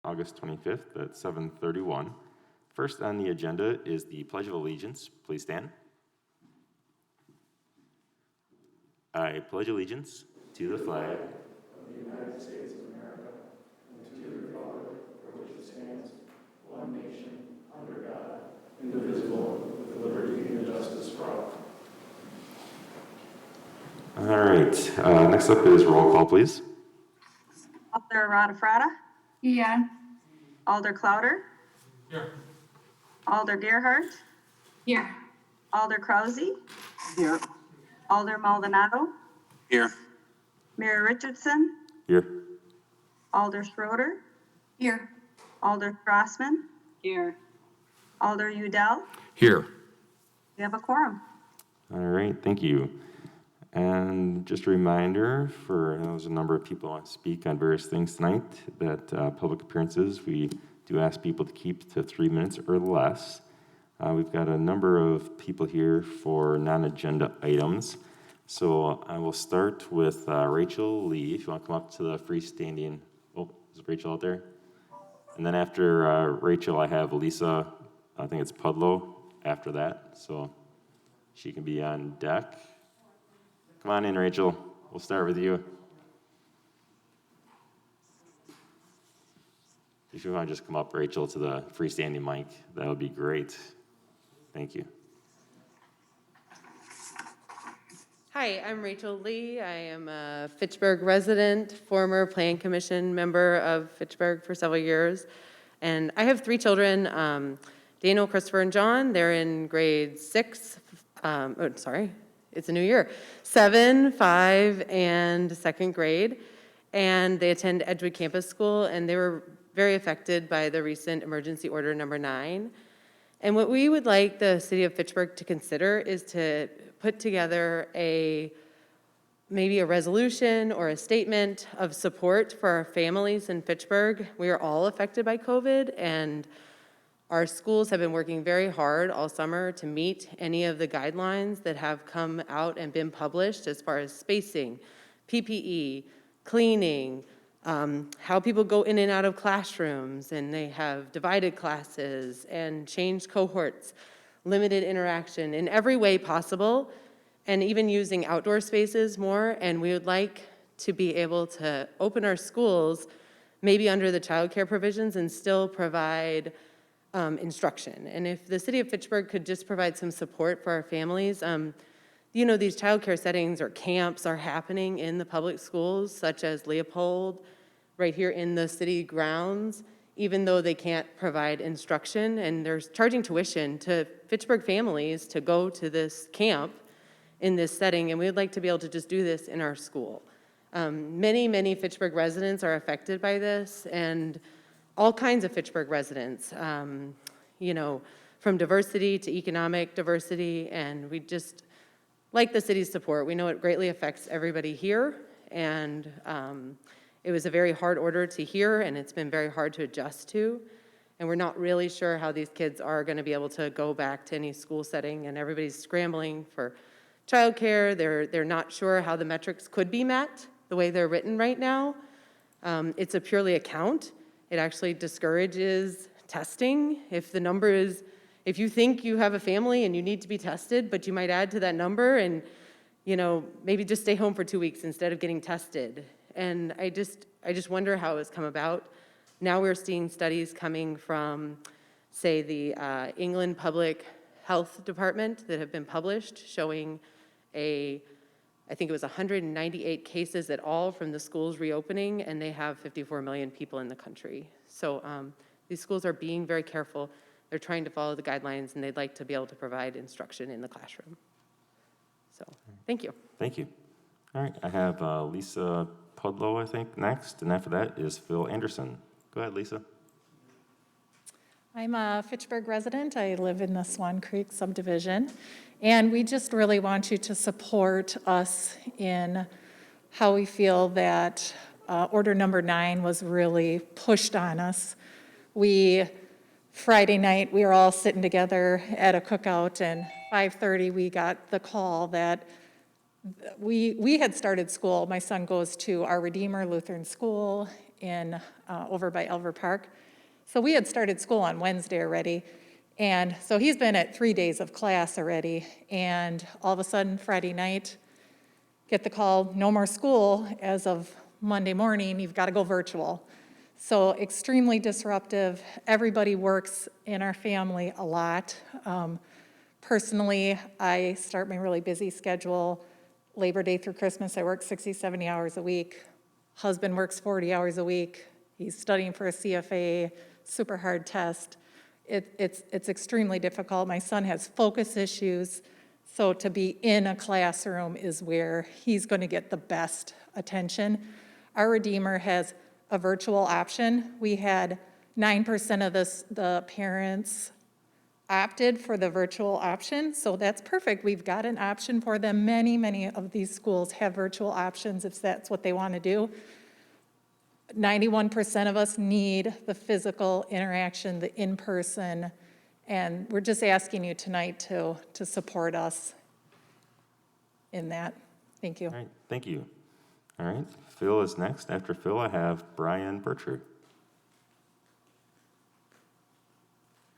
August 25th at 7:31. First on the agenda is the Pledge of Allegiance. Please stand. I pledge allegiance to the flag of the United States of America and to the republic for which it stands, one nation, under God, indivisible, with liberty and justice for all. All right, next up is roll call, please. Alder Radafrada. Yeah. Alder Clouder. Here. Alder Gerhardt. Here. Alder Krause. Here. Alder Maldonado. Here. Mayor Richardson. Here. Alder Schroeder. Here. Alder Crossman. Here. Alder Udell. Here. We have a quorum. All right, thank you. And just a reminder for there's a number of people who want to speak on various things tonight that public appearances, we do ask people to keep to 3 minutes or less. We've got a number of people here for non-agenda items. So I will start with Rachel Lee, if you want to come up to the freestanding. Oh, is Rachel out there? And then after Rachel, I have Lisa, I think it's Pudlow after that. So she can be on deck. Come on in, Rachel. We'll start with you. If you want to just come up, Rachel, to the freestanding mic, that would be great. Thank you. Hi, I'm Rachel Lee. I am a Fitchburg resident, former Plan Commission member of Fitchburg for several years. And I have 3 children, Daniel, Christopher, and John. They're in grade 6, it's a new year, 7, 5, and 2nd grade. And they attend Edgewood Campus School, and they were very affected by the recent emergency order number 9. And what we would like the city of Fitchburg to consider is to put together maybe a resolution or a statement of support for our families in Fitchburg. We are all affected by COVID, and our schools have been working very hard all summer to meet any of the guidelines that have come out and been published as far as spacing, PPE, cleaning, how people go in and out of classrooms, and they have divided classes and changed cohorts, limited interaction in every way possible, and even using outdoor spaces more. And we would like to be able to open our schools maybe under the childcare provisions and still provide instruction. And if the city of Fitchburg could just provide some support for our families, these childcare settings or camps are happening in the public schools, such as Leopold, right here in the city grounds, even though they can't provide instruction, and they're charging tuition to Fitchburg families to go to this camp in this setting, and we would like to be able to just do this in our school. Many Fitchburg residents are affected by this, and all kinds of Fitchburg residents, from diversity to economic diversity, and we just like the city's support. We know it greatly affects everybody here, and it was a very hard order to hear, and it's been very hard to adjust to, and we're not really sure how these kids are going to be able to go back to any school setting, and everybody's scrambling for childcare. They're not sure how the metrics could be met the way they're written right now. It's a purely a count. It actually discourages testing. If the number is, if you think you have a family and you need to be tested, but you might add to that number and, maybe just stay home for 2 weeks instead of getting tested. And I just wonder how it's come about. Now we're seeing studies coming from, say, the England Public Health Department that have been published showing I think it was 198 cases at all from the schools reopening, and they have 54 million people in the country. So these schools are being very careful. They're trying to follow the guidelines, and they'd like to be able to provide instruction in the classroom. So thank you. Thank you. All right, I have Lisa Pudlow, I think, next, and after that is Phil Anderson. Go ahead, Lisa. I'm a Fitchburg resident. I live in the Swan Creek subdivision, and we just really want you to support us in how we feel that order number 9 was really pushed on us. Friday night, we were all sitting together at a cookout, and 5:30 we got the call that we had started school. My son goes to Our Redeemer Lutheran School in, over by Elver Park. So we had started school on Wednesday already. And so he's been at 3 days of class already. And all of a sudden, Friday night, get the call, no more school as of Monday morning, you've got to go virtual. So extremely disruptive. Everybody works in our family a lot. Personally, I start my really busy schedule. Labor Day through Christmas, I work 60, 70 hours a week. Husband works 40 hours a week. He's studying for a CFA, super hard test. It's extremely difficult. My son has focus issues, so to be in a classroom is where he's going to get the best attention. Our Redeemer has a virtual option. We had 9% of the parents opted for the virtual option, so that's perfect. We've got an option for them. Many of these schools have virtual options if that's what they want to do. 91% of us need the physical interaction, the in-person, and we're just asking you tonight to support us in that. Thank you. All right, thank you. All right, Phil is next. After Phil, I have Brian Bertrude.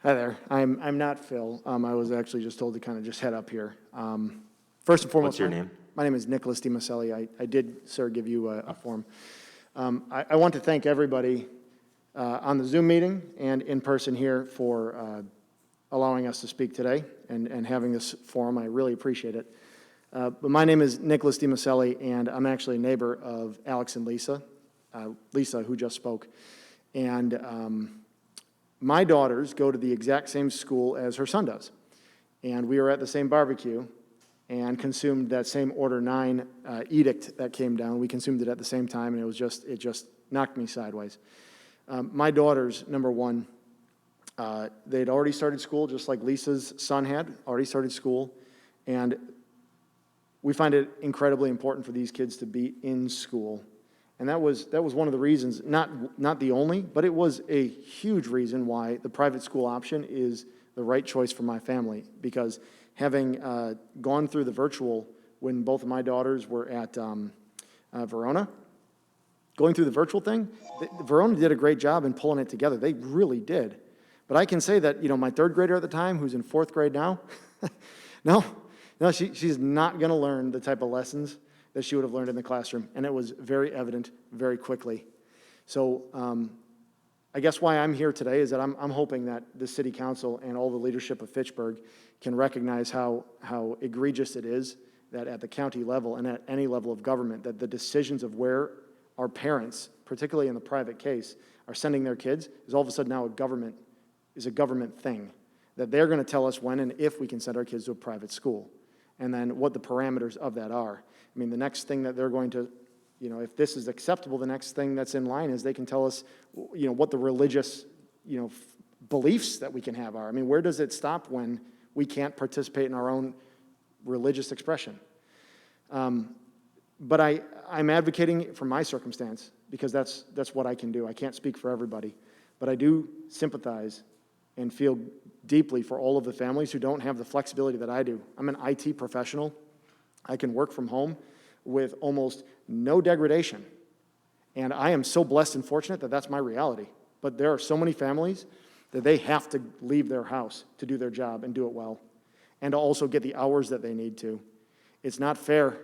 Hi there. I'm not Phil. I was actually just told to kind of just head up here. First and foremost, What's your name? My name is Nicholas DiMaselli. I did, sir, give you a form. I want to thank everybody on the Zoom meeting and in person here for allowing us to speak today and having this forum. I really appreciate it. But my name is Nicholas DiMaselli, and I'm actually a neighbor of Alex and Lisa, who just spoke. And my daughters go to the exact same school as her son does. And we were at the same barbecue and consumed that same Order 9 edict that came down. We consumed it at the same time, and it just knocked me sideways. My daughters, number one, they'd already started school, just like Lisa's son had, already started school. And we find it incredibly important for these kids to be in school. And that was one of the reasons, not the only, but it was a huge reason why the private school option is the right choice for my family. Because having gone through the virtual when both of my daughters were at Verona, going through the virtual thing, Verona did a great job in pulling it together. They really did. But I can say that, my third grader at the time, who's in fourth grade now, no, she's not going to learn the type of lessons that she would have learned in the classroom, and it was very evident very quickly. So I guess why I'm here today is that I'm hoping that the city council and all the leadership of Fitchburg can recognize how egregious it is that at the county level and at any level of government, that the decisions of where our parents, particularly in the private case, are sending their kids is all of a sudden now a government thing, that they're going to tell us when and if we can send our kids to a private school, and then what the parameters of that are. I mean, the next thing that they're going to, if this is acceptable, the next thing that's in line is they can tell us, what the religious, beliefs that we can have are. I mean, where does it stop when we can't participate in our own religious expression? But I'm advocating for my circumstance because that's what I can do. I can't speak for everybody, but I do sympathize and feel deeply for all of the families who don't have the flexibility that I do. I'm an IT professional. I can work from home with almost no degradation. And I am so blessed and fortunate that that's my reality. But there are so many families that they have to leave their house to do their job and do it well, and to also get the hours that they need to. It's not fair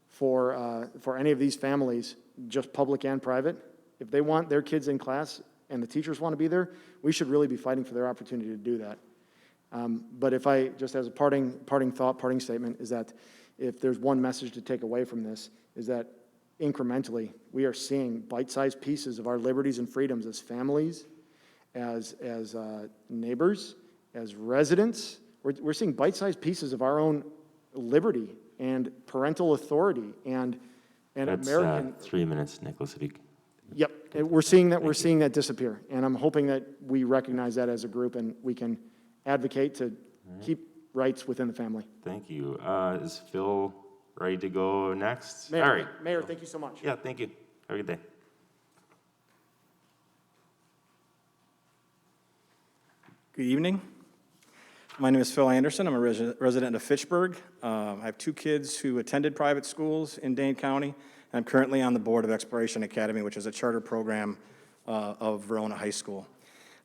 for any of these families, just public and private. If they want their kids in class and the teachers want to be there, we should really be fighting for their opportunity to do that. But if I, just as a parting thought, parting statement, is that if there's one message to take away from this, is that incrementally we are seeing bite-sized pieces of our liberties and freedoms as families, as neighbors, as residents. We're seeing bite-sized pieces of our own liberty and parental authority and That's American. 3 minutes, Nicholas. If you Yep, we're seeing that disappear, and I'm hoping that we recognize that as a group and we can advocate to keep rights within the family. Thank you. Is Phil ready to go next? Mayor, All right. Mayor, thank you so much. Yeah, thank you. Have a good day. Good evening. My name is Phil Anderson. I'm a resident of Fitchburg. I have 2 kids who attended private schools in Dane County, and I'm currently on the board of Exploration Academy, which is a charter program of Verona High School.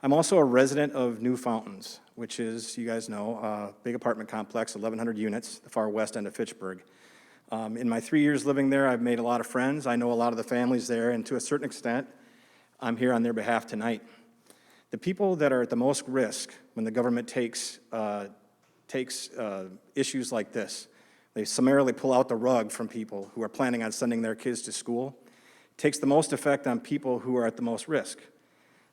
I'm also a resident of New Fountains, which is, you guys know, a big apartment complex, 1,100 units, the far west end of Fitchburg. In my 3 years living there, I've made a lot of friends. I know a lot of the families there, and to a certain extent, I'm here on their behalf tonight. The people that are at the most risk when the government takes issues like this, they summarily pull out the rug from people who are planning on sending their kids to school, takes the most effect on people who are at the most risk.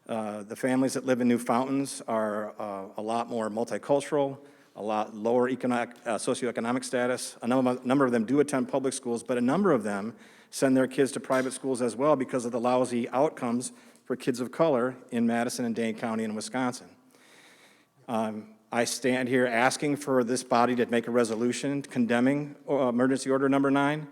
The families that live in New Fountains are a lot more multicultural, a lot lower socioeconomic status. A number of them do attend public schools, but a number of them send their kids to private schools as well because of the lousy outcomes for kids of color in Madison and Dane County and Wisconsin. I stand here asking for this body to make a resolution condemning emergency order number 9,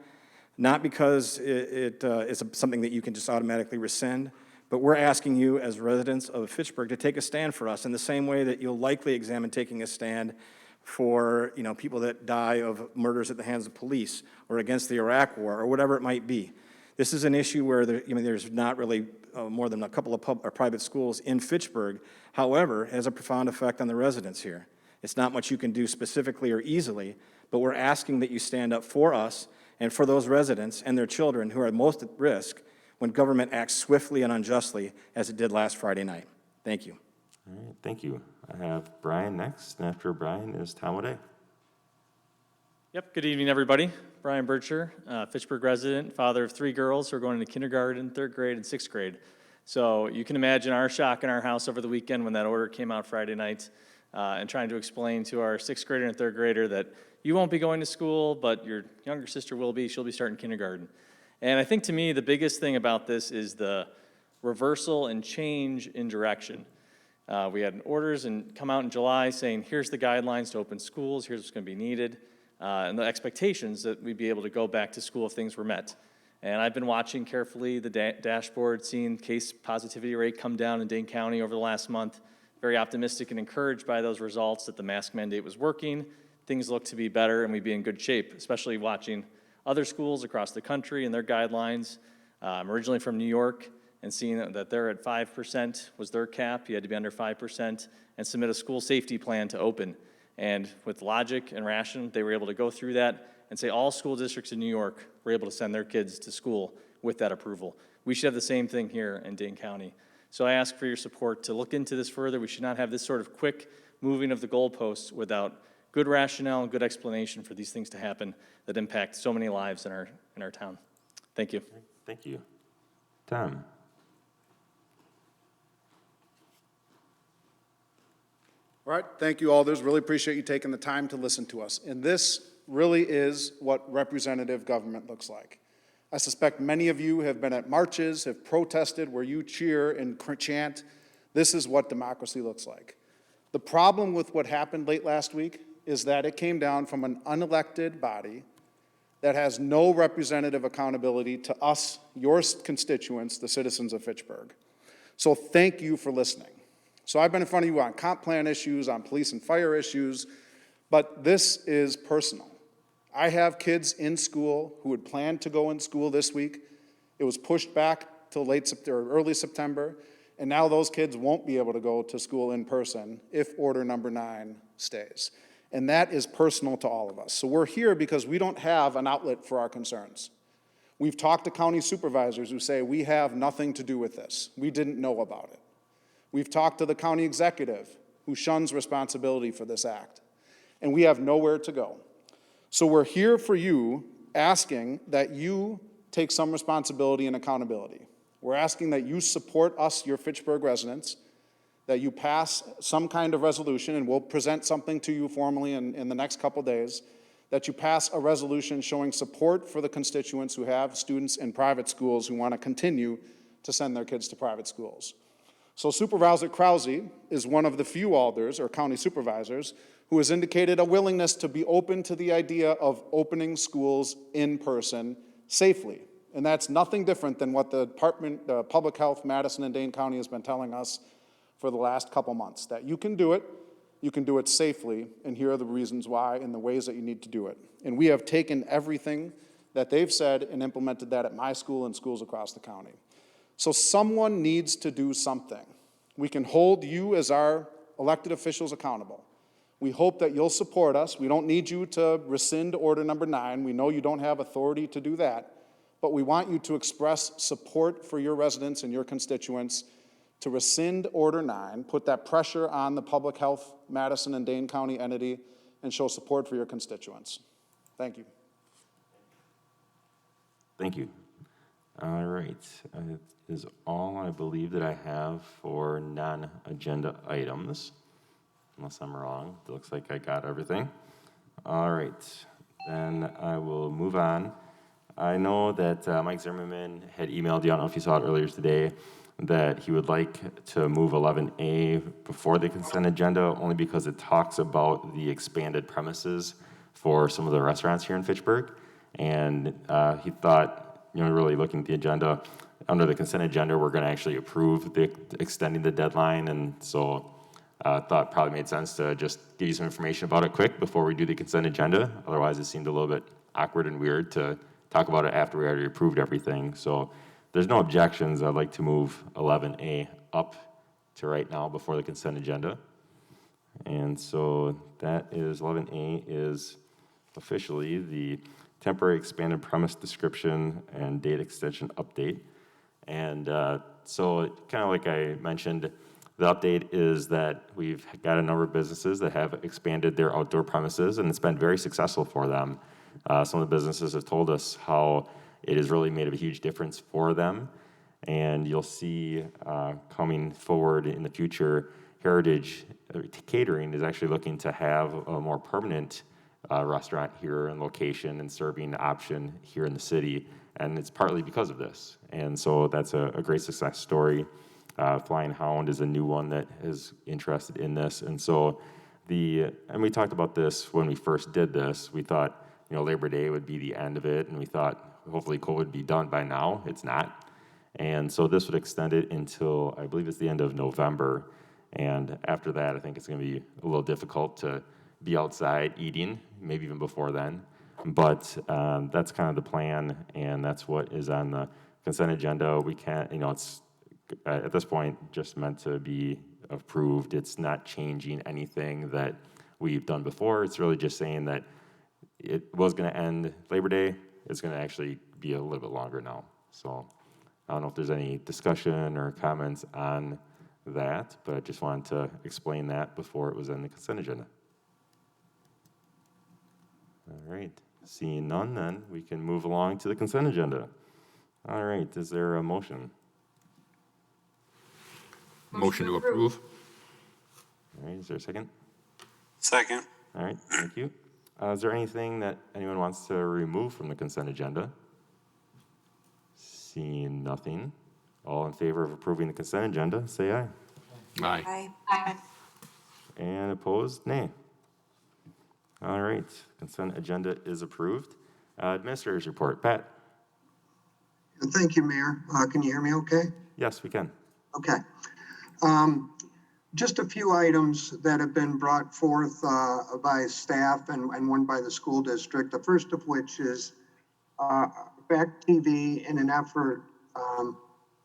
not because it is something that you can just automatically rescind, but we're asking you as residents of Fitchburg to take a stand for us in the same way that you'll likely examine taking a stand for, people that die of murders at the hands of police or against the Iraq War or whatever it might be. This is an issue where there's not really more than a couple of private schools in Fitchburg. However, it has a profound effect on the residents here. It's not much you can do specifically or easily, but we're asking that you stand up for us and for those residents and their children who are most at risk when government acts swiftly and unjustly as it did last Friday night. Thank you. All right, thank you. I have Brian next, and after Brian is Tom O'Day. Yep, good evening, everybody. Brian Bircher, Fitchburg resident, father of 3 girls who are going into kindergarten, 3rd grade, and 6th grade. So you can imagine our shock in our house over the weekend when that order came out Friday night, and trying to explain to our 6th grader and 3rd grader that you won't be going to school, but your younger sister will be. She'll be starting kindergarten. And I think to me, the biggest thing about this is the reversal and change in direction. We had orders and come out in July saying, here's the guidelines to open schools, here's what's going to be needed, and the expectations that we'd be able to go back to school if things were met. And I've been watching carefully the dashboard, seeing case positivity rate come down in Dane County over the last month. Very optimistic and encouraged by those results that the mask mandate was working. Things look to be better and we'd be in good shape, especially watching other schools across the country and their guidelines. I'm originally from New York, and seeing that they're at 5% was their cap. You had to be under 5% and submit a school safety plan to open. And with logic and ration, they were able to go through that and say all school districts in New York were able to send their kids to school with that approval. We should have the same thing here in Dane County. So I ask for your support to look into this further. We should not have this sort of quick moving of the goalposts without good rationale and good explanation for these things to happen that impact so many lives in our town. Thank you. Thank you. Tom. All right, thank you, alders. Really appreciate you taking the time to listen to us. And this really is what representative government looks like. I suspect many of you have been at marches, have protested where you cheer and chant. This is what democracy looks like. The problem with what happened late last week is that it came down from an unelected body that has no representative accountability to us, your constituents, the citizens of Fitchburg. So thank you for listening. So I've been in front of you on comp plan issues, on police and fire issues, but this is personal. I have kids in school who had planned to go in school this week. It was pushed back till late September, early September, and now those kids won't be able to go to school in person if order number 9 stays. And that is personal to all of us. So we're here because we don't have an outlet for our concerns. We've talked to county supervisors who say we have nothing to do with this. We didn't know about it. We've talked to the county executive who shuns responsibility for this act. And we have nowhere to go. So we're here for you, asking that you take some responsibility and accountability. We're asking that you support us, your Fitchburg residents, that you pass some kind of resolution, and we'll present something to you formally in the next couple days, that you pass a resolution showing support for the constituents who have students in private schools who want to continue to send their kids to private schools. So Supervisor Krause is one of the few alders or county supervisors who has indicated a willingness to be open to the idea of opening schools in person safely. And that's nothing different than what the Department of Public Health, Madison and Dane County has been telling us for the last couple months, that you can do it you can do it safely, and here are the reasons why and the ways that you need to do it. And we have taken everything that they've said and implemented that at my school and schools across the county. So someone needs to do something. We can hold you as our elected officials accountable. We hope that you'll support us. We don't need you to rescind order number 9. We know you don't have authority to do that, but we want you to express support for your residents and your constituents to rescind order 9, put that pressure on the public health Madison and Dane County entity, and show support for your constituents. Thank you. Thank you. All right, that is all I believe that I have for non-agenda items, unless I'm wrong. It looks like I got everything. All right, then I will move on. I know that Mike Zimmerman had emailed you, I don't know if you saw it earlier today, that he would like to move 11A before the consent agenda, only because it talks about the expanded premises for some of the restaurants here in Fitchburg. And he thought, really looking at the agenda, under the consent agenda, we're going to actually approve extending the deadline. And so thought probably made sense to just give you some information about it quick before we do the consent agenda. Otherwise, it seemed a little bit awkward and weird to talk about it after we already approved everything. So there's no objections. I'd like to move 11A up to right now before the consent agenda. And so that is 11A is officially the temporary expanded premise description and date extension update. And so kind of like I mentioned, the update is that we've got a number of businesses that have expanded their outdoor premises, and it's been very successful for them. Some of the businesses have told us how it has really made a huge difference for them. And you'll see coming forward in the future, Heritage Catering is actually looking to have a more permanent restaurant here and location and serving option here in the city. And it's partly because of this. And so that's a great success story. Flying Hound is a new one that is interested in this. And so and we talked about this when we first did this. We thought, Labor Day would be the end of it. And we thought, hopefully COVID would be done by now. It's not. And so this would extend it until, I believe it's the end of November. And after that, I think it's going to be a little difficult to be outside eating, maybe even before then. But that's kind of the plan, and that's what is on the consent agenda. We can't, it's at this point just meant to be approved. It's not changing anything that we've done before. It's really just saying that it was going to end Labor Day. It's going to actually be a little bit longer now. So I don't know if there's any discussion or comments on that, but I just wanted to explain that before it was in the consent agenda. All right, seeing none, then we can move along to the consent agenda. All right, is there a motion? Motion to approve. All right, is there a second? Second. All right, thank you. Is there anything that anyone wants to remove from the consent agenda? Seeing nothing. All in favor of approving the consent agenda, say aye. Aye. Aye. And opposed, nay. All right, consent agenda is approved. Administrator's report, Pat. Thank you, Mayor. Can you hear me okay? Yes, we can. Okay. Just a few items that have been brought forth by staff and one by the school district. The first of which is Fact TV, in an effort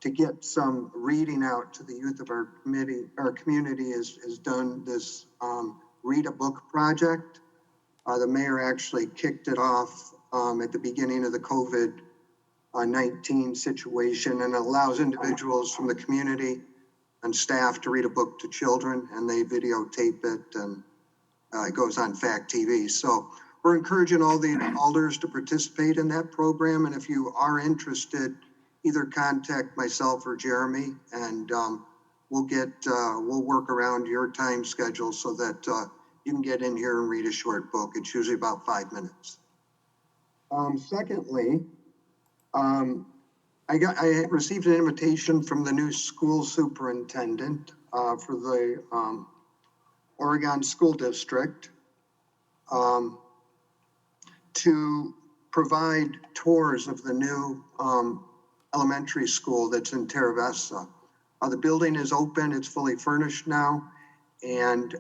to get some reading out to the youth of our community has done this Read a Book project. The mayor actually kicked it off at the beginning of the COVID-19 situation, and allows individuals from the community and staff to read a book to children, and they videotape it, and it goes on Fact TV. So we're encouraging all the alders to participate in that program, and if you are interested, either contact myself or Jeremy, and we'll work around your time schedule so that you can get in here and read a short book. It's usually about 5 minutes. Secondly, I received an invitation from the new school superintendent for the Oregon School District to provide tours of the new elementary school that's in Terra Vista. The building is open, it's fully furnished now, And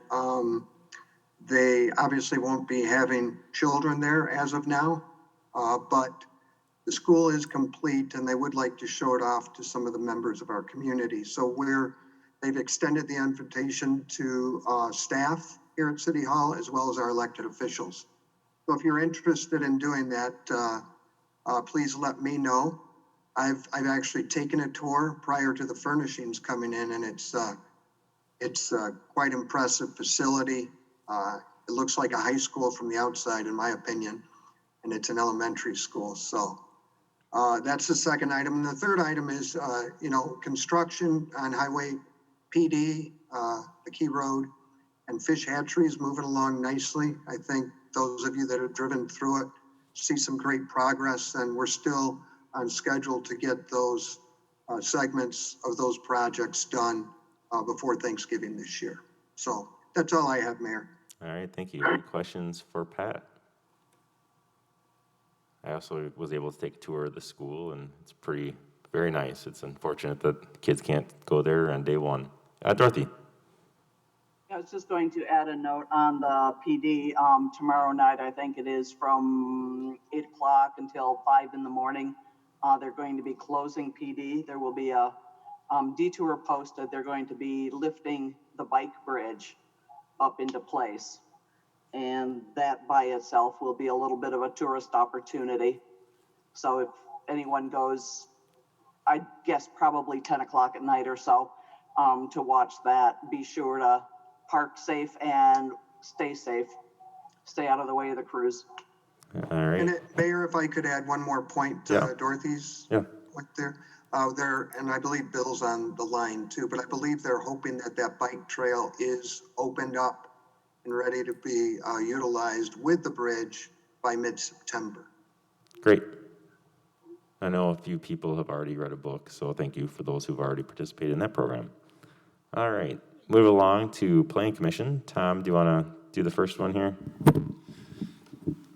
they obviously won't be having children there as of now, but the school is complete and they would like to show it off to some of the members of our community. So they've extended the invitation to staff here at City Hall as well as our elected officials. So if you're interested in doing that, please let me know. I've actually taken a tour prior to the furnishings coming in, and it's quite impressive facility. It looks like a high school from the outside, in my opinion, and it's an elementary school. So that's the second item. And the third item is, construction on Highway PD, the Key Road, and Fish Hatchery is moving along nicely. I think those of you that have driven through it see some great progress, and we're still on schedule to get those segments of those projects done before Thanksgiving this year. So that's all I have, Mayor. All right, thank you. Any questions for Pat? I also was able to take a tour of the school, and it's very nice. It's unfortunate that kids can't go there on day one. Dorothy? I was just going to add a note on the PD. Tomorrow night, I think it is from 8 o'clock until 5 in the morning. They're going to be closing PD. There will be a detour posted. They're going to be lifting the bike bridge up into place. And that by itself will be a little bit of a tourist opportunity. So if anyone goes, I guess probably 10 o'clock at night or so, to watch that, be sure to park safe and stay safe. Stay out of the way of the crews. All right. And Mayor, if I could add one more point to Yeah. Dorothy's Yeah. point there. And I believe Bill's on the line too, but I believe they're hoping that bike trail is opened up and ready to be utilized with the bridge by mid-September. Great. I know a few people have already read a book, so thank you for those who've already participated in that program. All right, move along to Planning Commission. Tom, do you want to do the first one here?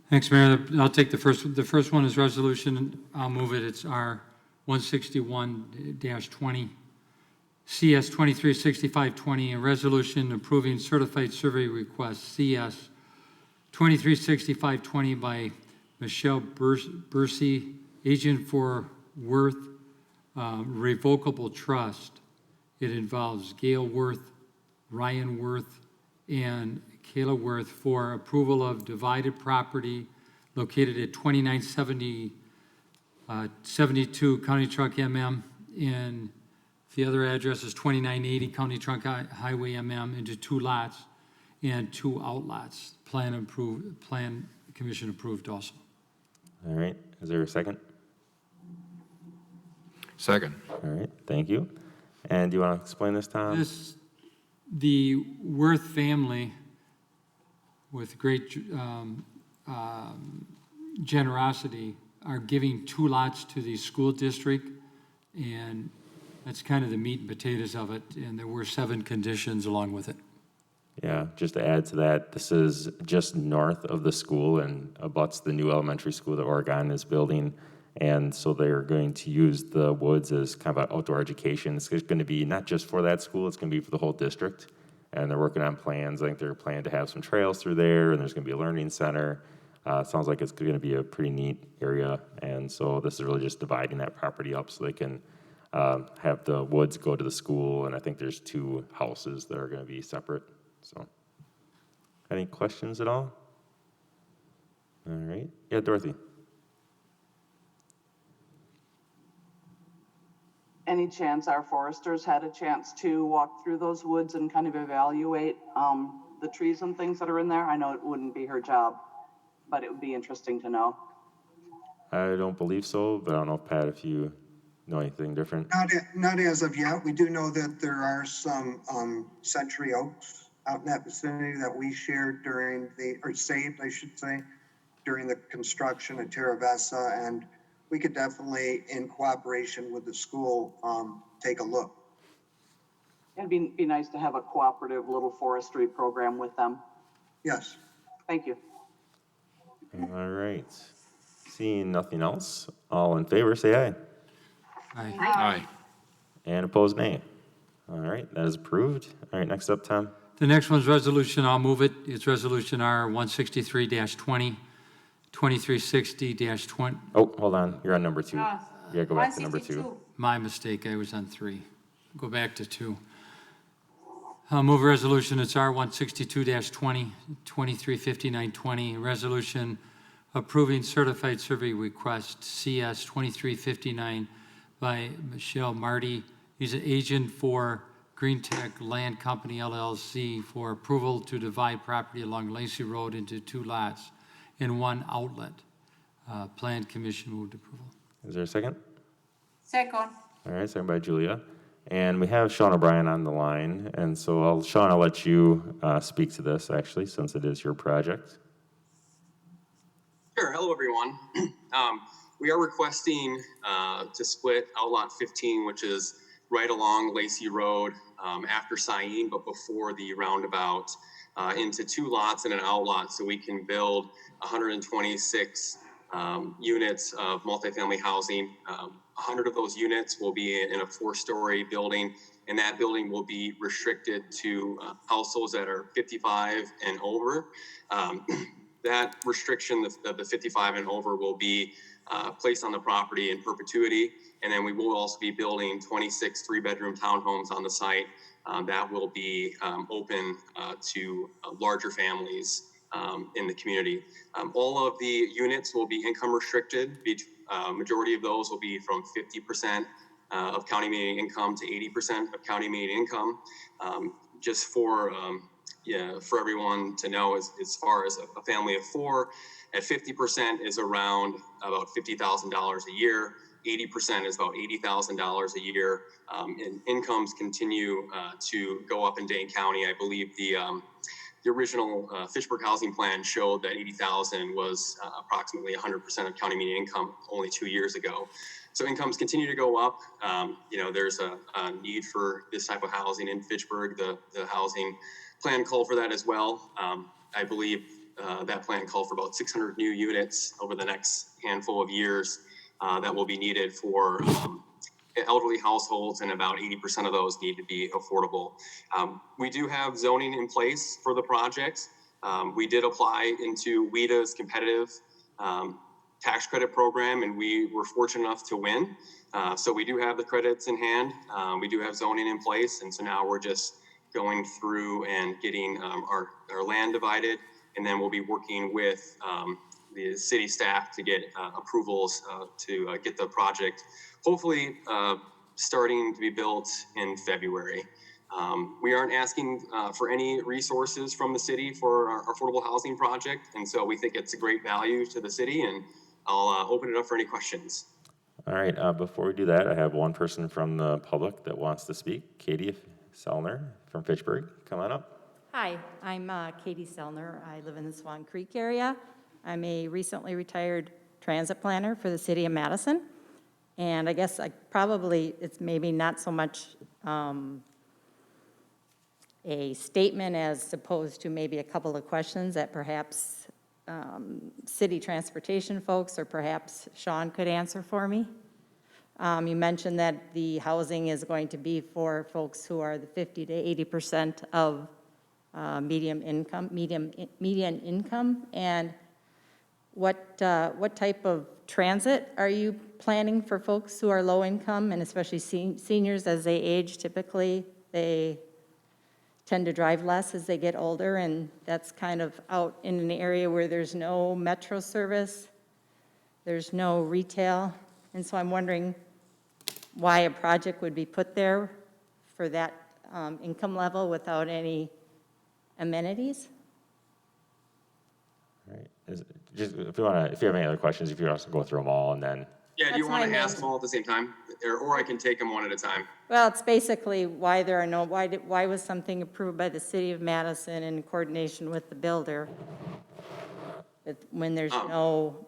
Thanks, Mayor. I'll take the first. The first one is resolution. I'll move it. It's R 161-20, CS 236520, a resolution approving certified survey request CS 236520 by Michelle Bursey, agent for Worth Revocable Trust. It involves Gail Worth, Ryan Worth, and Kayla Worth for approval of divided property located at 2972 County Trunk MM, and the other address is 2980 County Trunk Highway MM, into 2 lots and 2 outlots. Plan Commission approved also. All right, is there a second? Second. All right, thank you. And do you want to explain this, Tom? The Worth family, with great generosity, are giving 2 lots to the school district, and that's kind of the meat and potatoes of it, and there were 7 conditions along with it. Yeah, just to add to that, this is just north of the school and abuts the new elementary school that Oregon is building. And so they're going to use the woods as kind of an outdoor education. It's going to be not just for that school, it's going to be for the whole district. And they're working on plans. I think they're planning to have some trails through there, and there's going to be a learning center. It sounds like it's going to be a pretty neat area. And so this is really just dividing that property up so they can have the woods go to the school. And I think there's 2 houses that are going to be separate. So, any questions at all? All right. Yeah, Dorothy. Any chance our foresters had a chance to walk through those woods and kind of evaluate the trees and things that are in there? I know it wouldn't be her job, but it would be interesting to know. I don't believe so, but I don't know, Pat, if you know anything different. Not as of yet. We do know that there are some century oaks out in that vicinity that we shared saved, I should say, during the construction of Terra Vesta, and we could definitely, in cooperation with the school, take a look. It'd be nice to have a cooperative little forestry program with them. Yes. Thank you. All right. Seeing nothing else, all in favor, say aye. Aye. Aye. And opposed, nay. All right, that is approved. All right, next up, Tom. The next one's resolution, I'll move it. It's Resolution R 163-20, 2360-20. Oh, hold on, you're on number 2. Yeah, go back to number 2. 162. My mistake, I was on 3. Go back to 2. I'll move a resolution, it's R 162-20, 2359-20, resolution approving certified survey request CS 2359 by Michelle Marty. He's an agent for Green Tech Land Company LLC for approval to divide property along Lacey Road into 2 lots and 1 outlet. Plan Commission moved approval. Is there a second? Second. All right, second by Julia. And we have Sean O'Brien on the line, and so Sean, I'll let you speak to this, actually, since it is your project. Sure. Hello, everyone. We are requesting to split Outlot 15, which is right along Lacey Road after Syene, but before the roundabout, into 2 lots and an outlot so we can build 126 units of multifamily housing. 100 of those units will be in a 4-story building, and that building will be restricted to households that are 55 and over. That restriction of the 55 and over will be placed on the property in perpetuity. And then we will also be building 26 3-bedroom townhomes on the site that will be open to larger families in the community. All of the units will be income restricted. Majority of those will be from 50% of county median income to 80% of county median income. Just for everyone to know, as far as a family of 4 at 50% is around about $50,000 a year. 80% is about $80,000 a year. And incomes continue to go up in Dane County. I believe the original Fitchburg housing plan showed that 80,000 was approximately 100% of county median income only 2 years ago. So incomes continue to go up. There's a need for this type of housing in Fitchburg. The housing plan called for that as well. I believe that plan called for about 600 new units over the next handful of years that will be needed for elderly households, and about 80% of those need to be affordable. We do have zoning in place for the project. We did apply into WEDA's competitive tax credit program, and we were fortunate enough to win. So we do have the credits in hand. We do have zoning in place, and so now we're just going through and getting our land divided, and then we'll be working with the city staff to get approvals to get the project hopefully starting to be built in February. We aren't asking for any resources from the city for our affordable housing project, and so we think it's a great value to the city, and I'll open it up for any questions. All right, before we do that, I have one person from the public that wants to speak. Katie Sellner from Fitchburg, come on up. Hi, I'm Katie Sellner. I live in the Swan Creek area. I'm a recently retired transit planner for the city of Madison. And I guess it's maybe not so much a statement as opposed to maybe a couple of questions that perhaps city transportation folks or perhaps Sean could answer for me. You mentioned that the housing is going to be for folks who are the 50 to 80% of median income, and what type of transit are you planning for folks who are low income, and especially seniors as they age? Typically, they tend to drive less as they get older, and that's kind of out in an area where there's no metro service, there's no retail, and so I'm wondering why a project would be put there for that income level without any amenities. All right. If you have any other questions, if you want to go through them all, and then. Yeah, do you want to ask them all at the same time, or I can take them one at a time? Well, it's basically why why was something approved by the city of Madison in coordination with the builder when there's no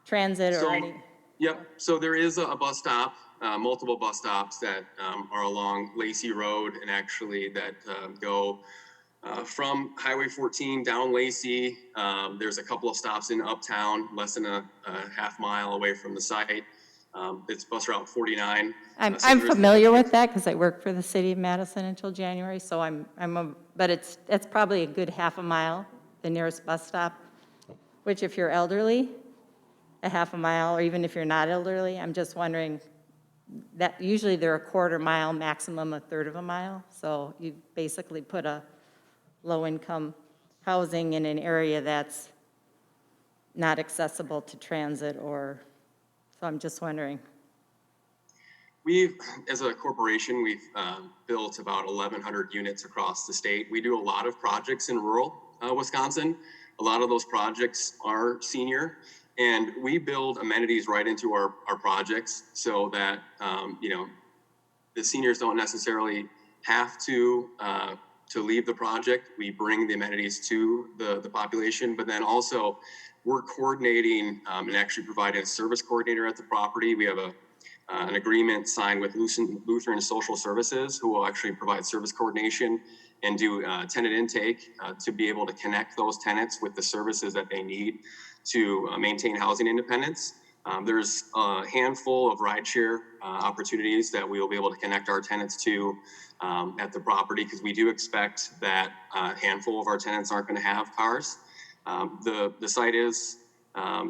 transit or any? Yep, so there is a bus stop, multiple bus stops that are along Lacey Road, and actually that go from Highway 14 down Lacey. There's a couple of stops in Uptown, less than a half mile away from the site. It's bus route 49. I'm So there is- familiar with that because I worked for the city of Madison until January, so but it's probably a good half a mile, the nearest bus stop, which if you're elderly, a half a mile, or even if you're not elderly, I'm just wondering, that usually they're a quarter mile, maximum a third of a mile, so you basically put a low-income housing in an area that's not accessible to transit so I'm just wondering. We've, as a corporation, we've built about 1,100 units across the state. We do a lot of projects in rural Wisconsin. A lot of those projects are senior, and we build amenities right into our projects so that, the seniors don't necessarily have to leave the project. We bring the amenities to the population, but then also we're coordinating and actually providing a service coordinator at the property. We have an agreement signed with Lutheran Social Services, who will actually provide service coordination and do tenant intake to be able to connect those tenants with the services that they need to maintain housing independence. There's a handful of rideshare opportunities that we will be able to connect our tenants to at the property, because we do expect that a handful of our tenants aren't going to have cars. The site is, I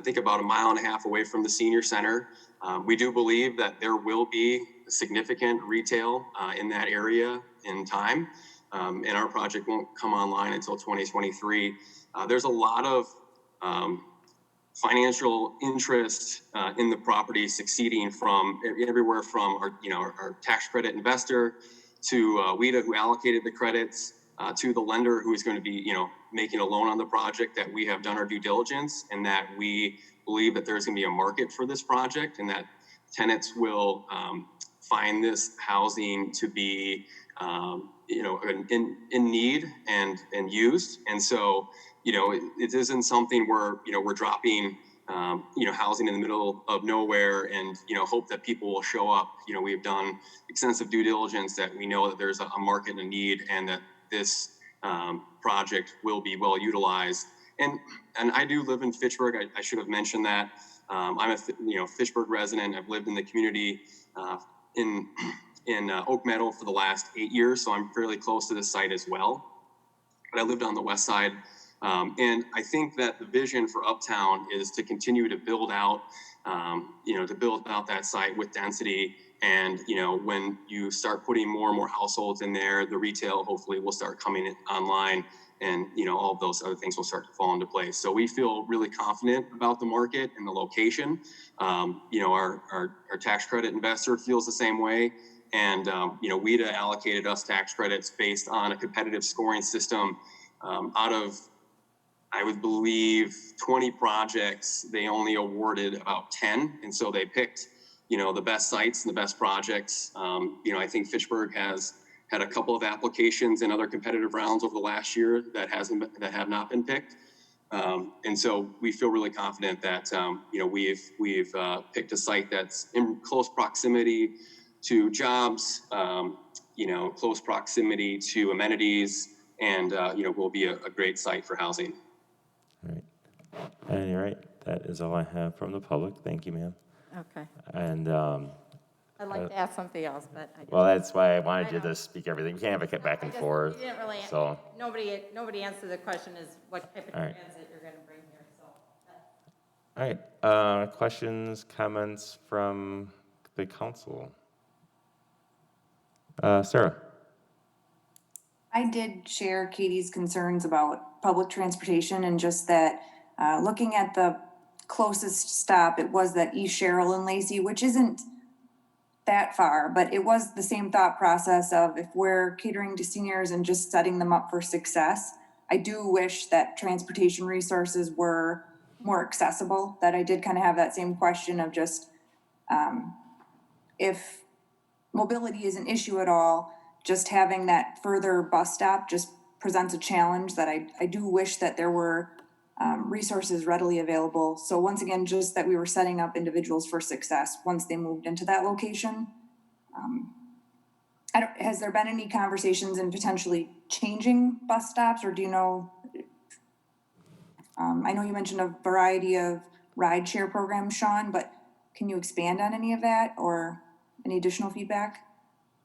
think, about 1.5 miles away from the senior center. We do believe that there will be significant retail in that area in time, and our project won't come online until 2023. There's a lot of financial interest in the property succeeding from everywhere from our tax credit investor to WIDA, who allocated the credits, to the lender who is going to be making a loan on the project, that we have done our due diligence and that we believe that there's going to be a market for this project and that tenants will find this housing to be in need and used. And so it isn't something where we're dropping housing in the middle of nowhere and hope that people will show up. We've done extensive due diligence that we know that there's a market and a need, and that this project will be well utilized. And I do live in Fitchburg. I should have mentioned that. I'm a Fitchburg resident. I've lived in the community in Oak Meadow for the last 8 years, so I'm fairly close to this site as well. But I lived on the west side. And I think that the vision for Uptown is to continue to build out, that site with density. And, when you start putting more and more households in there, the retail hopefully will start coming online, and, all of those other things will start to fall into place. So we feel really confident about the market and the location. Our tax credit investor feels the same way. And, WIDA allocated us tax credits based on a competitive scoring system. Out of, I would believe, 20 projects, they only awarded about 10. And so they picked, the best sites and the best projects. I think Fitchburg has had a couple of applications in other competitive rounds over the last year that have not been picked. And so we feel really confident that, we've picked a site that's in close proximity to jobs, close proximity to amenities, and, will be a great site for housing. All right. And you're right. That is all I have from the public. Thank you, ma'am. Okay. And I'd like to ask something else, but I well, that's why I wanted you to speak everything. You can't have it back and forth. You didn't really, So, nobody answered the question is what type of All right. transit you're going to bring here, so. all right. Questions, comments from the council? Sarah. I did share Katie's concerns about public transportation and just that, looking at the closest stop, it was that East Sherrill and Lacey, which isn't that far, but it was the same thought process of if we're catering to seniors and just setting them up for success. I do wish that transportation resources were more accessible, that I did kind of have that same question of just, if mobility is an issue at all, just having that further bus stop just presents a challenge that I do wish that there were resources readily available. So once again, just that we were setting up individuals for success once they moved into that location. Has there been any conversations in potentially changing bus stops, or do you know? I know you mentioned a variety of rideshare programs, Sean, but Can you expand on any of that or any additional feedback?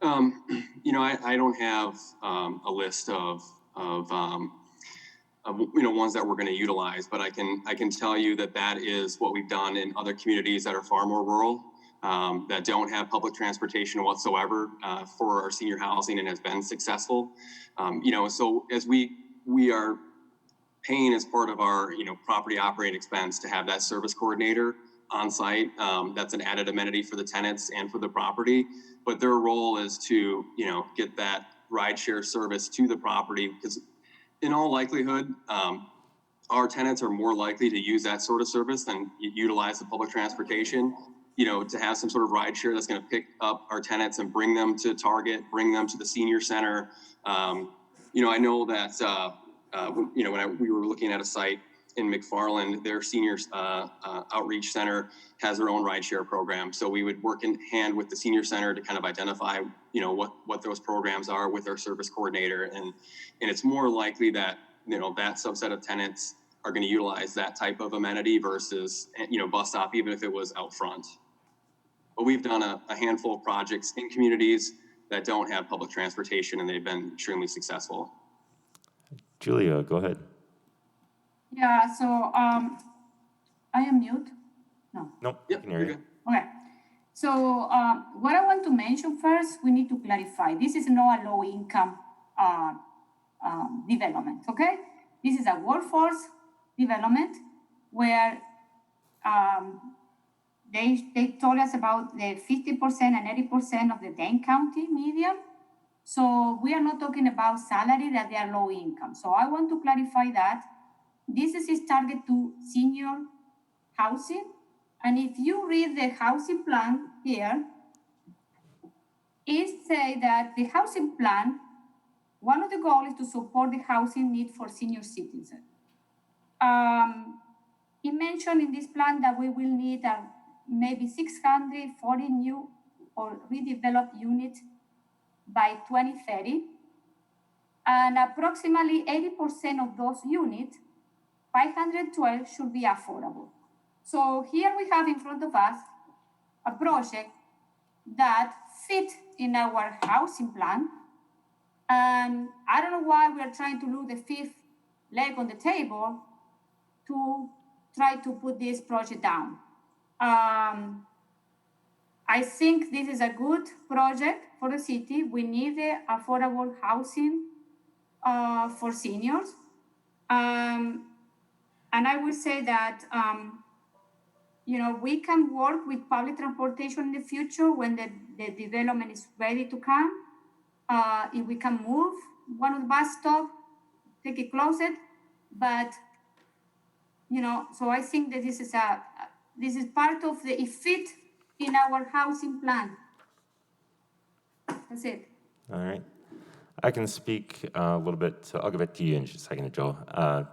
I don't have a list of ones that we're going to utilize, but I can tell you that is what we've done in other communities that are far more rural, that don't have public transportation whatsoever for our senior housing, and has been successful. So as we are paying as part of our property operating expense to have that service coordinator on site. That's an added amenity for the tenants and for the property, but their role is to get that rideshare service to the property, because in all likelihood, our tenants are more likely to use that sort of service than utilize the public transportation. To have some sort of rideshare that's going to pick up our tenants and bring them to Target, bring them to the senior center. I know that when we were looking at a site in McFarland, their seniors outreach center has their own rideshare program. So we would work in hand with the senior center to kind of identify, what those programs are with our service coordinator. And it's more likely that, that subset of tenants are going to utilize that type of amenity versus, bus stop, even if it was out front. But we've done a handful of projects in communities that don't have public transportation, and they've been extremely successful. Julia, go ahead. Yeah, so I am mute? No. Nope, I can hear you. Okay. So what I want to mention first, we need to clarify. This is not a low-income development, okay? This is a workforce development where they told us about the 50% and 80% of the Dane County median. So we are not talking about salary that they are low income. So I want to clarify that this is target to senior housing. And if you read the housing plan here, it says that the housing plan, one of the goals is to support the housing need for senior citizens. It mentioned in this plan that we will need maybe 640 new or redeveloped units by 2030. And approximately 80% of those units, 512, should be affordable. So here we have in front of us a project that fit in our housing plan. And I don't know why we are trying to lose the fifth leg on the table to try to put this project down. I think this is a good project for the city. We need the affordable housing for seniors. And I will say that, we can work with public transportation in the future when the development is ready to come. If we can move one of the bus stop, take it closer, but so I think that this is part of it fit in our housing plan. That's it. All right. I can speak a little bit, I'll give it to you in just a second, Joe,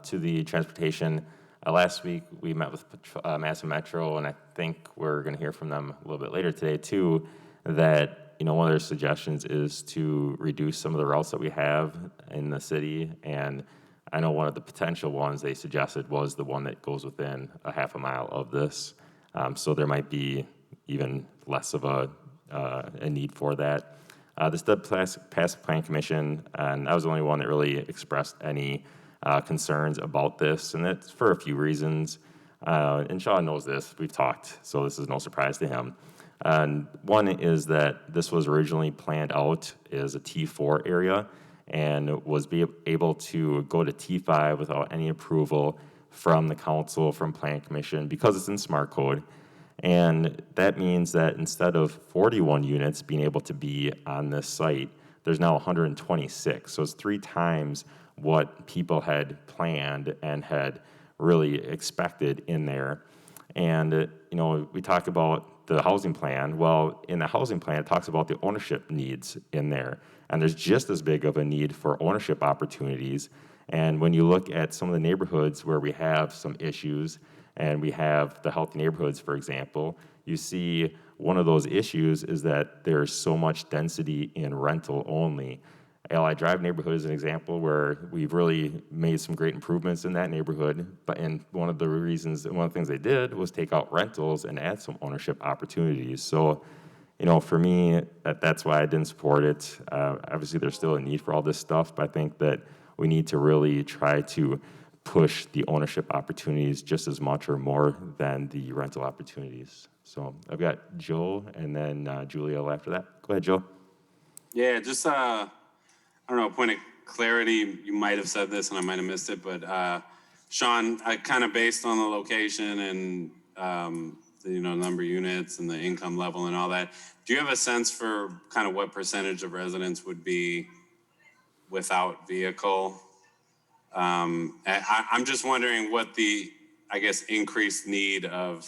to the transportation. Last week, we met with Madison Metro, and I think we're going to hear from them a little bit later today, too, that, one of their suggestions is to reduce some of the routes that we have in the city. And I know one of the potential ones they suggested was the one that goes within a half a mile of this. So there might be even less of a need for that. This did pass the Plan Commission, and I was the only one that really expressed any concerns about this, and that's for a few reasons. And Sean knows this, we've talked, so this is no surprise to him. And one is that this was originally planned out as a T4 area and was able to go to T5 without any approval from the council, from Plan Commission, because it's in Smart Code. And that means that instead of 41 units being able to be on this site, there's now 126. So it's 3 times what people had planned and had really expected in there. And, we talk about the housing plan. Well, in the housing plan, it talks about the ownership needs in there. And there's just as big of a need for ownership opportunities. And when you look at some of the neighborhoods where we have some issues, and we have the healthy neighborhoods, for example, you see one of those issues is that there's so much density in rental only. Ally Drive neighborhood is an example where we've really made some great improvements in that neighborhood. And one of the things they did was take out rentals and add some ownership opportunities. So, for me, that's why I didn't support it. Obviously, there's still a need for all this stuff, but I think that we need to really try to push the ownership opportunities just as much or more than the rental opportunities. So I've got Joe and then Julia after that. Go ahead, Joe. Yeah, just, I don't know, a point of clarity. You might have said this and I might have missed it, but Sean, kind of based on the location and, the, number of units and the income level and all that, do you have a sense for kind of what percentage of residents would be without vehicle? I'm just wondering what the, I guess, increased need of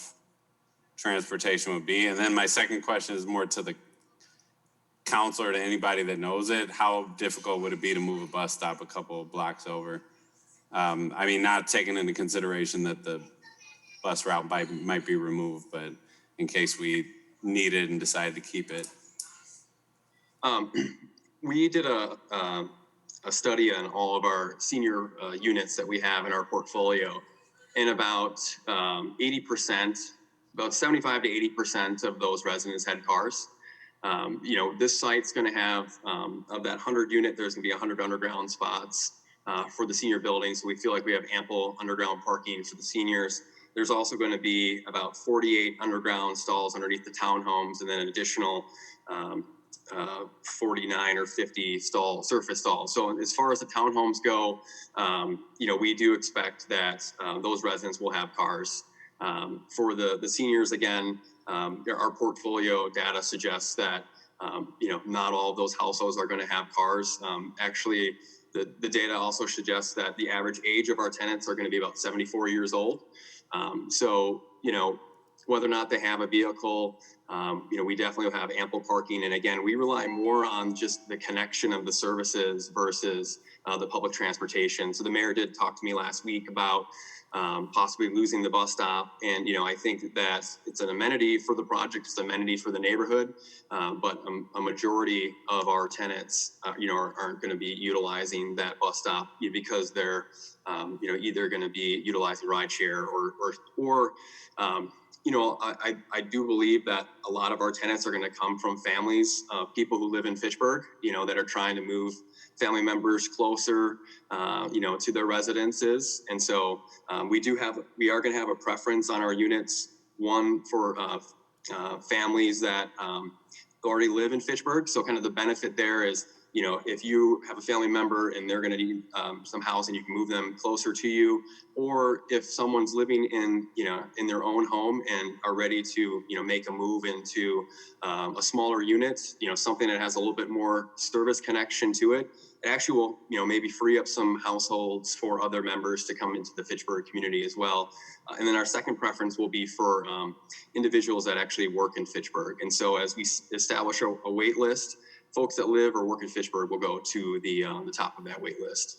transportation would be. And then my second question is more to the council or to anybody that knows it. How difficult would it be to move a bus stop a couple of blocks over? I mean, not taking into consideration that the bus route might be removed, but in case we need it and decide to keep it. We did a study on all of our senior units that we have in our portfolio, and about 80%, about 75 to 80% of those residents had cars. This site's going to have, of that 100 unit, there's going to be 100 underground spots for the senior building. So we feel like we have ample underground parking for the seniors. There's also going to be about 48 underground stalls underneath the townhomes, and then an additional 49 or 50 surface stalls. So as far as the townhomes go, we do expect that those residents will have cars. For the seniors, again, our portfolio data suggests that not all of those households are going to have cars. Actually, the data also suggests that the average age of our tenants are going to be about 74 years old. So whether or not they have a vehicle, we definitely will have ample parking. And again, we rely more on just the connection of the services versus the public transportation. So the mayor did talk to me last week about possibly losing the bus stop. And, I think that it's an amenity for the project, it's an amenity for the neighborhood. But a majority of our tenants, aren't going to be utilizing that bus stop because they're, either going to be utilizing rideshare or I do believe that a lot of our tenants are going to come from families, people who live in Fitchburg, that are trying to move family members closer, to their residences. And so we are going to have a preference on our units, one for families that already live in Fitchburg. So kind of the benefit there is, if you have a family member and they're going to need some housing, you can move them closer to you. Or if someone's living in their own home and are ready to, make a move into a smaller unit, something that has a little bit more service connection to it, it actually will, maybe free up some households for other members to come into the Fitchburg community as well. And then our second preference will be for individuals that actually work in Fitchburg. And so as we establish a wait list, folks that live or work in Fitchburg will go to the top of that wait list.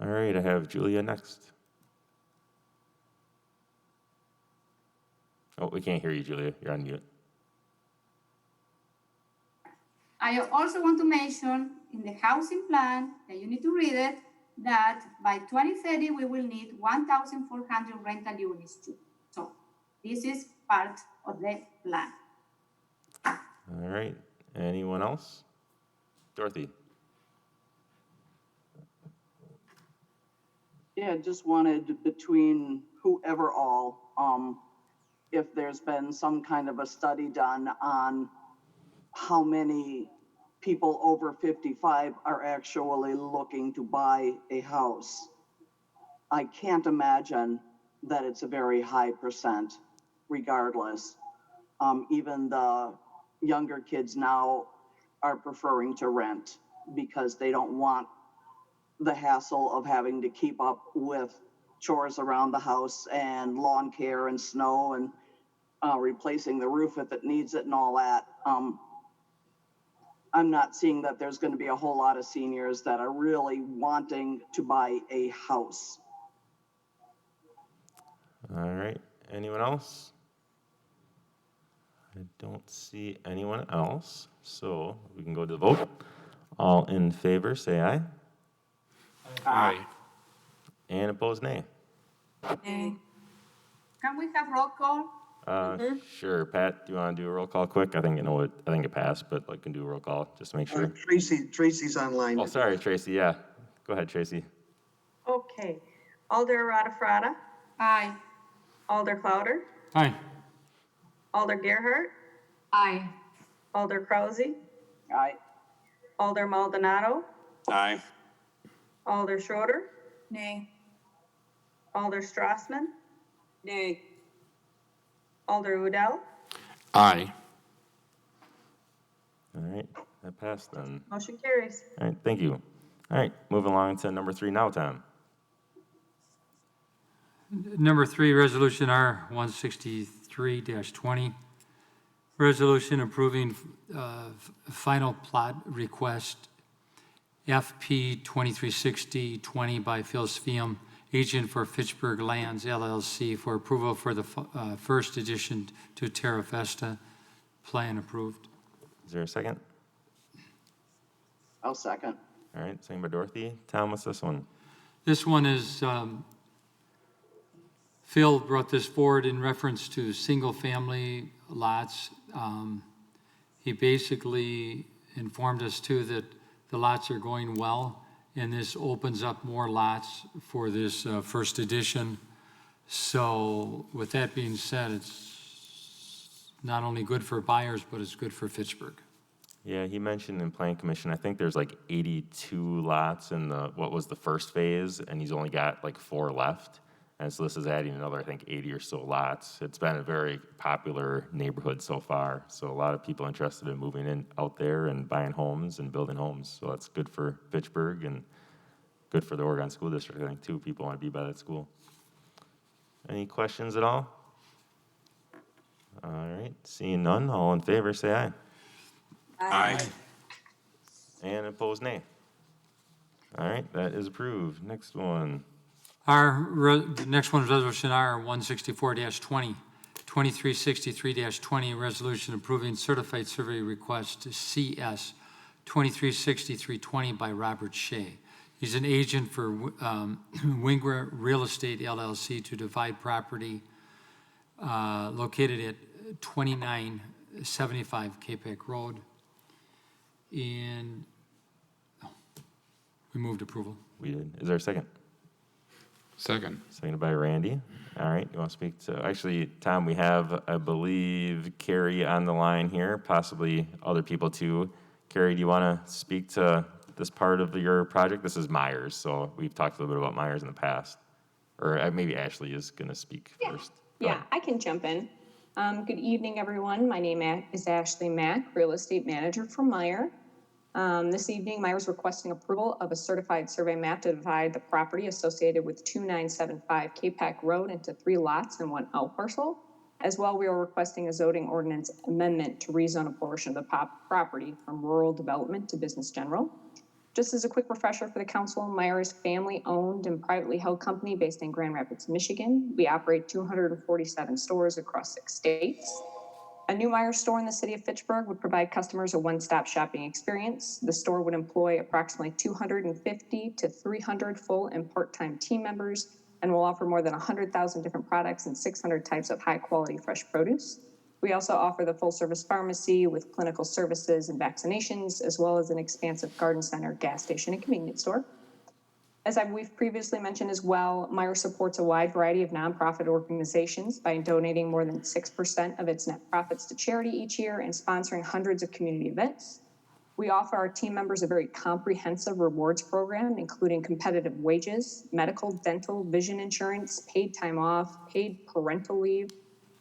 All right, I have Julia next. Oh, we can't hear you, Julia. You're on mute. I also want to mention in the housing plan, that you need to read it, that by 2030, we will need 1,400 rental units too. So this is part of the plan. All right, anyone else? Dorothy. Yeah, just wanted between whoever all, if there's been some kind of a study done on how many people over 55 are actually looking to buy a house. I can't imagine that it's a very high percent regardless. Even the younger kids now are preferring to rent because they don't want the hassle of having to keep up with chores around the house and lawn care and snow and replacing the roof if it needs it and all that. I'm not seeing that there's going to be a whole lot of seniors that are really wanting to buy a house. All right, anyone else? I don't see anyone else, so we can go to the vote. All in favor, say aye. Aye. And opposed, nay. Nay. Can we have roll call? Sure, Pat, do you want to do a roll call quick? I think it passed, but I can do a roll call just to make sure. Tracy's online. Oh, sorry, Tracy, yeah. Go ahead, Tracy. Okay. Alder Rada Aye. Alder Clouder, Aye. Alder Gerhart, Aye. Alder Krause, Aye. Alder Maldonado, Aye. Alder Schroeder, Nay. Alder Strassman, Nay. Alder Udell, Aye. All right, that passed then. motion carries. All right, thank you. All right, moving along to number 3 now, Tom. Number 3, Resolution R 163-20. Resolution approving final plot request FP 2360-20 by Phil Sveum, agent for Fitchburg Lands LLC, for approval for the first addition to Terra Vesta. Plan approved. Is there a second? I'll second. All right, second by Dorothy. Tom, what's this one? This one is, Phil brought this forward in reference to single-family lots. He basically informed us too that the lots are going well, and this opens up more lots for this first edition. So with that being said, it's not only good for buyers, but it's good for Fitchburg. Yeah, he mentioned in Plan Commission, I think there's like 82 lots in what was the first phase, and he's only got like 4 left. And so this is adding another, I think, 80 or so lots. It's been a very popular neighborhood so far. So a lot of people interested in moving in out there and buying homes and building homes. So that's good for Fitchburg and good for the Oregon School District, I think, too. People want to be by that school. Any questions at all? All right, seeing none, all in favor, say aye. Aye. And opposed, nay. All right, that is approved. Next one. The next one is Resolution R 164-20, 2363-20, resolution approving certified survey request CS 236320 by Robert Shea. He's an agent for Winger Real Estate LLC to divide property located at 2975 Capac Road. And we moved approval. We did. Is there a second? Second. Seconded by Randy. All right, you want to speak to, actually, Tom, we have, I believe, Carrie on the line here, possibly other people too. Carrie, do you want to speak to this part of your project? This is Myers, so we've talked a little bit about Myers in the past. Or maybe Ashley is going to speak first. Go Yeah, ahead. I can jump in. Good evening, everyone. My name is Ashley Mack, Real Estate Manager for Meyer. This evening, Myers requesting approval of a certified survey map to divide the property associated with 2975 Capac Road into 3 lots and 1 out parcel. As well, we are requesting a zoning ordinance amendment to rezone a portion of the property from rural development to business general. Just as a quick refresher for the council, Meyer is family-owned and privately held company based in Grand Rapids, Michigan. We operate 247 stores across 6 states. A new Meyer store in the city of Fitchburg would provide customers a one-stop shopping experience. The store would employ approximately 250 to 300 full and part-time team members and will offer more than 100,000 different products and 600 types of high-quality fresh produce. We also offer the full-service pharmacy with clinical services and vaccinations, as well as an expansive garden center, gas station, and convenience store. As we've previously mentioned as well, Meyer supports a wide variety of nonprofit organizations by donating more than 6% of its net profits to charity each year and sponsoring hundreds of community events. We offer our team members a very comprehensive rewards program, including competitive wages, medical, dental, vision insurance, paid time off, paid parental leave,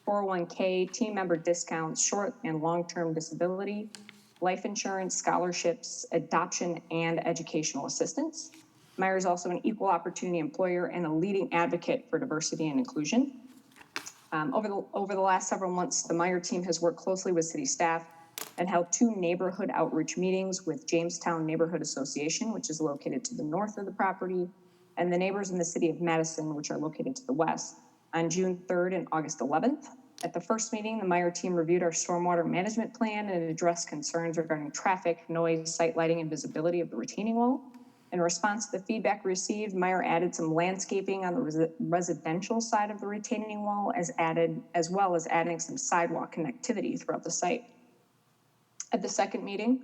401k, team member discounts, short and long-term disability, life insurance, scholarships, adoption, and educational assistance. Meyer is also an equal opportunity employer and a leading advocate for diversity and inclusion. Over the last several months, the Meyer team has worked closely with city staff and held 2 neighborhood outreach meetings with Jamestown Neighborhood Association, which is located to the north of the property, and the neighbors in the city of Madison, which are located to the west, on June 3rd and August 11th. At the first meeting, the Meyer team reviewed our stormwater management plan and addressed concerns regarding traffic, noise, site lighting, and visibility of the retaining wall. In response to the feedback received, Meyer added some landscaping on the residential side of the retaining wall, as well as adding some sidewalk connectivity throughout the site. At the second meeting,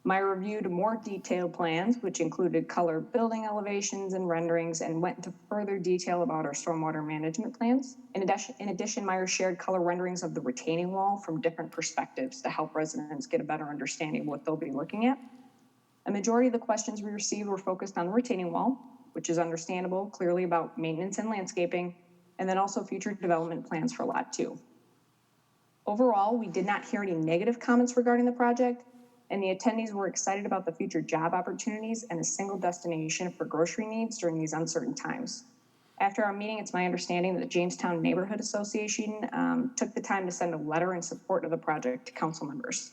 Meyer reviewed more detailed plans, which included color building elevations and renderings, and went into further detail about our stormwater management plans. In addition, Meyer shared color renderings of the retaining wall from different perspectives to help residents get a better understanding of what they'll be looking at. A majority of the questions we received were focused on the retaining wall, which is understandable, clearly about maintenance and landscaping, and then also future development plans for Lot 2. Overall, we did not hear any negative comments regarding the project, and the attendees were excited about the future job opportunities and a single destination for grocery needs during these uncertain times. After our meeting, it's my understanding that the Jamestown Neighborhood Association took the time to send a letter in support of the project to council members.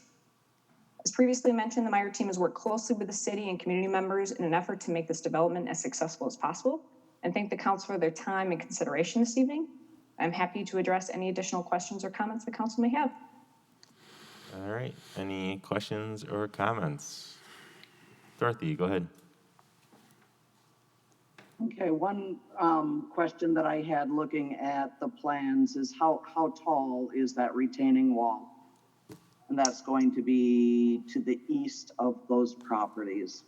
As previously mentioned, the Meyer team has worked closely with the city and community members in an effort to make this development as successful as possible, and thank the council for their time and consideration this evening. I'm happy to address any additional questions or comments the council may have. All right, any questions or comments? Dorothy, go ahead. Okay, one question that I had looking at the plans is how tall is that retaining wall? And that's going to be to the east of those properties.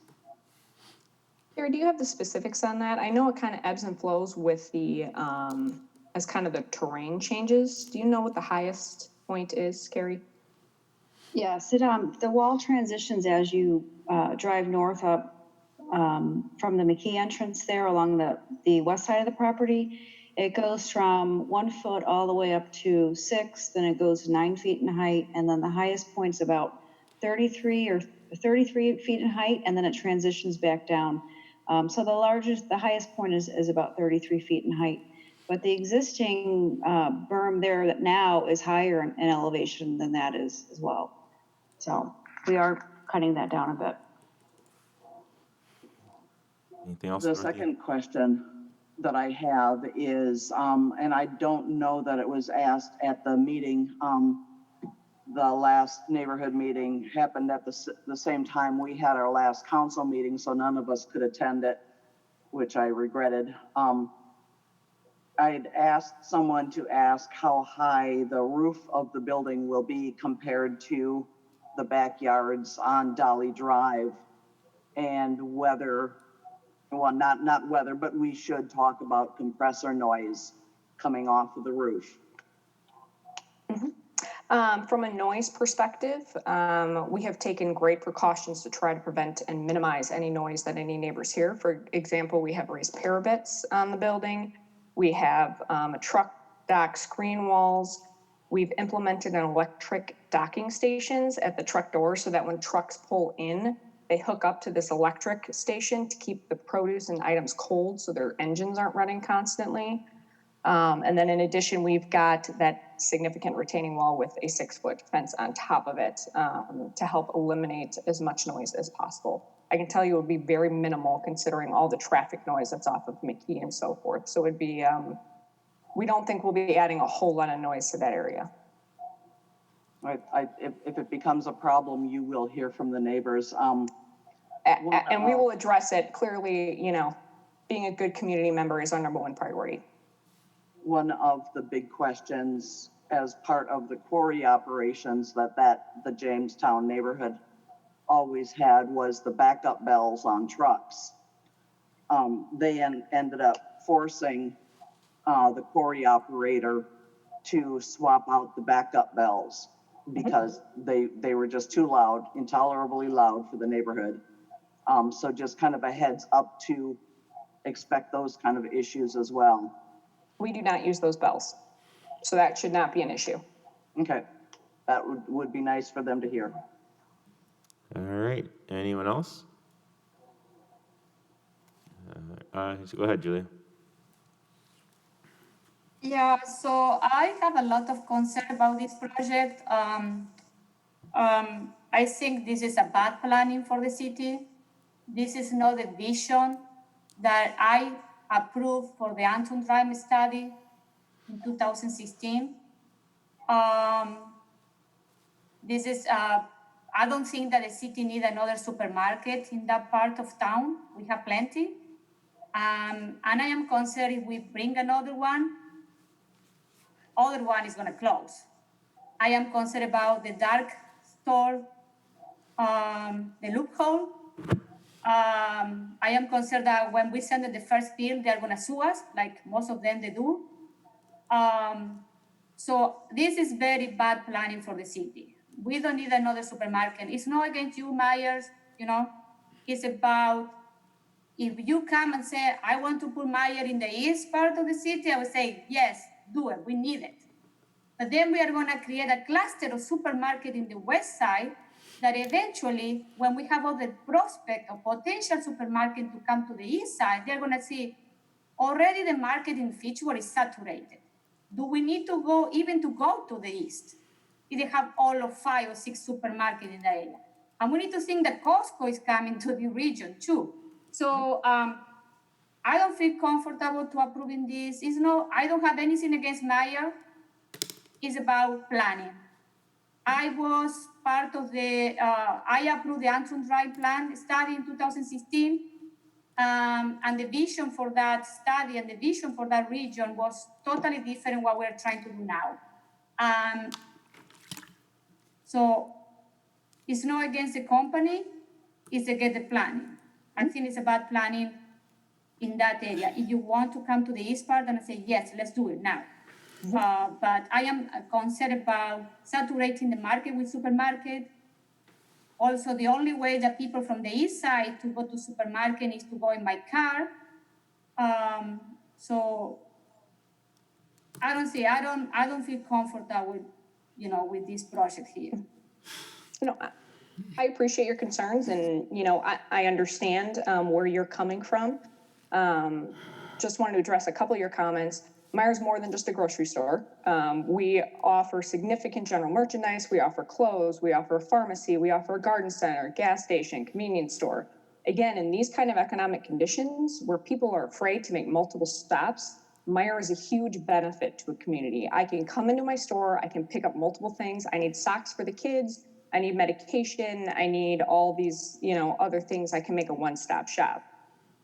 Gary, do you have the specifics on that? I know it kind of ebbs and flows with the, as kind of the terrain changes. Do you know what the highest point is, Gary? Yes, the wall transitions as you drive north up from the McKee entrance there along the west side of the property. It goes from 1 foot all the way up to 6, then it goes 9 feet in height, and then the highest point's about 33 feet in height, and then it transitions back down. So the highest point is about 33 feet in height. But the existing berm there that now is higher in elevation than that is as well. So we are cutting that down a bit. Anything else? The Dorothy? second question that I have is, and I don't know that it was asked at the meeting, the last neighborhood meeting happened at the same time we had our last council meeting, so none of us could attend it, which I regretted. I'd asked someone to ask how high the roof of the building will be compared to the backyards on Dolly Drive, and whether, well, not whether, but we should talk about compressor noise coming off of the roof. From a noise perspective, we have taken great precautions to try to prevent and minimize any noise that any neighbors hear. For example, we have raised parapets on the building. We have a truck dock screen walls. We've implemented an electric docking stations at the truck doors so that when trucks pull in, they hook up to this electric station to keep the produce and items cold so their engines aren't running constantly. And then in addition, we've got that significant retaining wall with a 6-foot fence on top of it to help eliminate as much noise as possible. I can tell you it would be very minimal considering all the traffic noise that's off of McKee and so forth. So it'd be, we don't think we'll be adding a whole lot of noise to that area. If it becomes a problem, you will hear from the neighbors. And we will address it clearly, you know, being a good community member is our #1 priority. One of the big questions as part of the quarry operations that the Jamestown neighborhood always had was the backup bells on trucks. They ended up forcing the quarry operator to swap out the backup bells because they were just too loud, intolerably loud for the neighborhood. So just kind of a heads up to expect those kind of issues as well. We do not use those bells, so that should not be an issue. Okay, that would be nice for them to hear. All right, anyone else? Go ahead, Julia. Yeah, so I have a lot of concern about this project. I think this is a bad planning for the city. This is not the vision that I approved for the Anton Drive study in 2016. This is, I don't think that the city needs another supermarket in that part of town. We have plenty. And I am concerned if we bring another one is going to close. I am concerned about the dark store, the loophole. I am concerned that when we send the first bill, they're going to sue us, like most of them they do. So this is very bad planning for the city. We don't need another supermarket. It's not against you, Myers, it's about if you come and say, I want to put Meyer in the east part of the city, I would say, yes, do it, we need it. But then we are gonna create a cluster of supermarket in the west side that eventually, when we have other prospect of potential supermarket to come to the east side, they're gonna see already the market in Fitchburg is saturated. Do we need to go to the east? If they have all of 5 or 6 supermarkets in the area. And we need to think that Costco is coming to the region too. So I don't feel comfortable to approving this. I don't have anything against Meyer. It's about planning. I was part of I approved the Antrim Drive plan study in 2016. And the vision for that study and the vision for that region was totally different than what we're trying to do now. So it's not against the company, it's against the planning. I think it's about planning in that area. If you want to come to the east part, then I say, yes, let's do it now. But I am concerned about saturating the market with supermarket. Also, the only way that people from the east side to go to supermarket is to go in by car. So I don't feel comfortable with, with this project here. I appreciate your concerns, and I understand where you're coming from. Just wanted to address a couple of your comments. Meyer's more than just a grocery store. We offer significant general merchandise. We offer clothes. We offer a pharmacy. We offer a garden center, gas station, convenience store. Again, in these kind of economic conditions where people are afraid to make multiple stops, Meyer is a huge benefit to a community. I can come into my store. I can pick up multiple things. I need socks for the kids. I need medication. I need all these, other things. I can make a one-stop shop.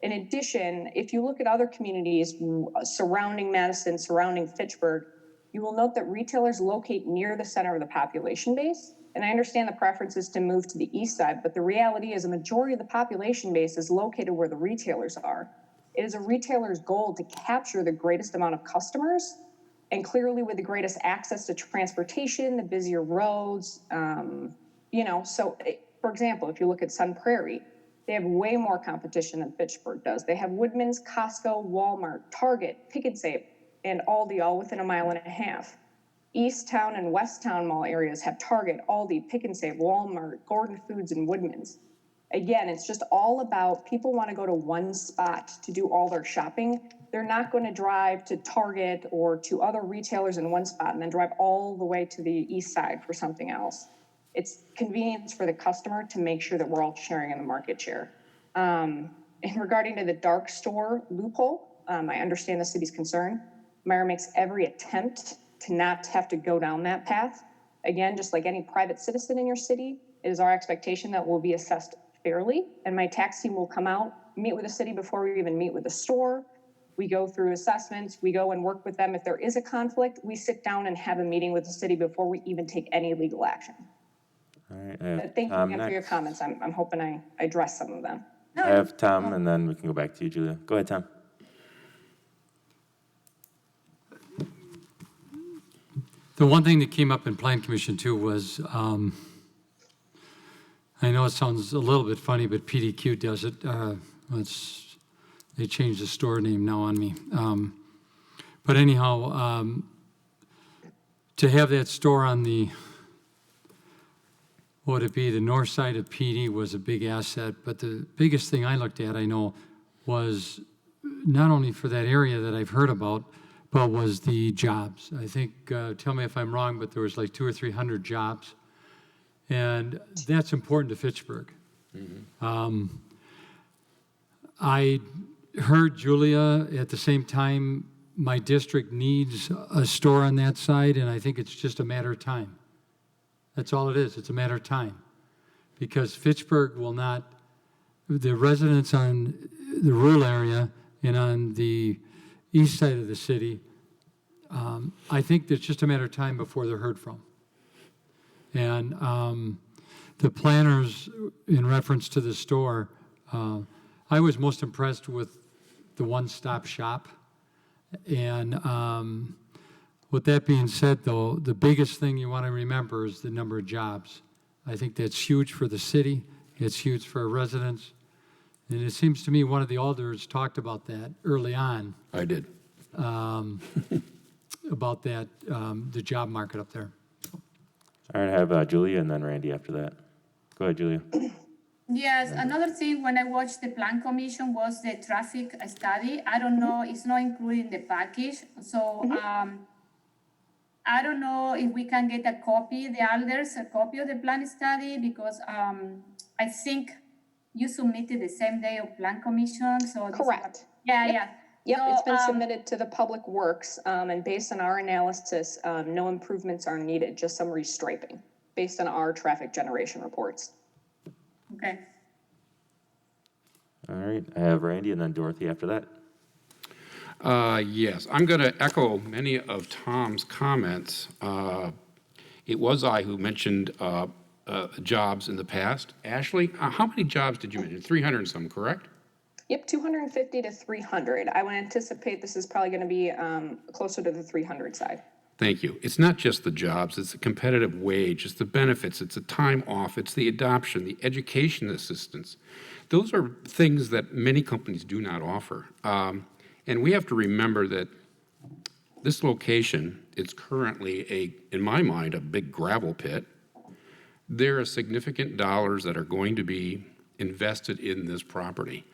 In addition, if you look at other communities surrounding Madison, surrounding Fitchburg, you will note that retailers locate near the center of the population base. And I understand the preference is to move to the east side, but the reality is a majority of the population base is located where the retailers are. It is a retailer's goal to capture the greatest amount of customers, and clearly with the greatest access to transportation, the busier roads, so for example, if you look at Sun Prairie, they have way more competition than Fitchburg does. They have Woodman's, Costco, Walmart, Target, Pick and Save, and Aldi all within a mile and a half. East Town and West Town mall areas have Target, Aldi, Pick and Save, Walmart, Gordon Foods, and Woodman's. Again, it's just all about people want to go to one spot to do all their shopping. They're not going to drive to Target or to other retailers in one spot and then drive all the way to the east side for something else. It's convenience for the customer to make sure that we're all sharing in the market share. And regarding to the dark store loophole, I understand the city's concern. Meyer makes every attempt to not have to go down that path. Again, just like any private citizen in your city, it is our expectation that we'll be assessed fairly, and my tax team will come out, meet with the city before we even meet with the store. We go through assessments, we go and work with them. If there is a conflict, we sit down and have a meeting with the city before we even take any legal action. All right, Thank you again for your comments. I'm hoping I addressed some of them. I have Tom, and then we can go back to you, Julia. Go ahead, Tom. The one thing that came up in Plan Commission too was, I know it sounds a little bit funny, but PDQ does it. They changed the store name now on me. But anyhow, to have that store on the, what would it be, the north side of PD was a big asset. But the biggest thing I looked at, I know, was not only for that area that I've heard about, but was the jobs. I think, tell me if I'm wrong, but there was like 200 or 300 jobs. And that's important to Fitchburg. I heard Julia at the same time my district needs a store on that side, and I think it's just a matter of time. That's all it is. It's a matter of time. Because Fitchburg will not, the residents on the rural area and on the east side of the city, I think it's just a matter of time before they're heard from. And the planners, in reference to the store, I was most impressed with the one-stop shop. And with that being said, though, the biggest thing you want to remember is the number of jobs. I think that's huge for the city. It's huge for our residents. And it seems to me one of the alders talked about that early on. I did. About that, the job market up there. All right, I have Julia and then Randy after that. Go ahead, Julia. Yes, another thing when I watched the plan commission was the traffic study. I don't know, it's not included in the package. So I don't know if we can get a copy, the elders, a copy of the plan study, because I think you submitted the same day of plan commission. So Correct. Yeah. Yep, So, it's been submitted to the Public Works, and based on our analysis, no improvements are needed, just some restriping, based on our traffic generation reports. Okay. All right, I have Randy and then Dorothy after that. Yes, I'm going to echo many of Tom's comments. It was I who mentioned jobs in the past. Ashley, how many jobs did you mention? 300 and some, correct? Yep, 250 to 300. I would anticipate this is probably going to be closer to the 300 side. Thank you. It's not just the jobs, it's the competitive wage, it's the benefits, it's the time off, it's the adoption, the education assistance. Those are things that many companies do not offer. And we have to remember that this location is currently in my mind, a big gravel pit. There are significant dollars that are going to be invested in this property.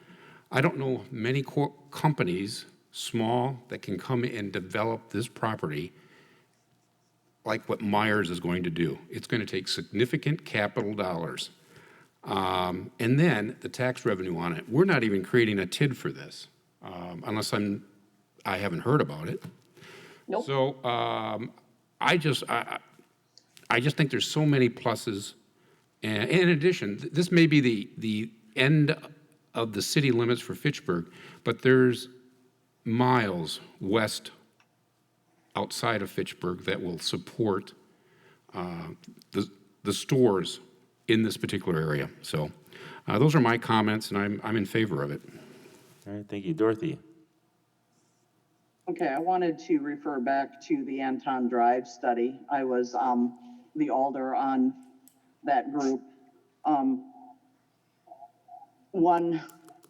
I don't know many companies, small, that can come and develop this property like what Myers is going to do. It's going to take significant capital dollars. And then the tax revenue on it. We're not even creating a TID for this, unless I haven't heard about it. Nope. So I just think there's so many pluses. And in addition, this may be the end of the city limits for Fitchburg, but there's miles west outside of Fitchburg that will support the stores in this particular area. So those are my comments, and I'm in favor of it. All right, thank you. Dorothy? Okay, I wanted to refer back to the Anton Drive study. I was the alder on that group. One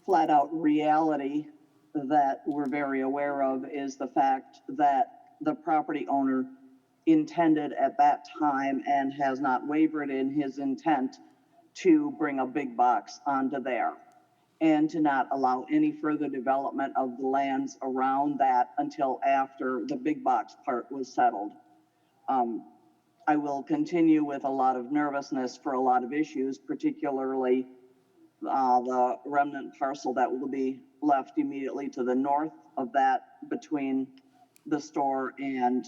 flat-out reality that we're very aware of is the fact that the property owner intended at that time and has not wavered in his intent to bring a big box onto there and to not allow any further development of the lands around that until after the big box part was settled. I will continue with a lot of nervousness for a lot of issues, particularly the remnant parcel that will be left immediately to the north of that between the store and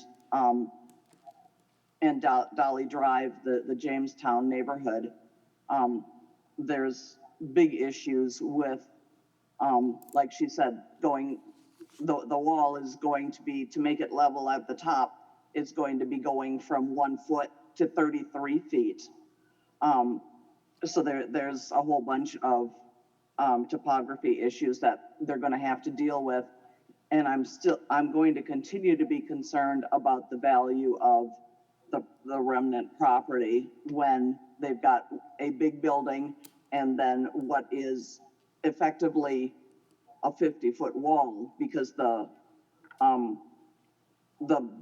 Dolly Drive, the Jamestown neighborhood. There's big issues with, like she said, the wall is going to be, to make it level at the top, it's going to be going from 1 foot to 33 feet. So there's a whole bunch of topography issues that they're going to have to deal with. And I'm going to continue to be concerned about the value of the remnant property when they've got a big building and then what is effectively a 50-foot wall, because the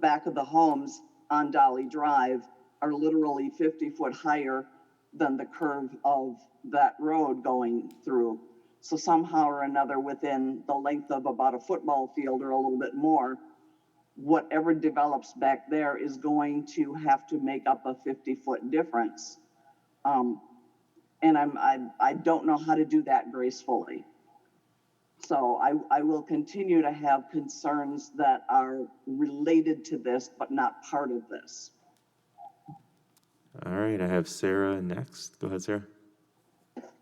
back of the homes on Dolly Drive are literally 50 foot higher than the curve of that road going through. So somehow or another, within the length of about a football field or a little bit more, whatever develops back there is going to have to make up a 50-foot difference. And I don't know how to do that gracefully. So I will continue to have concerns that are related to this, but not part of this. All right, I have Sarah next. Go ahead, Sarah.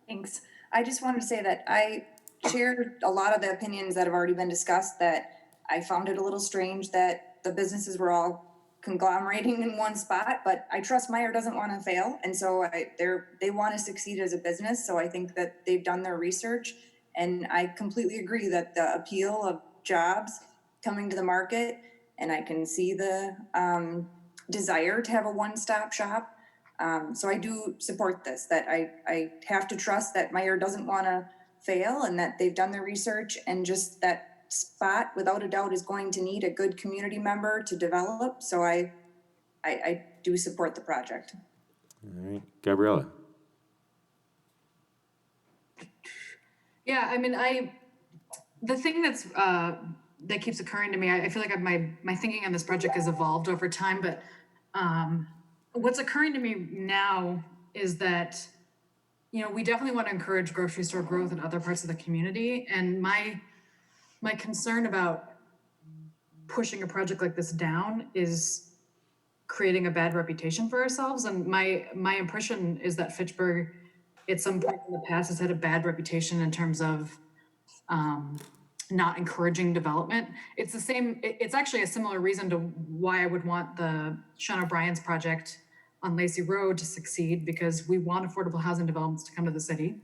Thanks. I just wanted to say that I share a lot of the opinions that have already been discussed, that I found it a little strange that the businesses were all conglomerating in one spot, but I trust Meyer doesn't want to fail. And so they want to succeed as a business. So I think that they've done their research, and I completely agree that the appeal of jobs coming to the market, and I can see the desire to have a one-stop shop. So I do support this, that I have to trust that Meyer doesn't want to fail and that they've done their research, and just that spot without a doubt is going to need a good community member to develop. So I do support the project. All right, Gabriella. Yeah, I mean, the thing that's that keeps occurring to me, I feel like my thinking on this project has evolved over time, but what's occurring to me now is that, you know, we definitely want to encourage grocery store growth in other parts of the community, and my concern about pushing a project like this down is creating a bad reputation for ourselves. And my impression is that Fitchburg, at some point in the past, has had a bad reputation in terms of not encouraging development. It's the same. It's actually a similar reason to why I would want the Sean O'Brien's project on Lacey Road to succeed, because we want affordable housing developments to come to the city.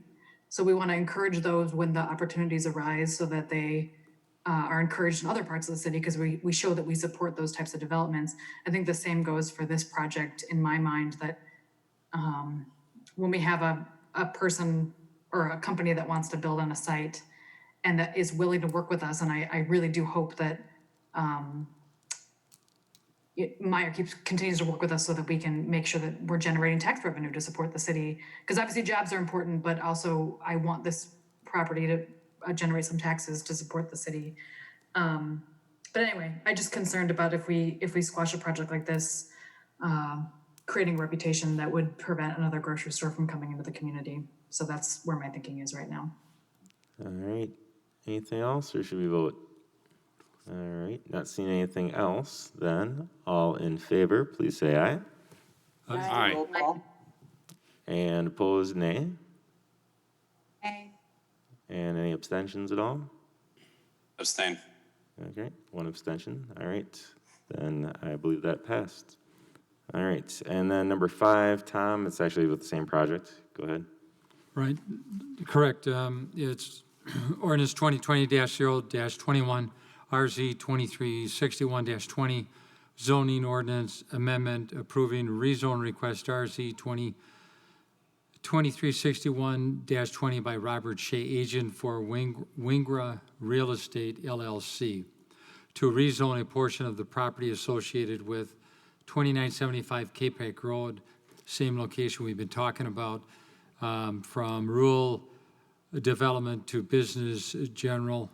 So we want to encourage those when the opportunities arise, so that they are encouraged in other parts of the city, because we show that we support those types of developments. I think the same goes for this project in my mind, that when we have a person or a company that wants to build on a site and that is willing to work with us, and I really do hope that Meyer continues to work with us so that we can make sure that we're generating tax revenue to support the city. Because obviously jobs are important, but also I want this property to generate some taxes to support the city. But anyway, I'm just concerned about if we squash a project like this, creating a reputation that would prevent another grocery store from coming into the community. So that's where my thinking is right now. All right, anything else, or should we vote? All right, not seeing anything else, then all in favor, please say aye. Aye. Roll call. And opposed, nay. Aye. And any abstentions at all? Abstain. Okay, one abstention. All right, then I believe that passed. All right, and then number 5, Tom, it's actually with the same project. Go ahead. Right, correct. It's ordinance 2020-0-21, RZ 2361-20, zoning ordinance amendment approving rezone request RZ 2361-20 by Robert Shea, agent for Wingra Real Estate LLC, to rezone a portion of the property associated with 2975 Cape Road, same location we've been talking about, from rural development to business general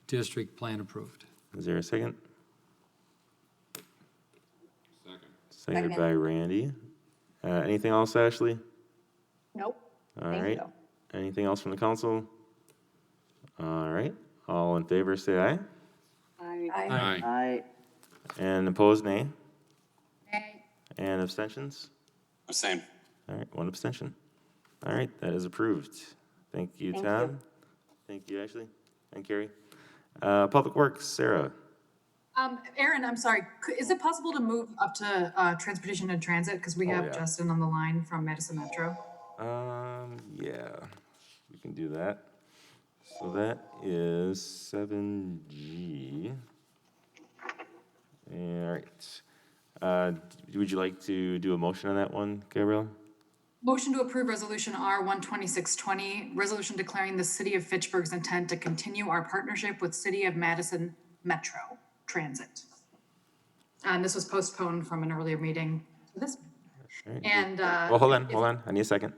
district, plan approved. Is there a second? Second. Seconded by Randy. Anything else, Ashley? Nope. All Thank right. you. Anything else from the council? All right. All in favor, say aye. Aye. Aye. And opposed, nay. Aye. And abstentions? Abstain. All right, one abstention. All right, that is approved. Thank you, Thank Tom. you. Thank you, Ashley and Carrie. Public Works, Sarah. Aaron, I'm sorry. Is it possible to move up to transportation and transit? Because we have yeah. Justin on the line from Madison Metro. Yeah, we can do that. So that is 7G. All right. Would you like to do a motion on that one, Gabrielle? Motion to approve Resolution R12620, resolution declaring the City of Fitchburg's intent to continue our partnership with City of Madison Metro Transit. And this was postponed from an earlier meeting to this. All right. And Well, hold on. I need a second.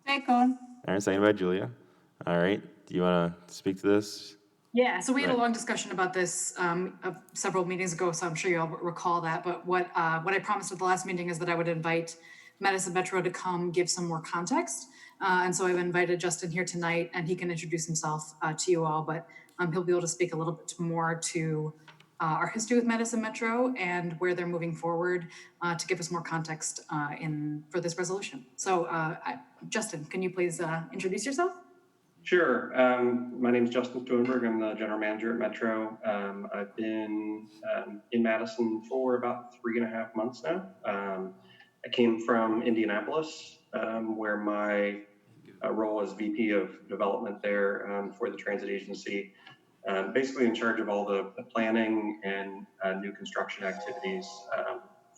Second. Aaron, seconded by Julia. All right. Do you want to speak to this? Yeah, so we had a Right. long discussion about this several meetings ago, so I'm sure you'll recall that. But what I promised at the last meeting is that I would invite Madison Metro to come give some more context. And so I've invited Justin here tonight, and he can introduce himself to you all, but he'll be able to speak a little bit more to our history with Madison Metro and where they're moving forward to give us more context for this resolution. So Justin, can you please introduce yourself? Sure. My name is Justin Stoenberg. I'm the general manager at Metro. I've been in Madison for about 3.5 months now. I came from Indianapolis, where my role as VP of development there for the transit agency, basically in charge of all the planning and new construction activities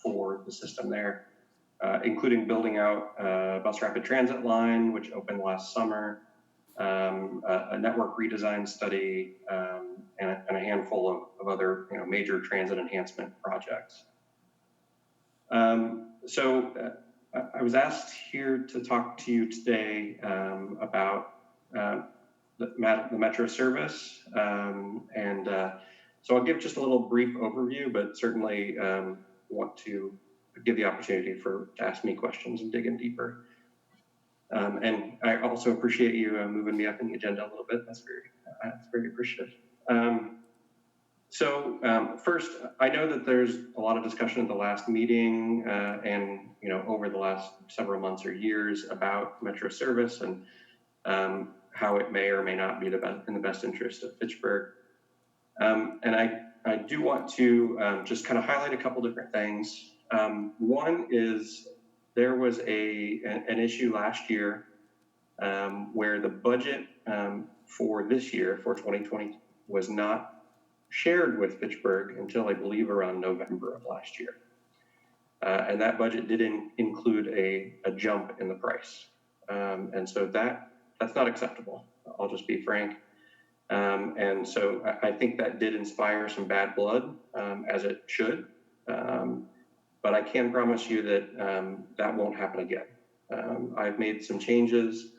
for the system there, including building out a bus rapid transit line, which opened last summer, a network redesign study, and a handful of other major transit enhancement projects. I was asked here to talk to you today about the Metro service, so I'll give just a little brief overview, but certainly want to give the opportunity to ask me questions and dig in deeper. And I also appreciate you moving me up in the agenda a little bit. That's very appreciative. First, I know that there's a lot of discussion at the last meeting and over the last several months or years about Metro service and how it may or may not be in the best interest of Fitchburg. And I do want to just kind of highlight a couple different things. One is there was an issue last year where the budget for this year, for 2020, was not shared with Fitchburg until I believe around November of last year. And that budget didn't include a jump in the price. And so that's not acceptable. I'll just be frank. And so I think that did inspire some bad blood, as it should. But I can promise you that that won't happen again. I've made some changes,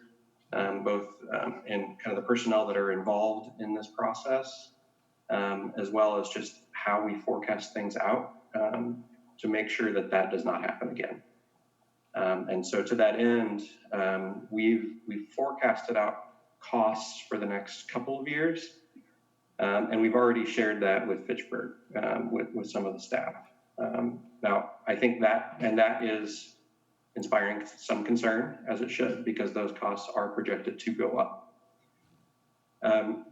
both in kind of the personnel that are involved in this process, as well as just how we forecast things out to make sure that that does not happen again. And so to that end, we've forecasted out costs for the next couple of years, and we've already shared that with Fitchburg, with some of the staff. Now, I think that is inspiring some concern, as it should, because those costs are projected to go up.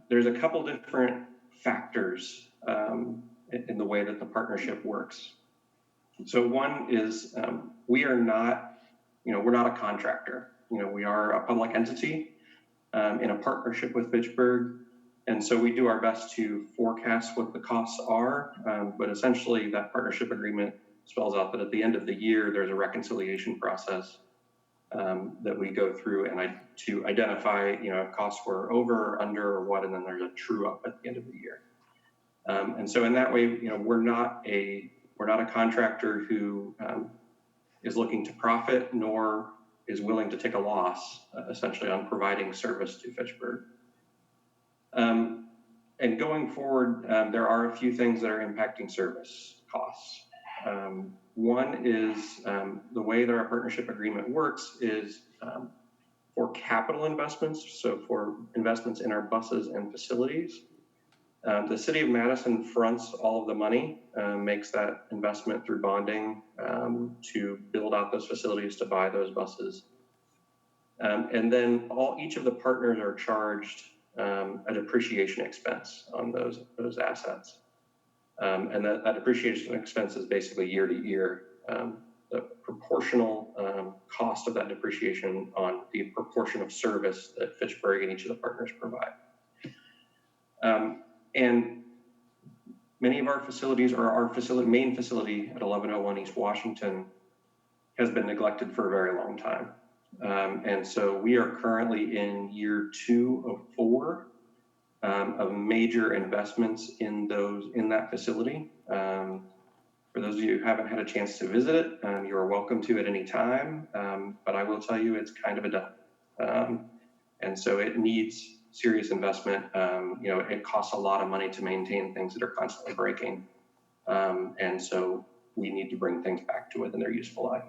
There's a couple different factors in the way that the partnership works. So one is we are not, we're not a contractor. We are a public entity in a partnership with Fitchburg. And so we do our best to forecast what the costs are, but essentially that partnership agreement spells out that at the end of the year, there's a reconciliation process that we go through to identify, if costs were over or under or what, and then there's a true up at the end of the year. And so in that way, we're not a contractor who is looking to profit, nor is willing to take a loss, essentially, on providing service to Fitchburg. And going forward, there are a few things that are impacting service costs. One is the way that our partnership agreement works is for capital investments, so for investments in our buses and facilities. The city of Madison fronts all of the money, makes that investment through bonding to build out those facilities, to buy those buses. And then each of the partners are charged a depreciation expense on those assets. And that depreciation expense is basically year to year, the proportional cost of that depreciation on the proportion of service that Fitchburg and each of the partners provide. And many of our facilities, or our main facility at 1101 East Washington, has been neglected for a very long time. And so we are currently in year 2 of 4 of major investments in that facility. For those of you who haven't had a chance to visit it, you are welcome to at any time. But I will tell you, it's kind of a dump. And so it needs serious investment. It costs a lot of money to maintain things that are constantly breaking. And so we need to bring things back to within their useful life.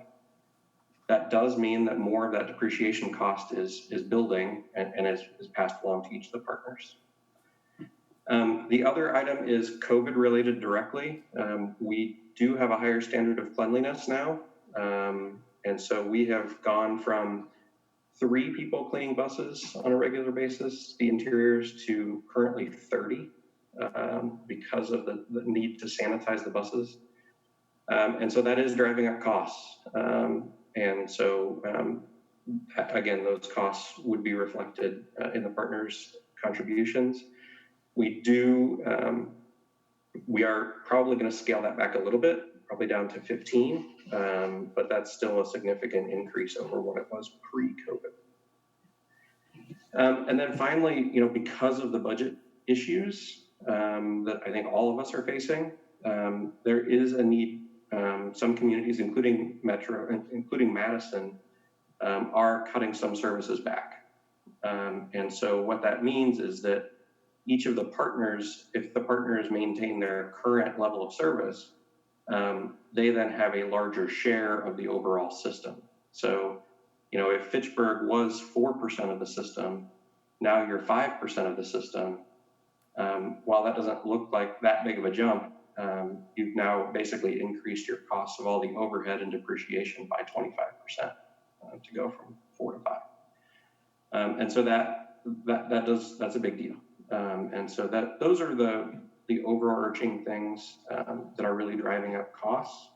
That does mean that more of that depreciation cost is building and is passed along to each of the partners. The other item is COVID related directly. We do have a higher standard of cleanliness now. And so we have gone from 3 people cleaning buses on a regular basis, the interiors, to currently 30 because of the need to sanitize the buses. And so that is driving up costs. And so, again, those costs would be reflected in the partners' contributions. We are probably going to scale that back a little bit, probably down to 15, but that's still a significant increase over what it was pre-COVID. And then finally, because of the budget issues that I think all of us are facing, there is a need. Some communities, including Madison, are cutting some services back. And so what that means is that each of the partners, if the partners maintain their current level of service, they then have a larger share of the overall system. So, if Fitchburg was 4% of the system, now you're 5% of the system. While that doesn't look like that big of a jump, you've now basically increased your costs of all the overhead and depreciation by 25% to go from 4 to 5. And so that's a big deal. And so those are the overarching things that are really driving up costs.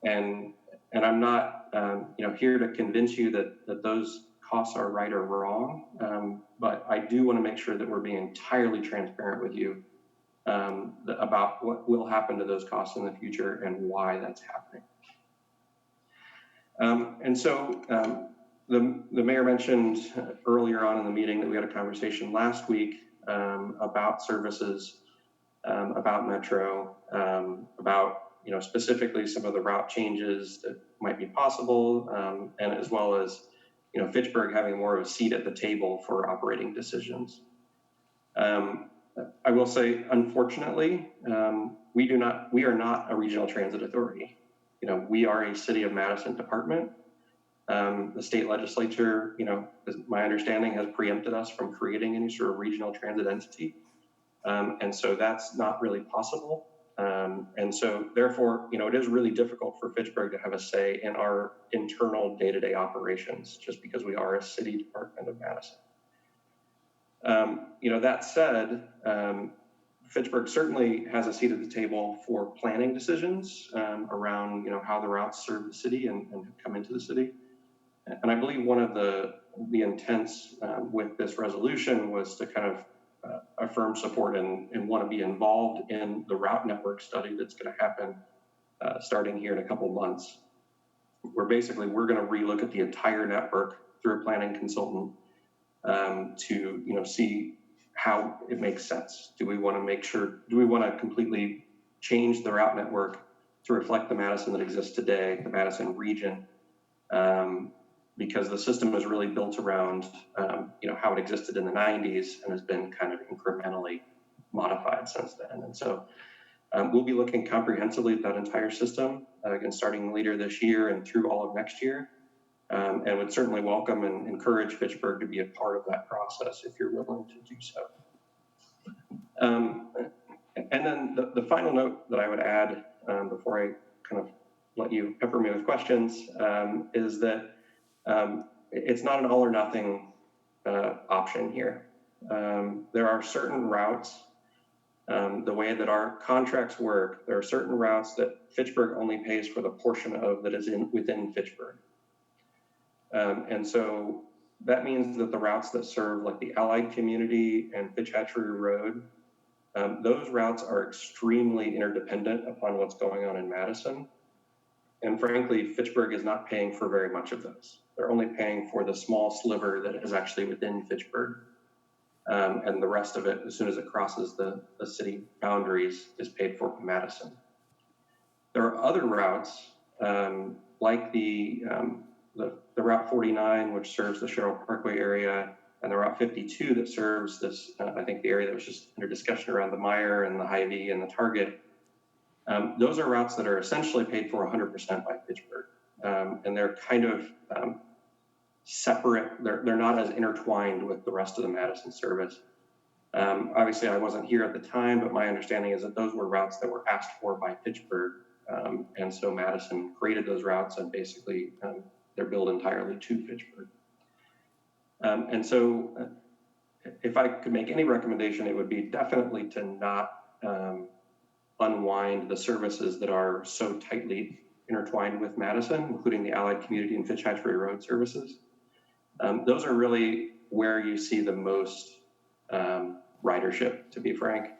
And I'm not here to convince you that those costs are right or wrong, but I do want to make sure that we're being entirely transparent with you about what will happen to those costs in the future and why that's happening. And so the mayor mentioned earlier on in the meeting that we had a conversation last week about services, about Metro, about specifically some of the route changes that might be possible, and as well as Fitchburg having more of a seat at the table for operating decisions. I will say, unfortunately, we are not a regional transit authority. We are a City of Madison department. The state legislature, my understanding, has preempted us from creating any sort of regional transit entity. And so that's not really possible. And so therefore, it is really difficult for Fitchburg to have a say in our internal day-to-day operations, just because we are a city department of Madison. That said, Fitchburg certainly has a seat at the table for planning decisions around, how the routes serve the city and come into the city. And I believe one of the intents with this resolution was to kind of affirm support and want to be involved in the route network study that's going to happen starting here in a couple months, where basically we're going to relook at the entire network through a planning consultant to see how it makes sense. Do we want to completely change the route network to reflect the Madison that exists today, the Madison region? Because the system is really built around, how it existed in the 90s and has been kind of incrementally modified since then. And so we'll be looking comprehensively at that entire system, again, starting later this year and through all of next year. And would certainly welcome and encourage Fitchburg to be a part of that process if you're willing to do so. And then the final note that I would add before I kind of let you pepper me with questions is that it's not an all or nothing option here. There are certain routes, the way that our contracts work, there are certain routes that Fitchburg only pays for the portion of that is within Fitchburg. And so that means that the routes that serve like the Allied Community and Fitch-Hatchery Road, those routes are extremely interdependent upon what's going on in Madison. And frankly, Fitchburg is not paying for very much of those. They're only paying for the small sliver that is actually within Fitchburg. And the rest of it, as soon as it crosses the city boundaries, is paid for from Madison. There are other routes, like the Route 49, which serves the Sherrill Parkway area, and the Route 52 that serves this, I think the area that was just under discussion around the Meyer and the Hy-Vee and the Target. Those are routes that are essentially paid for 100% by Fitchburg. and they're kind of separate. They're not as intertwined with the rest of the Madison service. Obviously, I wasn't here at the time, but my understanding is that those were routes that were asked for by Fitchburg, and so Madison created those routes, and basically they're billed entirely to Fitchburg. And so if I could make any recommendation, it would be definitely to not unwind the services that are so tightly intertwined with Madison, including the Allied Community and Fitch-Hatchery Road services. Those are really where you see the most ridership, to be frank.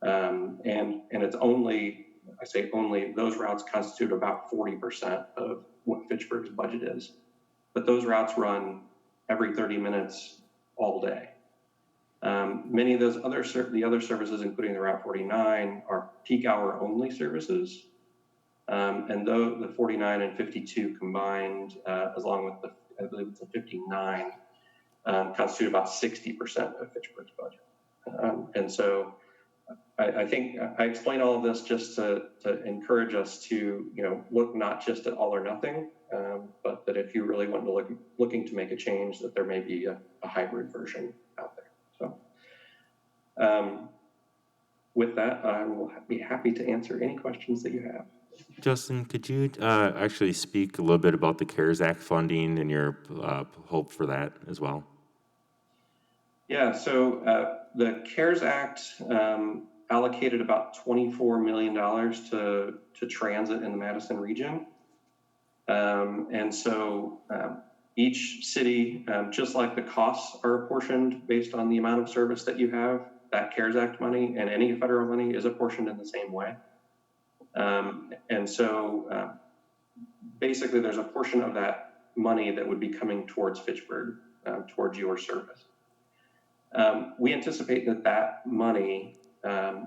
And it's only, I say only, those routes constitute about 40% of what Fitchburg's budget is. But those routes run every 30 minutes all day. Many of those other services, including the Route 49, are peak hour only services. And though the 49 and 52 combined, along with the, I believe it's a 59, constitute about 60% of Fitchburg's budget. And so I think I explain all of this just to encourage us to, look not just at all or nothing, but that if you really want to looking to make a change, that there may be a hybrid version out there. So with that, I will be happy to answer any questions that you have. Justin, could you actually speak a little bit about the CARES Act funding and your hope for that as well? Yeah, so the CARES Act allocated about $24 million to transit in the Madison region. And so each city, just like the costs are apportioned based on the amount of service that you have, that CARES Act money and any federal money is apportioned in the same way. And so basically there's a portion of that money that would be coming towards Fitchburg, towards your service. We anticipate that money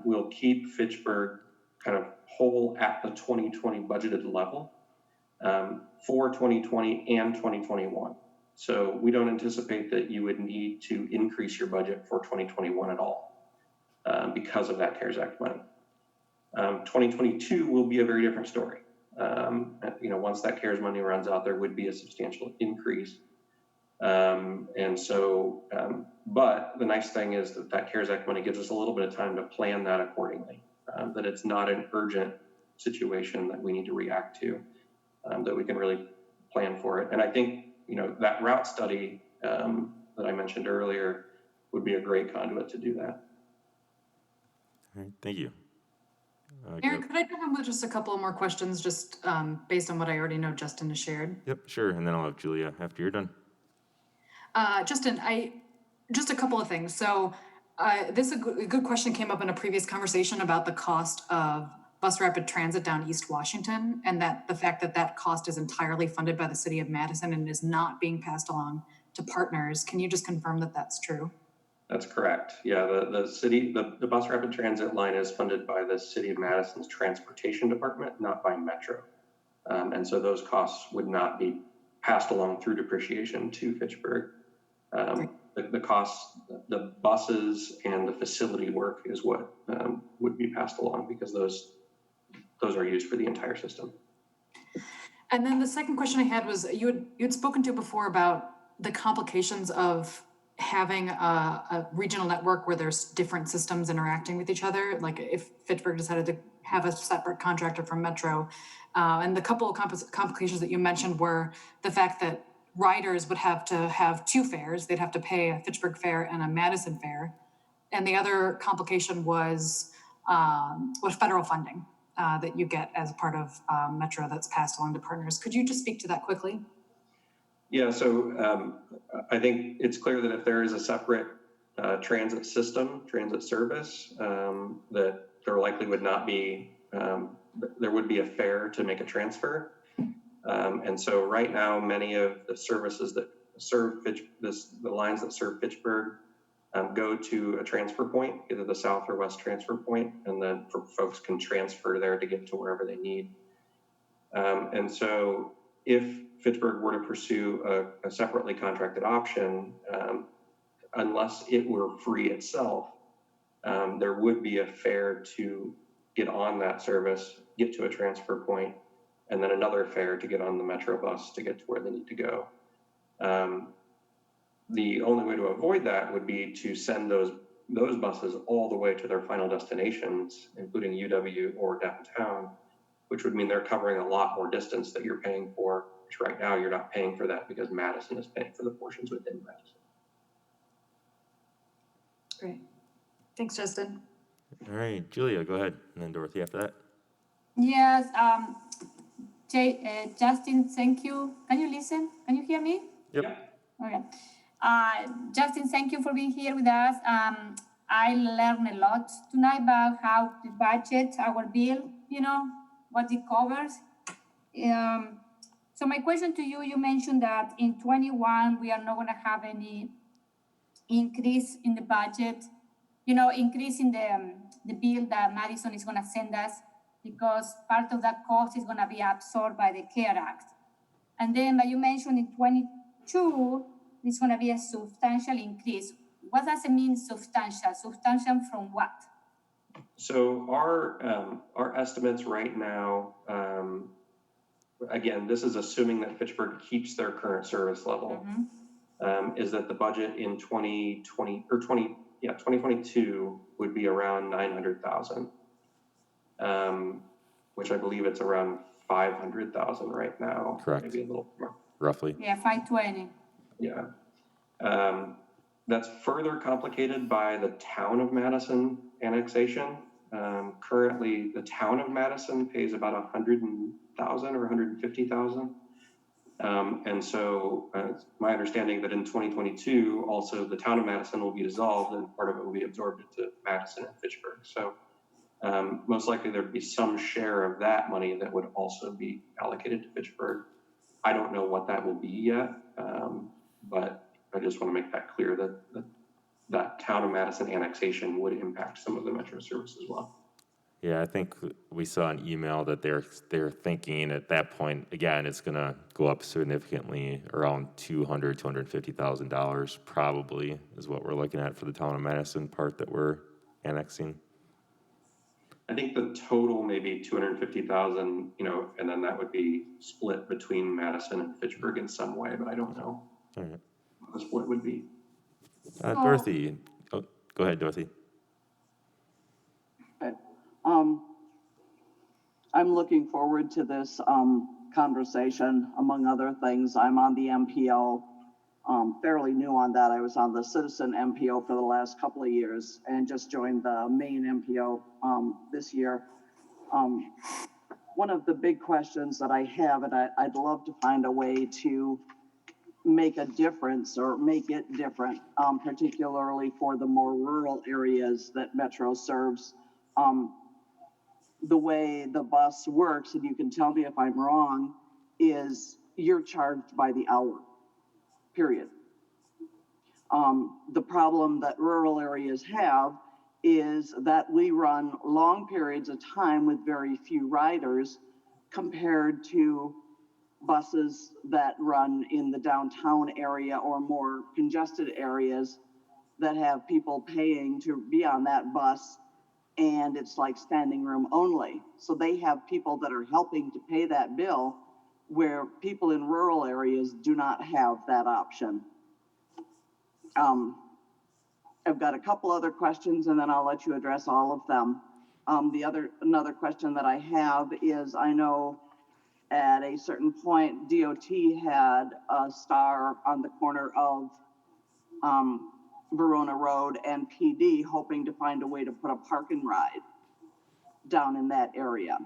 will keep Fitchburg kind of whole at the 2020 budgeted level for 2020 and 2021. So we don't anticipate that you would need to increase your budget for 2021 at all because of that CARES Act money. 2022 will be a very different story. Once that CARES money runs out, there would be a substantial increase. And so, but the nice thing is that CARES Act money gives us a little bit of time to plan that accordingly, that it's not an urgent situation that we need to react to, that we can really plan for it. And I think, that route study that I mentioned earlier would be a great conduit to do that. All right, thank you. Aaron, could I jump in with just a couple of more questions, just based on what I already know Justin has shared? Yep, sure. And then I'll have Julia after you're done. Justin, just a couple of things. So this a good question came up in a previous conversation about the cost of bus rapid transit down East Washington, and that the fact that cost is entirely funded by the city of Madison and is not being passed along to partners. Can you just confirm that that's true? That's correct. Yeah, the bus rapid transit line is funded by the city of Madison's transportation department, not by Metro. And so those costs would not be passed along through depreciation to Fitchburg. The costs, the buses and the facility work is what would be passed along because those are used for the entire system. And then the second question I had was you had spoken to before about the complications of having a regional network where there's different systems interacting with each other. Like if Fitchburg decided to have a separate contractor from Metro, and the couple of complications that you mentioned were the fact that riders would have to have two fares. They'd have to pay a Fitchburg fare and a Madison fare. And the other complication was federal funding that you get as part of Metro that's passed along to partners. Could you just speak to that quickly? Yeah, so I think it's clear that if there is a separate transit system, transit service, that there likely would not be, there would be a fare to make a transfer. And so right now, many of the services that serve the lines that serve Fitchburg go to a transfer point, either the south or west transfer point, and then folks can transfer there to get to wherever they need. And so if Fitchburg were to pursue a separately contracted option, unless it were free itself, there would be a fare to get on that service, get to a transfer point, and then another fare to get on the Metro bus to get to where they need to go. The only way to avoid that would be to send those buses all the way to their final destinations, including UW or downtown, which would mean they're covering a lot more distance that you're paying for, which right now you're not paying for that because Madison is paying for the portions within Madison. Great. Thanks, Justin. All right, Julia, go ahead, and then Dorothy after that. Yes, Justin, thank you. Can you listen? Can you hear me? Yep. Okay. Justin, thank you for being here with us. I learned a lot tonight about how to budget our bill, what it covers. So my question to you, you mentioned that in 21, we are not going to have any increase in the budget, increase in the bill that Madison is going to send us, because part of that cost is going to be absorbed by the CARE Act. And then, but you mentioned in 22, it's going to be a substantial increase. What does it mean, substantial? Substantial from what? So our estimates right now, again, this is assuming that Fitchburg keeps their current service level, is that the budget in 2022 would be around 900,000, which I believe it's around 500,000 right now. Correct. Maybe a little more. Roughly. Yeah, 520. Yeah. That's further complicated by the town of Madison annexation. Currently, the town of Madison pays about 100,000 or 150,000. And so it's my understanding that in 2022, also the town of Madison will be dissolved and part of it will be absorbed into Madison and Fitchburg. So most likely there'd be some share of that money that would also be allocated to Fitchburg. I don't know what that will be yet, but I just want to make that clear that town of Madison annexation would impact some of the Metro service as well. Yeah, I think we saw an email that they're thinking at that point, again, it's going to go up significantly, around $250,000 probably is what we're looking at for the town of Madison part that we're annexing. I think the total may be 250,000, and then that would be split between Madison and Fitchburg in some way, but I don't know All right. what the split would be. Dorothy, go ahead, Dorothy. I'm looking forward to this conversation, among other things. I'm on the MPO, fairly new on that. I was on the citizen MPO for the last couple of years and just joined the main MPO this year. One of the big questions that I have, and I'd love to find a way to make a difference or make it different, particularly for the more rural areas that Metro serves. The way the bus works, and you can tell me if I'm wrong, is you're charged by the hour, period. The problem that rural areas have is that we run long periods of time with very few riders compared to buses that run in the downtown area or more congested areas that have people paying to be on that bus, and it's like standing room only. So they have people that are helping to pay that bill, where people in rural areas do not have that option. I've got a couple other questions, and then I'll let you address all of them. Another question that I have is, I know at a certain point, DOT had a star on the corner of Verona Road and PD, hoping to find a way to put a park and ride down in that area.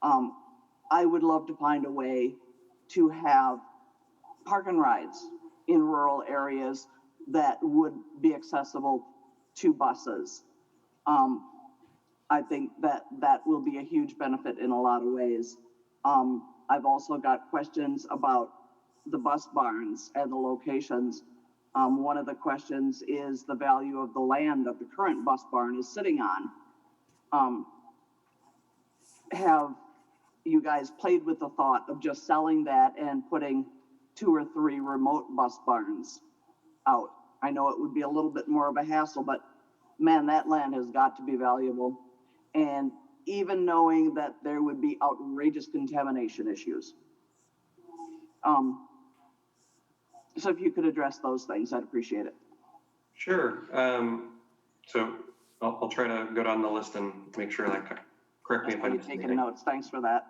I would love to find a way to have park and rides in rural areas that would be accessible to buses. I think that will be a huge benefit in a lot of ways. I've also got questions about the bus barns and the locations. One of the questions is the value of the land that the current bus barn is sitting on. Have you guys played with the thought of just selling that and putting 2 or 3 remote bus barns out? I know it would be a little bit more of a hassle, but man, that land has got to be valuable. And even knowing that there would be outrageous contamination issues. So if you could address those things, I'd appreciate it. Sure. So I'll try to go down the list and make sure that, correct me if I'm taking notes. Thanks for that.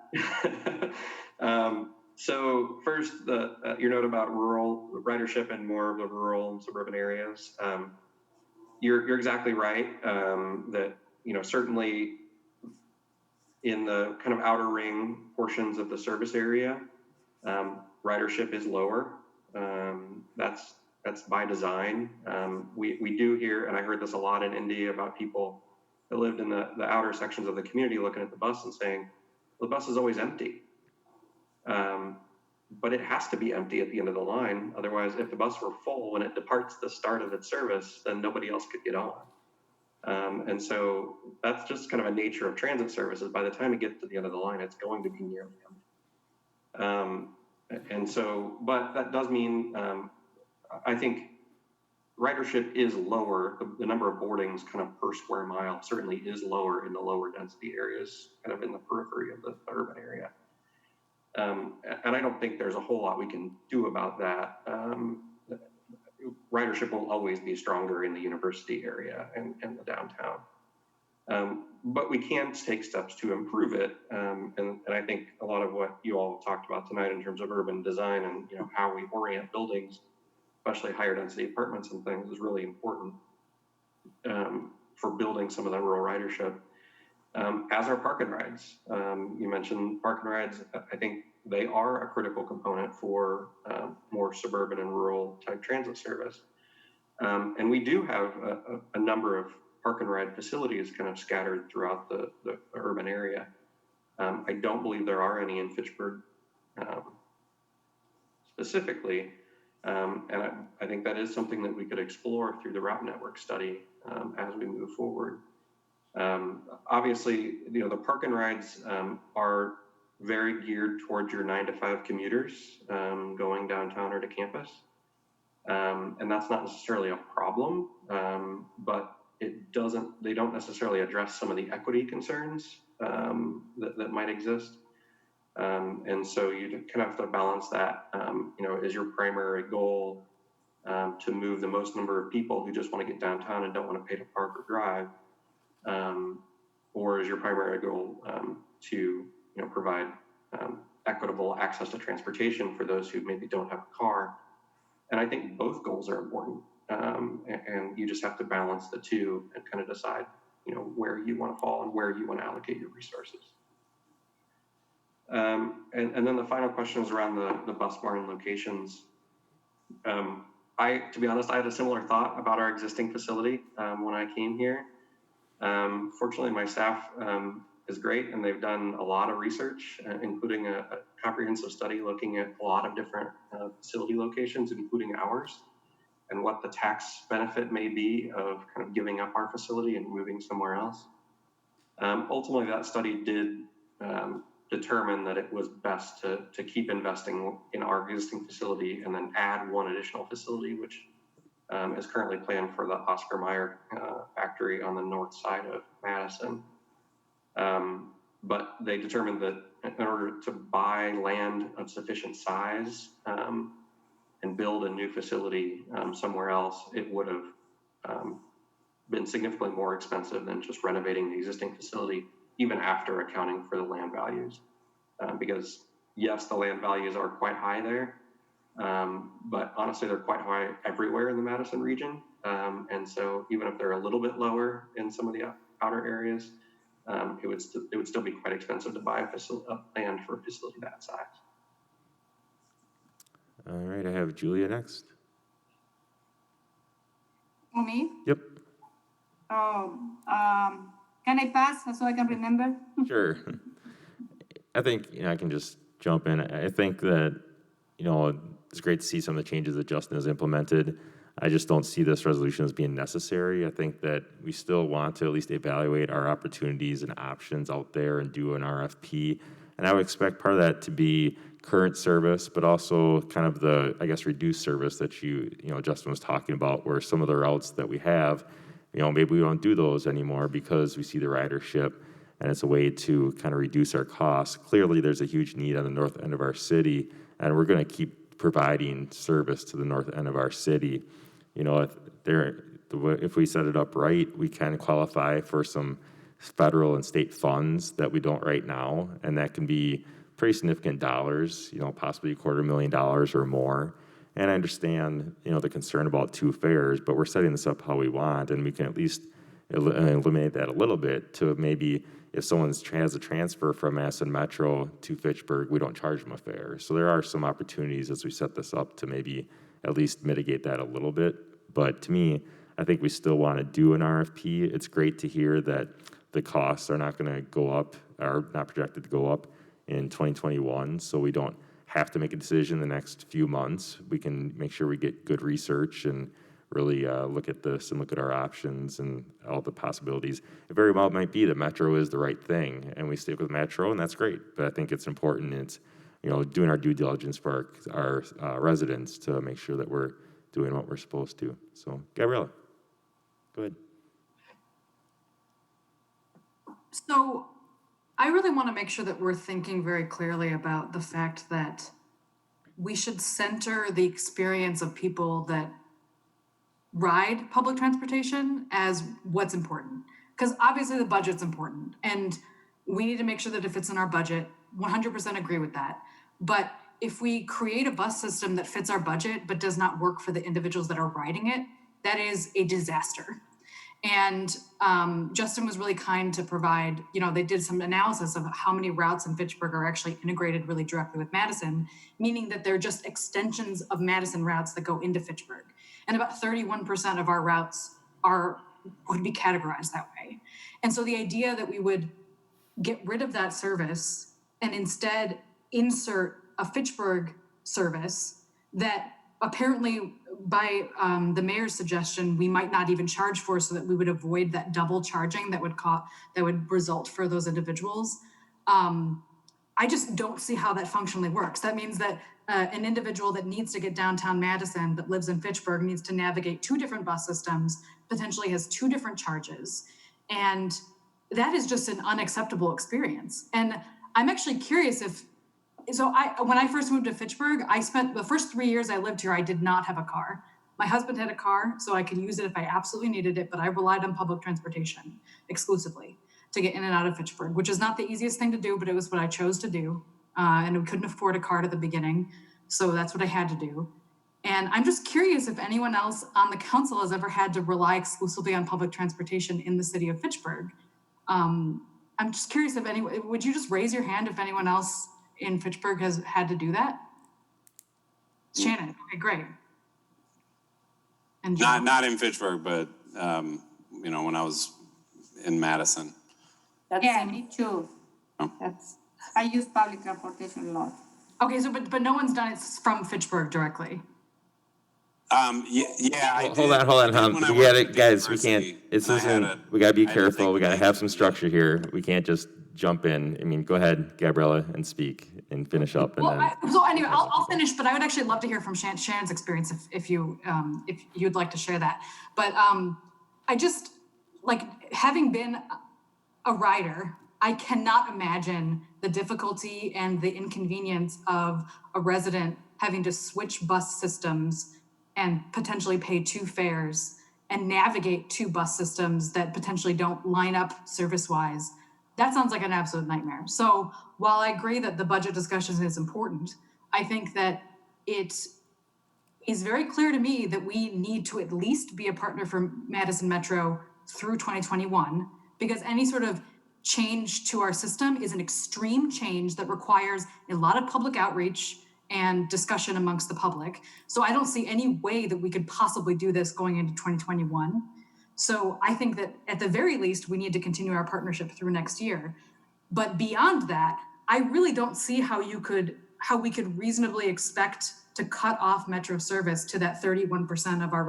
So first, your note about rural ridership and more of the rural and suburban areas. You're exactly right that, certainly in the kind of outer ring portions of the service area, ridership is lower. That's by design. We do hear, and I heard this a lot in Indy about people that lived in the outer sections of the community looking at the bus and saying, the bus is always empty. But it has to be empty at the end of the line. Otherwise, if the bus were full when it departs the start of its service, then nobody else could get on. And so that's just kind of a nature of transit services. By the time it gets to the end of the line, it's going to be nearly empty. And so, but that does mean, I think ridership is lower. The number of boardings kind of per square mile certainly is lower in the lower density areas, kind of in the periphery of the urban area. And I don't think there's a whole lot we can do about that. Ridership will always be stronger in the university area and the downtown. But we can take steps to improve it. And I think a lot of what you all talked about tonight in terms of urban design and how we orient buildings, especially higher density apartments and things, is really important for building some of that rural ridership. As are park and rides. You mentioned park and rides. I think they are a critical component for more suburban and rural type transit service. And we do have a number of park and ride facilities kind of scattered throughout the urban area. I don't believe there are any in Fitchburg specifically. And I think that is something that we could explore through the route network study as we move forward. Obviously, the park and rides are very geared towards your 9-to-5 commuters going downtown or to campus. And that's not necessarily a problem, but they don't necessarily address some of the equity concerns that might exist. And so you kind of have to balance that, is your primary goal to move the most number of people who just want to get downtown and don't want to pay to park or drive, or is your primary goal to provide equitable access to transportation for those who maybe don't have a car? And I think both goals are important, and you just have to balance the two and kind of decide, where you want to fall and where you want to allocate your resources. And then the final question is around the bus barn locations. To be honest, I had a similar thought about our existing facility when I came here. Fortunately, my staff is great, and they've done a lot of research, including a comprehensive study looking at a lot of different facility locations, including ours, and what the tax benefit may be of kind of giving up our facility and moving somewhere else. Ultimately, that study did determine that it was best to keep investing in our existing facility and then add one additional facility, which is currently planned for the Oscar Mayer factory on the north side of Madison. But they determined that in order to buy land of sufficient size and build a new facility somewhere else, it would have been significantly more expensive than just renovating the existing facility, even after accounting for the land values. Because yes, the land values are quite high there, but honestly, they're quite high everywhere in the Madison region. And so even if they're a little bit lower in some of the outer areas, it would still be quite expensive to buy a land for a facility that size. All right, I have Julia next. Oh, me? Yep. Oh, can I pass so I can remember? Sure. I think I can just jump in. I think that it's great to see some of the changes that Justin has implemented. I just don't see this resolution as being necessary. I think that we still want to at least evaluate our opportunities and options out there and do an RFP. And I would expect part of that to be current service, but also kind of the, reduced service that Justin was talking about, where some of the routes that we have, maybe we don't do those anymore because we see the ridership. and it's a way to kind of reduce our costs. Clearly, there's a huge need on the north end of our city, and we're going to keep providing service to the north end of our city. You know, if we set it up right, we can qualify for some federal and state funds that we don't right now, and that can be pretty significant dollars, you know, possibly $250,000 or more. And I understand, you know, the concern about 2 fares, but we're setting this up how we want, and we can at least eliminate that a little bit to maybe if someone has a transfer from Madison Metro to Fitchburg, we don't charge them a fare. So there are some opportunities as we set this up to maybe at least mitigate that a little bit. But to me, I think we still want to do an RFP. It's great to hear that the costs are not going to go up, are not projected to go up in 2021, so we don't have to make a decision in the next few months. We can make sure we get good research and really look at this and look at our options and all the possibilities. It very well might be that Metro is the right thing, and we stick with Metro, and that's great. But I think it's important, it's, you know, doing our due diligence for our residents to make sure that we're doing what we're supposed to. So, Gabriella, go ahead. So I really want to make sure that we're thinking very clearly about the fact that we should center the experience of people that ride public transportation as what's important. Because obviously the budget's important, and we need to make sure that if it's in our budget, 100% agree with that. But if we create a bus system that fits our budget but does not work for the individuals that are riding it, that is a disaster. And Justin was really kind to provide, you know, they did some analysis of how many routes in Fitchburg are actually integrated really directly with Madison, meaning that they're just extensions of Madison routes that go into Fitchburg. And about 31% of our routes would be categorized that way. And so the idea that we would get rid of that service and instead insert a Fitchburg service that apparently by the mayor's suggestion, we might not even charge for, so that we would avoid that double charging that would result for those individuals. I just don't see how that functionally works. That means that an individual that needs to get downtown Madison that lives in Fitchburg needs to navigate 2 different bus systems, potentially has 2 different charges. And that is just an unacceptable experience. And I'm actually curious when I first moved to Fitchburg, I spent the first 3 years I lived here, I did not have a car. My husband had a car, so I could use it if I absolutely needed it, but I relied on public transportation exclusively to get in and out of Fitchburg, which is not the easiest thing to do, but it was what I chose to do. And we couldn't afford a car at the beginning, so that's what I had to do. And I'm just curious if anyone else on the council has ever had to rely exclusively on public transportation in the city of Fitchburg. I'm just curious if would you just raise your hand if anyone else in Fitchburg has had to do that? Shannon, okay, great. And John? Not in Fitchburg, but, you know, when I was in Madison. Yeah, me too. Oh. I use public transportation a lot. Okay, so but no one's done it from Fitchburg directly. Yeah. Hold on. We got it, guys. We can't. We gotta be careful. We gotta have some structure here. We can't just jump in. I mean, go ahead, Gabriella, and speak and finish up. And So anyway, I'll finish, but I would actually love to hear from Shannon's experience if you'd like to share that. But I just, like, having been a rider, I cannot imagine the difficulty and the inconvenience of a resident having to switch bus systems and potentially pay 2 fares and navigate 2 bus systems that potentially don't line up service-wise. That sounds like an absolute nightmare. So while I agree that the budget discussion is important, I think that it is very clear to me that we need to at least be a partner for Madison Metro through 2021, because any sort of change to our system is an extreme change that requires a lot of public outreach and discussion amongst the public. So I don't see any way that we could possibly do this going into 2021. So I think that at the very least, we need to continue our partnership through next year. But beyond that, I really don't see how we could reasonably expect to cut off Metro service to that 31% of our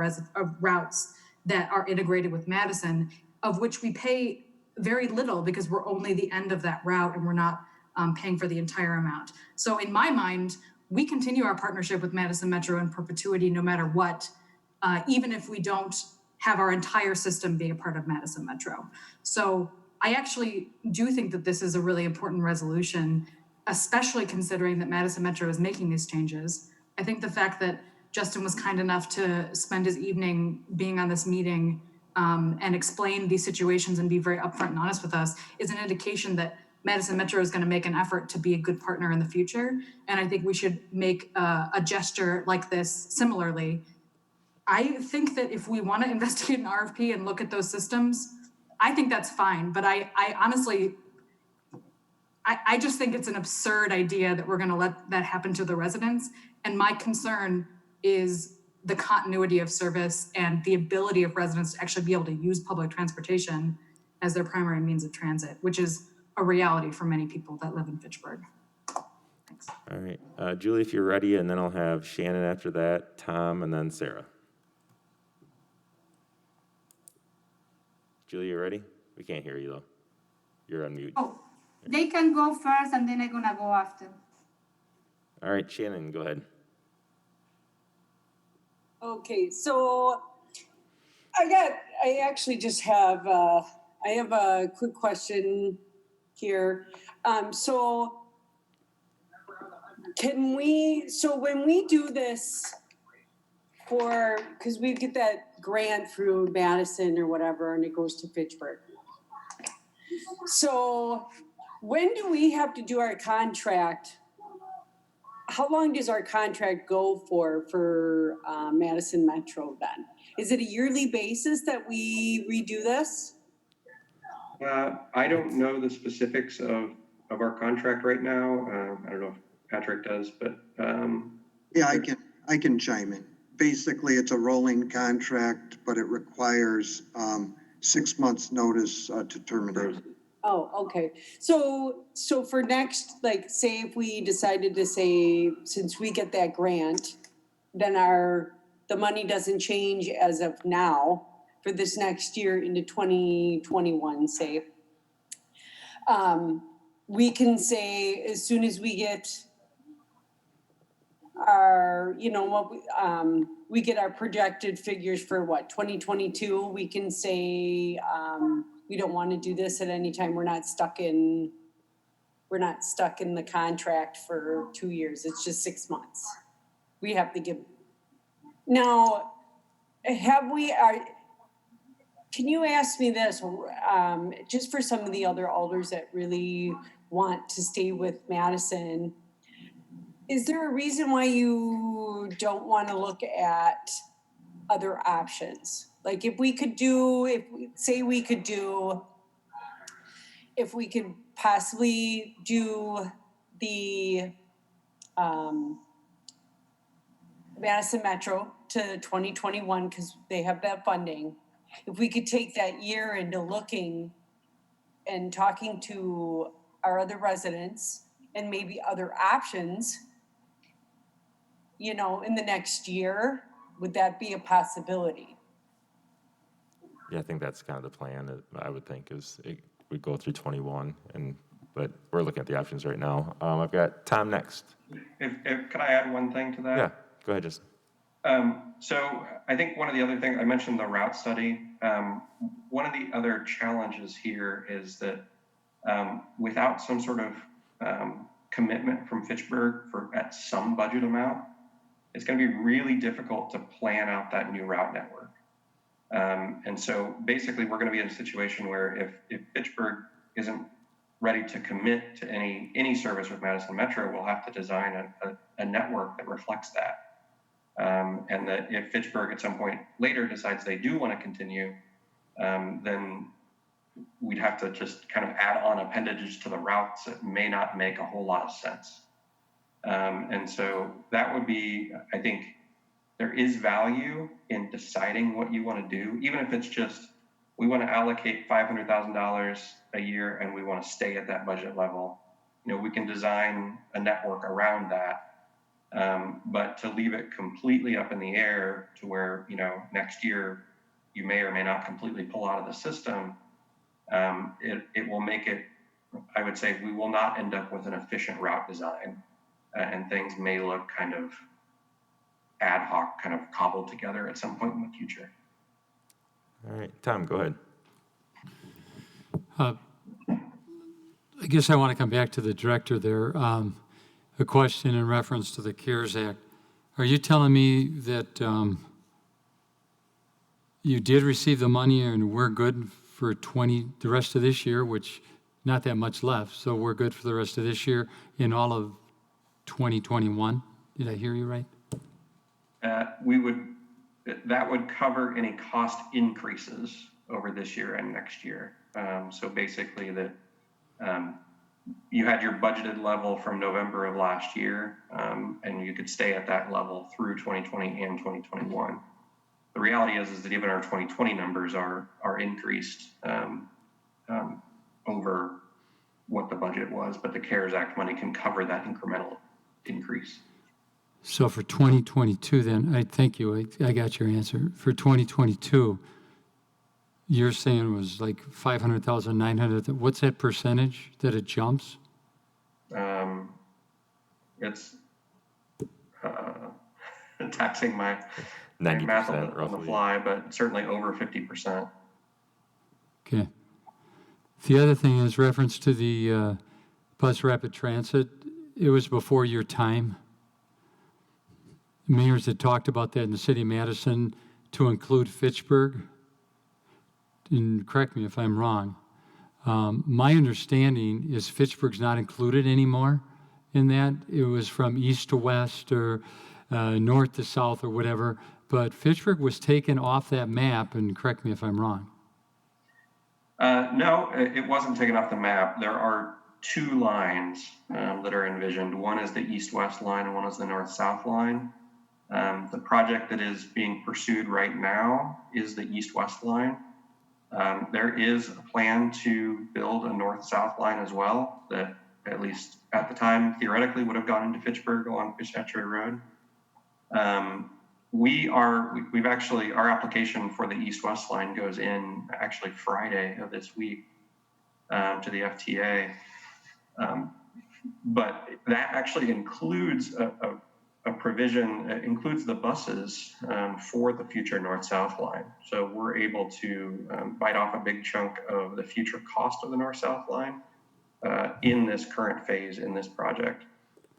routes that are integrated with Madison, of which we pay very little because we're only the end of that route and we're not paying for the entire amount. So in my mind, we continue our partnership with Madison Metro in perpetuity no matter what, even if we don't have our entire system be a part of Madison Metro. So I actually do think that this is a really important resolution, especially considering that Madison Metro is making these changes. I think the fact that Justin was kind enough to spend his evening being on this meeting and explain these situations and be very upfront and honest with us is an indication that Madison Metro is going to make an effort to be a good partner in the future. And I think we should make a gesture like this similarly. I think that if we want to investigate an RFP and look at those systems, I think that's fine. But I honestly, I just think it's an absurd idea that we're going to let that happen to the residents. And my concern is the continuity of service and the ability of residents to actually be able to use public transportation as their primary means of transit, which is a reality for many people that live in Fitchburg. Thanks. All right, Julie, if you're ready, and then I'll have Shannon after that, Tom, and then Sarah. Julie, you ready? We can't hear you though. You're on mute. Oh, they can go first and then I'm gonna go after. All right, Shannon, go ahead. Okay, so I actually just have, I have a quick question here. So when we do this because we get that grant through Madison or whatever, and it goes to Fitchburg. So when do we have to do our contract? How long does our contract go for Madison Metro then? Is it a yearly basis that we redo this? I don't know the specifics of our contract right now. I don't know if Patrick does, but Yeah, I can chime in. Basically, it's a rolling contract, but it requires 6 months notice to terminate. Oh, okay. So for next, like, say if we decided to say, since we get that grant, then the money doesn't change as of now for this next year into 2021, say. We can say as soon as we get our, we get our projected figures for 2022, we can say, we don't want to do this at any time. We're not stuck in the contract for 2 years. It's just 6 months. We have to give. Now, can you ask me this, just for some of the other alders that really want to stay with Madison, is there a reason why you don't want to look at other options? Like if we could possibly do the Madison Metro to 2021 because they have that funding. If we could take that year into looking and talking to our other residents and maybe other options, in the next year, would that be a possibility? Yeah, I think that's kind of the plan, I would think, is we go through 21, but we're looking at the options right now. I've got Tom next. Could I add one thing to that? Yeah, go ahead, just. So I think one of the other things, I mentioned the route study. One of the other challenges here is that without some sort of commitment from Fitchburg at some budget amount, it's going to be really difficult to plan out that new route network. And so basically we're going to be in a situation where if Fitchburg isn't ready to commit to any service with Madison Metro, we'll have to design a network that reflects that. And that if Fitchburg at some point later decides they do want to continue, then we'd have to just kind of add on appendages to the routes that may not make a whole lot of sense. And so that would be, I think, there is value in deciding what you want to do, even if it's just, we want to allocate $500,000 a year and we want to stay at that budget level. We can design a network around that. But to leave it completely up in the air to where, next year you may or may not completely pull out of the system, it will make it, I would say, we will not end up with an efficient route design, and things may look kind of ad hoc, kind of cobbled together at some point in the future. All right, Tom, go ahead. I guess I want to come back to the director there. A question in reference to the CARES Act. Are you telling me that you did receive the money and we're good for the rest of this year, which not that much left, so we're good for the rest of this year in all of 2021? Did I hear you right? That would cover any cost increases over this year and next year. So basically that you had your budgeted level from November of last year, and you could stay at that level through 2020 and 2021. The reality is that even our 2020 numbers are increased over what the budget was, but the CARES Act money can cover that incremental increase. So for 2022 then, thank you, I got your answer. For 2022, you're saying it was like 500,000, 900,000. What's that percentage that it jumps? It's taxing my 90% math on the roughly. fly, but certainly over 50%. Okay. The other thing is reference to the bus rapid transit. It was before your time. Mayors had talked about that in the city of Madison to include Fitchburg. And correct me if I'm wrong. My understanding is Fitchburg's not included anymore in that. It was from east to west or north to south or whatever. But Fitchburg was taken off that map, and correct me if I'm wrong. No, it wasn't taken off the map. There are two lines that are envisioned. One is the east-west line and one is the north-south line. The project that is being pursued right now is the east-west line. There is a plan to build a north-south line as well that, at least at the time, theoretically would have gone into Fitchburg along Fitchburg Road. Our application for the east-west line goes in actually Friday of this week to the FTA. But that actually includes a provision, includes the buses for the future north-south line. So we're able to bite off a big chunk of the future cost of the north-south line in this current phase in this project.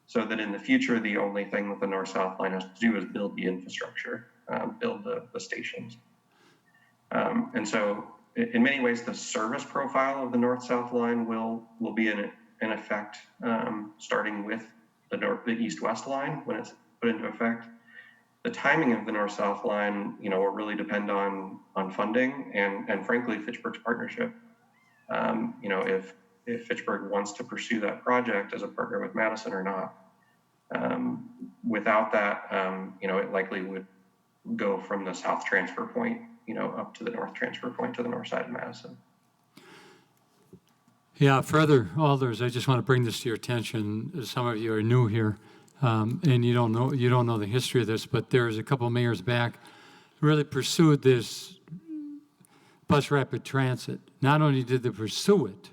So that in the future, the only thing that the north-south line has to do is build the infrastructure, build the stations. And so in many ways, the service profile of the north-south line will be in effect starting with the east-west line when it's put into effect. The timing of the north-south line, will really depend on funding and frankly, Fitchburg's partnership. If Fitchburg wants to pursue that project as a partner with Madison or not. Without that, it likely would go from the south transfer point, up to the north transfer point to the north side of Madison. Yeah, further, Alders, I just want to bring this to your attention. Some of you are new here, and you don't know the history of this, but there's a couple of mayors back really pursued this bus rapid transit. Not only did they pursue it,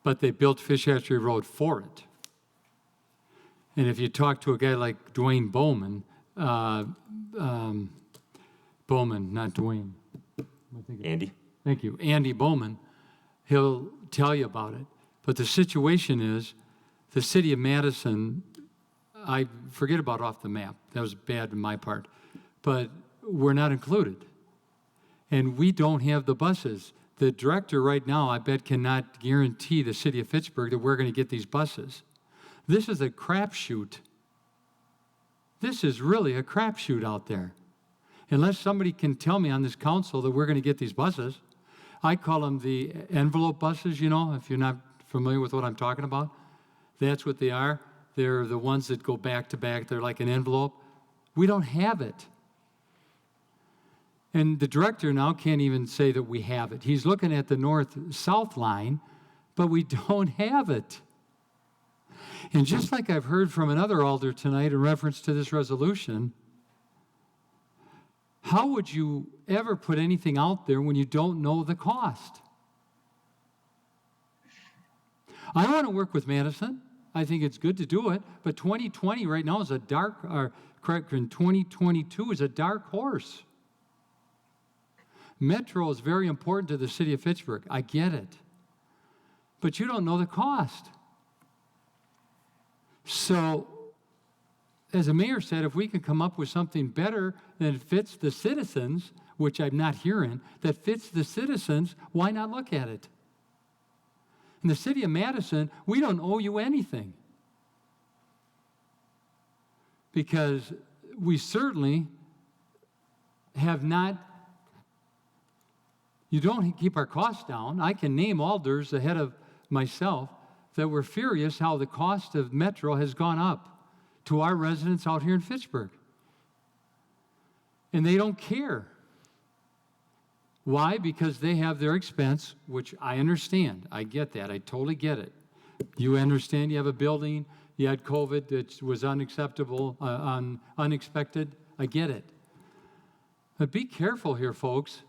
but they built Fish Hatchery Road for it. And if you talk to a guy like Dwayne Bowman, Bowman, not Dwayne. Andy? Thank you. Andy Bowman, he'll tell you about it. But the situation is, the city of Madison, I forget about off the map. That was bad on my part. But we're not included. And we don't have the buses. The director right now, I bet, cannot guarantee the city of Fitchburg that we're going to get these buses. This is a crapshoot. This is really a crapshoot out there. Unless somebody can tell me on this council that we're going to get these buses. I call them the envelope buses, if you're not familiar with what I'm talking about. That's what they are. They're the ones that go back to back. They're like an envelope. We don't have it. And the director now can't even say that we have it. He's looking at the north-south line, but we don't have it. And just like I've heard from another alder tonight in reference to this resolution, how would you ever put anything out there when you don't know the cost? I want to work with Madison. I think it's good to do it, but 2020 right now is 2022 is a dark horse. Metro is very important to the city of Fitchburg. I get it. but you don't know the cost. So, as the mayor said, if we can come up with something better that fits the citizens, which I'm not hearing, that fits the citizens, why not look at it? In the city of Madison, we don't owe you anything, because we certainly have not, you don't keep our costs down. I can name alders ahead of myself that were furious how the cost of Metro has gone up to our residents out here in Fitchburg. And they don't care. Why? Because they have their expense, which I understand. I get that. I totally get it. You understand you have a building, you had COVID that was unacceptable, unexpected. I get it. But be careful here, folks.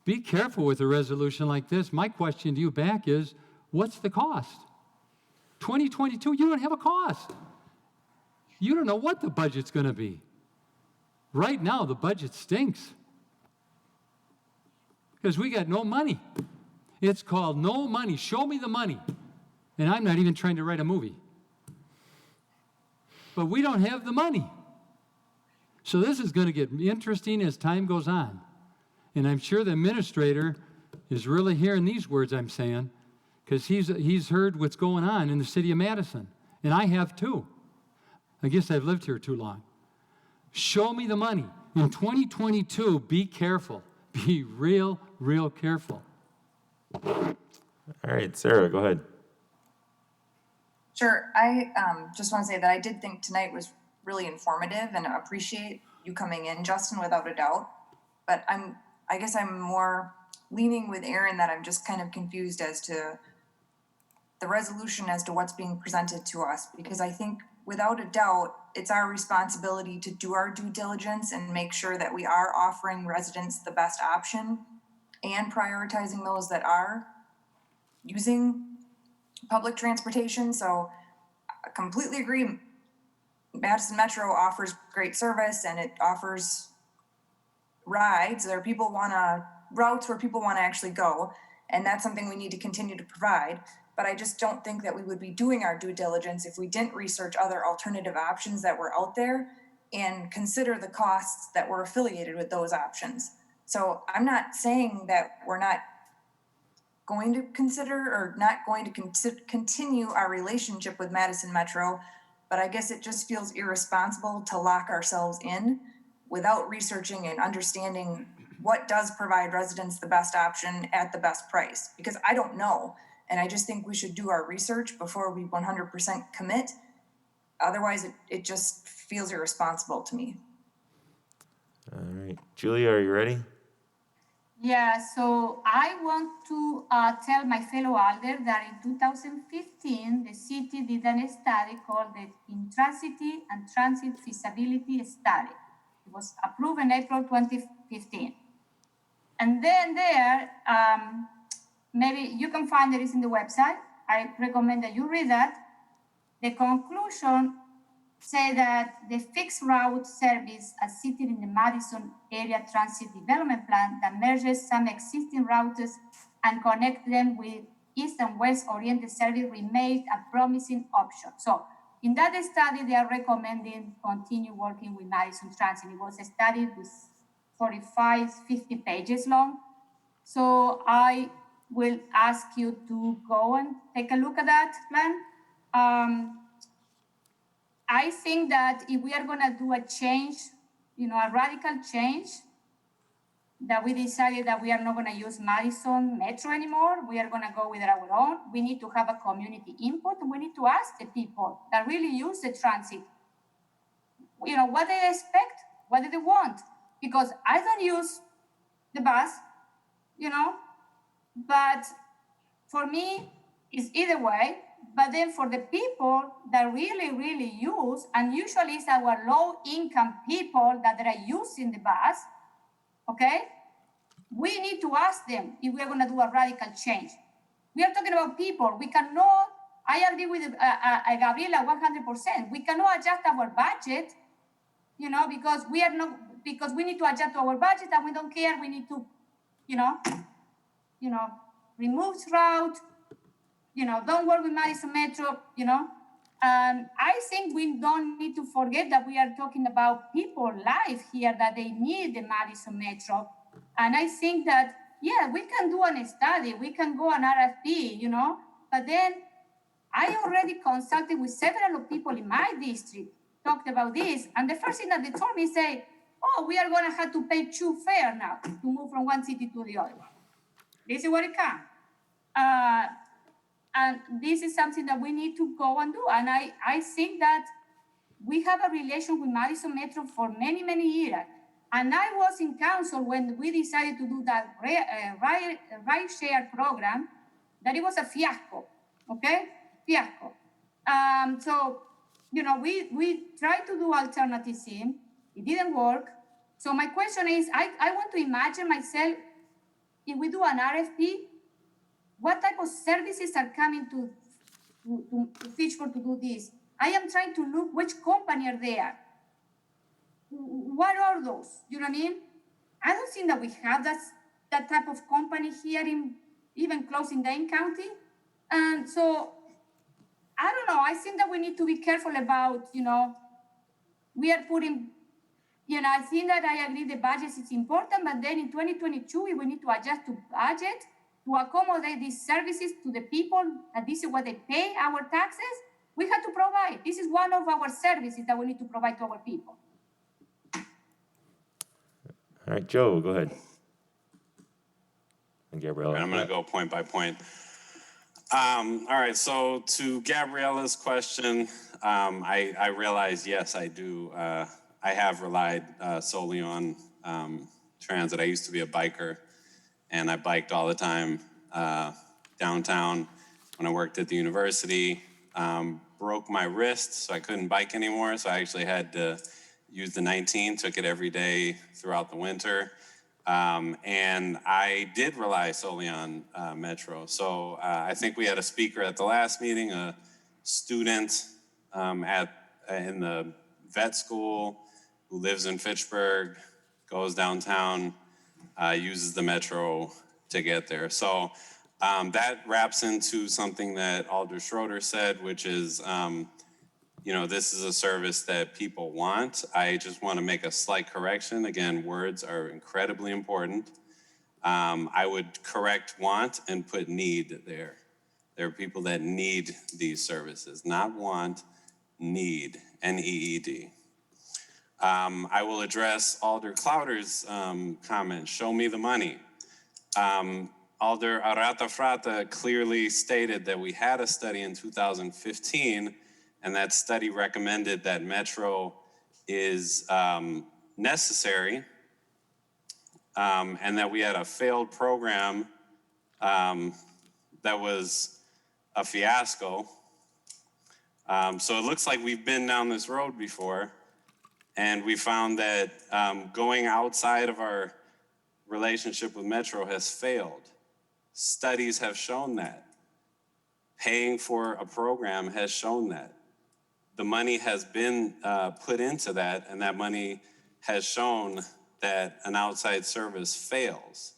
Be careful with a resolution like this. My question to you back is, what's the cost? 2022, you don't have a cost. You don't know what the budget's going to be. Right now, the budget stinks because we got no money. It's called no money. Show me the money. And I'm not even trying to write a movie. But we don't have the money. So this is going to get interesting as time goes on. And I'm sure the administrator is really hearing these words I'm saying, because he's heard what's going on in the city of Madison. And I have too. I guess I've lived here too long. Show me the money. In 2022, be careful. Be real careful. All right, Sarah, go ahead. Sure. I just want to say that I did think tonight was really informative and appreciate you coming in, Justin, without a doubt. But I guess I'm more leaning with Aaron that I'm just kind of confused as to the resolution as to what's being presented to us, because I think without a doubt, it's our responsibility to do our due diligence and make sure that we are offering residents the best option and prioritizing those that are using public transportation. So I completely agree. Madison Metro offers great service and it offers rides. There are routes where people want to actually go, and that's something we need to continue to provide. But I just don't think that we would be doing our due diligence if we didn't research other alternative options that were out there and consider the costs that were affiliated with those options. So I'm not saying that we're not going to consider or not going to continue our relationship with Madison Metro, but I guess it just feels irresponsible to lock ourselves in without researching and understanding what does provide residents the best option at the best price, because I don't know. And I just think we should do our research before we 100% commit. Otherwise, it just feels irresponsible to me. All right. Julia, are you ready? Yeah, so I want to tell my fellow alder that in 2015, the city did a study called the Intracity and Transit Feasibility Study. It was approved in April 2015. And then there, maybe you can find it is in the website. I recommend that you read that. The conclusion say that the fixed route service as cited in the Madison Area Transit Development Plan that merges some existing routes and connect them with east and west oriented service remains a promising option. So in that study, they are recommending continue working with Madison Transit. It was a study with 45, 50 pages long. So I will ask you to go and take a look at that plan. I think that if we are going to do a change, a radical change, that we decided that we are not going to use Madison Metro anymore, we are going to go with our own, we need to have a community input, and we need to ask the people that really use the transit, what they expect, what do they want? Because I don't use the bus, but for me, it's either way. But then for the people that really use, and usually it's our low-income people that are using the bus, okay? We need to ask them if we're gonna do a radical change. We are talking about people. We cannot, I agree with Gabriela 100%. We cannot adjust our budget, because we need to adjust our budget and we don't care. We need to, remove route, don't work with Madison Metro, And I think we don't need to forget that we are talking about people life here, that they need the Madison Metro. And I think that, yeah, we can do a study, we can go an RFP, but then I already consulted with several people in my district, talked about this, and the first thing that they told me say, oh, we are going to have to pay 2 fare now to move from one city to the other one. This is what it comes. And this is something that we need to go and do. And I think that we have a relation with Madison Metro for many, many years. And I was in council when we decided to do that ride share program, that it was a fiasco, okay? Fiasco. So, we tried to do alternative SIM. It didn't work. So my question is, I want to imagine myself, if we do an RFP, what type of services are coming to Fitchburg to do this? I am trying to look which company are there. What are those? You know what I mean? I don't think that we have that type of company here even close in Dane County. And so, I don't know. I think that we need to be careful about, we are putting, I think that I agree the budget is important, but then in 2022, we need to adjust to budget to accommodate these services to the people, and this is what they pay our taxes. We have to provide. This is one of our services that we need to provide to our people. All right, Joe, go ahead. And Gabriella. I'm going to go point by point. All right, so to Gabriella's question, I realize, yes, I do. I have relied solely on transit. I used to be a biker, and I biked all the time downtown when I worked at the university. Broke my wrist, so I couldn't bike anymore, so I actually had to use the 19, took it every day throughout the winter. And I did rely solely on Metro. So I think we had a speaker at the last meeting, a student in the vet school who lives in Fitchburg, goes downtown, uses the Metro to get there. So that wraps into something that Alder Schroeder said, which is, this is a service that people want. I just want to make a slight correction. Again, words are incredibly important. I would correct want and put need there. There are people that need these services, not want, need, N-E-E-D. I will address Alder Clouder's comment, show me the money. Alder Arata Frata clearly stated that we had a study in 2015, and that study recommended that Metro is necessary, and that we had a failed program that was a fiasco. So it looks like we've been down this road before, and we found that going outside of our relationship with Metro has failed. Studies have shown that. Paying for a program has shown that. The money has been put into that, and that money has shown that an outside service fails.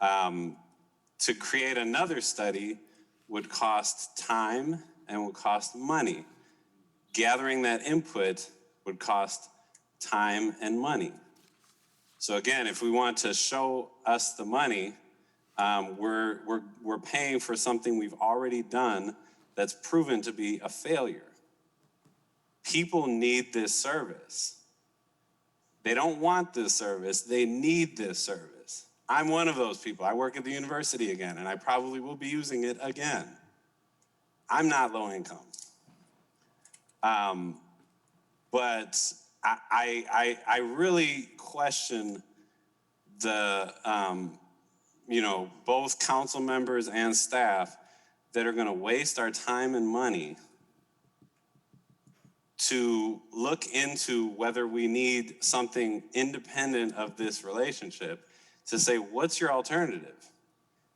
To create another study would cost time and would cost money. Gathering that input would cost time and money. So again, if we want to show us the money, we're paying for something we've already done that's proven to be a failure. People need this service. They don't want this service, they need this service. I'm one of those people. I work at the university again, and I probably will be using it again. I'm not low income. But I really question the, both council members and staff that are gonna waste our time and money to look into whether we need something independent of this relationship to say, what's your alternative?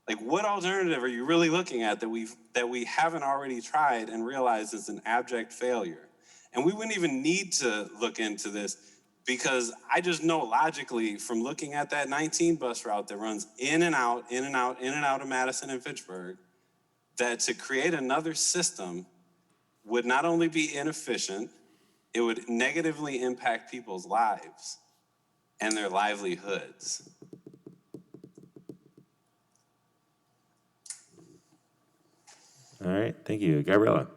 Like, what alternative are you really looking at that we haven't already tried and realized is an abject failure? And we wouldn't even need to look into this, because I just know logically from looking at that 19 bus route that runs in and out of Madison and Fitchburg, that to create another system would not only be inefficient, it would negatively impact people's lives and their livelihoods. All right, thank you. Gabriella.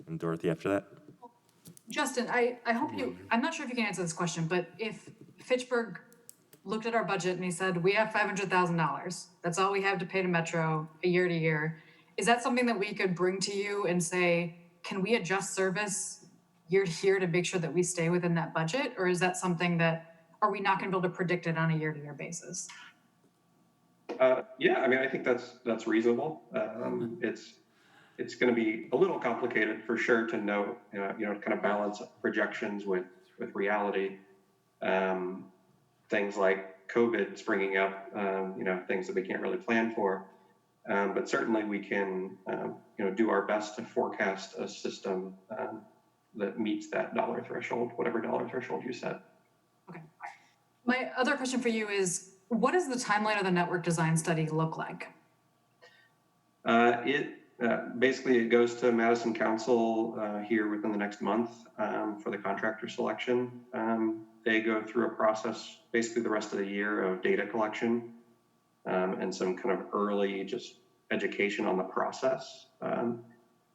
And Dorothy after that. Justin, I hope I'm not sure if you can answer this question, but if Fitchburg looked at our budget and he said, we have $500,000, that's all we have to pay to Metro a year to year, is that something that we could bring to you and say, can we adjust service year to year to make sure that we stay within that budget? Or is that something that, are we not gonna be able to predict it on a year to year basis? Yeah, I mean, I think that's reasonable. It's going to be a little complicated for sure to know, to kind of balance projections with reality. Things like COVID springing up, things that we can't really plan for. But certainly we can, do our best to forecast a system that meets that dollar threshold, whatever dollar threshold you set. Okay. My other question for you is, what does the timeline of the network design study look like? Basically, it goes to Madison Council here within the next month for the contractor selection. They go through a process basically the rest of the year of data collection and some kind of early just education on the process,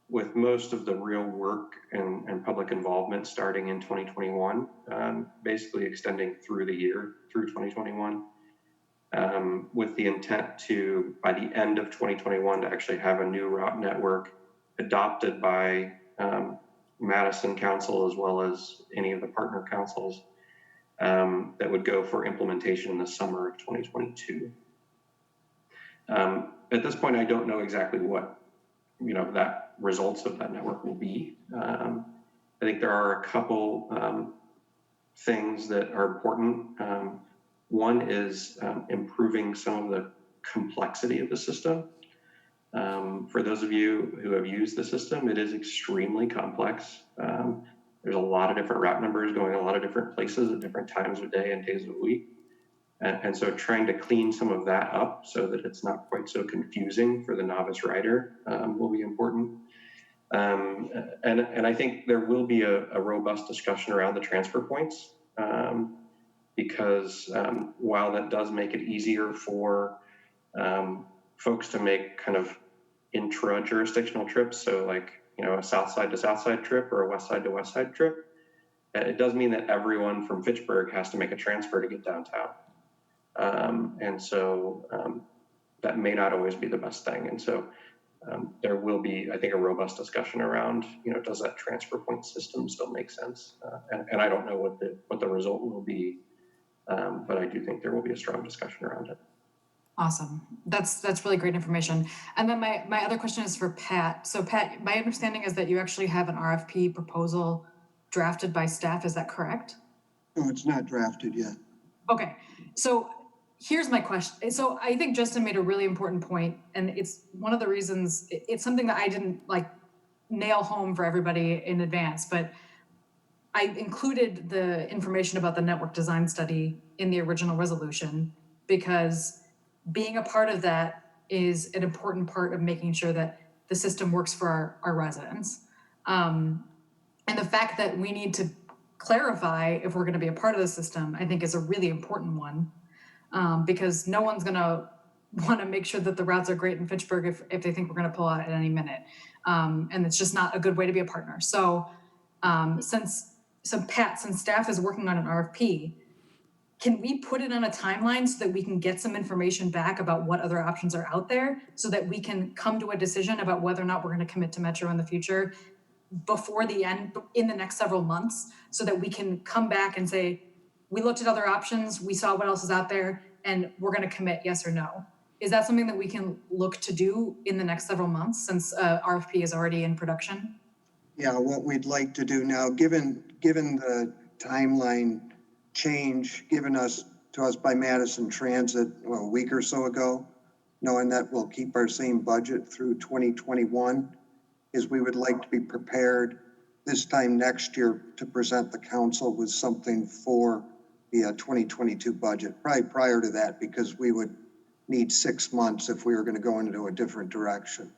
with most of the real work and public involvement starting in 2021, basically extending through the year, through 2021. With the intent to, by the end of 2021, to actually have a new route network adopted by Madison Council as well as any of the partner councils that would go for implementation in the summer of 2022. At this point, I don't know exactly what that results of that network will be. I think there are a couple things that are important. One is improving some of the complexity of the system. For those of you who have used the system, it is extremely complex. There's a lot of different route numbers going a lot of different places at different times of day and days of the week. And so trying to clean some of that up so that it's not quite so confusing for the novice rider will be important. And I think there will be a robust discussion around the transfer points. Because while that does make it easier for folks to make kind of intra-jurisdictional trips, so like, a south side to south side trip or a west side to west side trip, it does mean that everyone from Fitchburg has to make a transfer to get downtown. And so that may not always be the best thing. And so there will be, I think, a robust discussion around, does that transfer point system still make sense? And I don't know what the result will be. But I do think there will be a strong discussion around it. Awesome. That's really great information. And then my other question is for Pat. So Pat, my understanding is that you actually have an RFP proposal drafted by staff. Is that correct? No, it's not drafted yet. Okay. So here's my question. So I think Justin made a really important point, and it's one of the reasons, it's something that I didn't nail home for everybody in advance, but I included the information about the network design study in the original resolution because being a part of that is an important part of making sure that the system works for our residents. And the fact that we need to clarify if we're going to be a part of the system, I think is a really important one because no one's going to want to make sure that the routes are great in Fitchburg if they think we're going to pull out at any minute. And it's just not a good way to be a partner. So Pat, since staff is working on an RFP, can we put it on a timeline so that we can get some information back about what other options are out there so that we can come to a decision about whether or not we're going to commit to Metro in the future before the end, in the next several months, so that we can come back and say, we looked at other options, we saw what else is out there, and we're going to commit yes or no. Is that something that we can look to do in the next several months since RFP is already in production? Yeah, what we'd like to do now, given the timeline change given to us by Madison Transit a week or so ago, knowing that we'll keep our same budget through 2021, is we would like to be prepared this time next year to present the council with something for the 2022 budget, probably prior to that, because we would need 6 months if we were going to go into a different direction.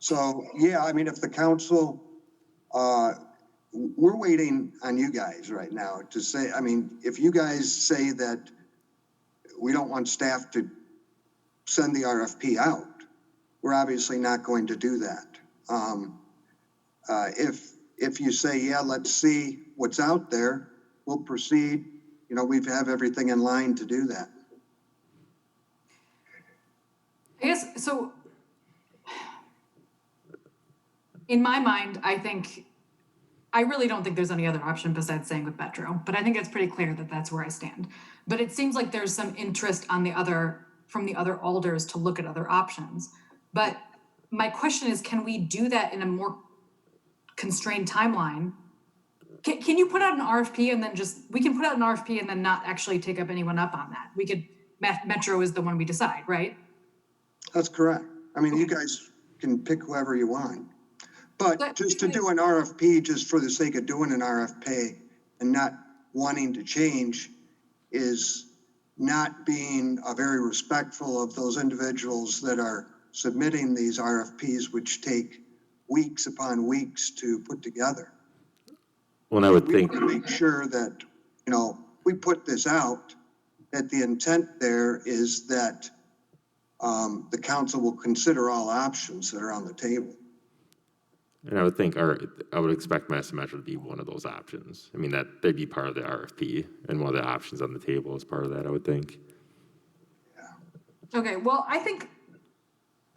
So, yeah, I mean, if the council, we're waiting on you guys right now to say, I mean, if you guys say that we don't want staff to send the RFP out, we're obviously not going to do that. If you say, yeah, let's see what's out there, we'll proceed. You know, we have everything in line to do that. I guess, so in my mind, I really don't think there's any other option besides staying with Metro, but I think it's pretty clear that that's where I stand. But it seems like there's some interest on from the other alders to look at other options. But my question is, can we do that in a more constrained timeline? Can you put out an RFP and then we can put out an RFP and then not actually take up anyone up on that? We could, Metro is the one we decide, right? That's correct. I mean, you guys can pick whoever you want. But just to do an RFP just for the sake of doing an RFP and not wanting to change is not being very respectful of those individuals that are submitting these RFPs, which take weeks upon weeks to put together. Well, I would think. We want to make sure that, you know, we put this out, that the intent there is that the council will consider all options that are on the table. And I would think I would expect Madison Metro to be one of those options. I mean, that they'd be part of the RFP and one of the options on the table as part of that, I would think. Okay, well, I think,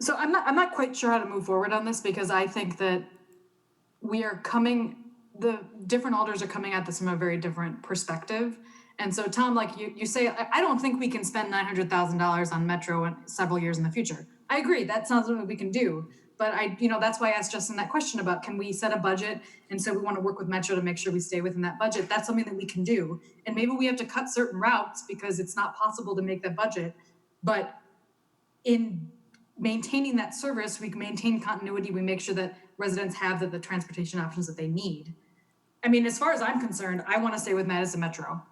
so I'm not quite sure how to move forward on this because I think that the different alders are coming at this from a very different perspective. And so Tom, like you say, I don't think we can spend $900,000 on Metro in several years in the future. I agree, that's not something we can do. But that's why I asked Justin that question about, can we set a budget? And so we want to work with Metro to make sure we stay within that budget. That's something that we can do. And maybe we have to cut certain routes because it's not possible to make that budget. But in maintaining that service, we can maintain continuity. We make sure that residents have the transportation options that they need. I mean, as far as I'm concerned, I want to stay with Madison Metro.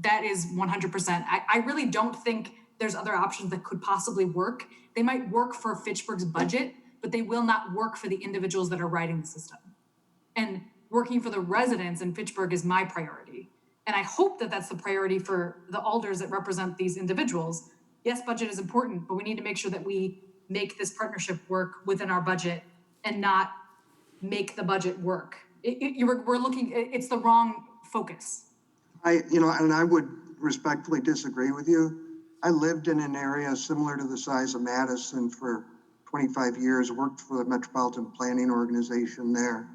That is 100%. I really don't think there's other options that could possibly work. They might work for Fitchburg's budget, but they will not work for the individuals that are riding the system. And working for the residents in Fitchburg is my priority. And I hope that that's the priority for the alders that represent these individuals. Yes, budget is important, but we need to make sure that we make this partnership work within our budget and not make the budget work. It's the wrong focus. And I would respectfully disagree with you. I lived in an area similar to the size of Madison for 25 years, worked for the Metropolitan Planning Organization there,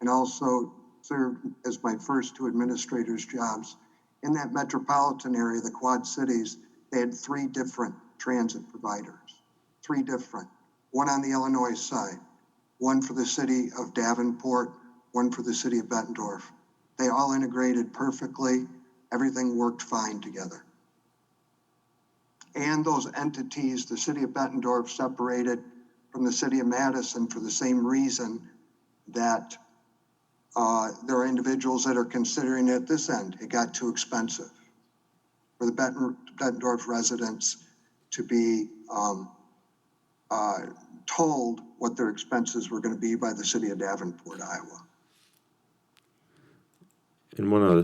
and also served as my first two administrators' jobs. In that metropolitan area, the Quad Cities, they had 3 different transit providers, 3 different. One on the Illinois side, one for the city of Davenport, one for the city of Bettendorf. They all integrated perfectly. Everything worked fine together. And those entities, the city of Bettendorf separated from the city of Madison for the same reason that there are individuals that are considering it at this end. It got too expensive for the Bettendorf residents to be told what their expenses were going to be by the city of Davenport, Iowa. And one other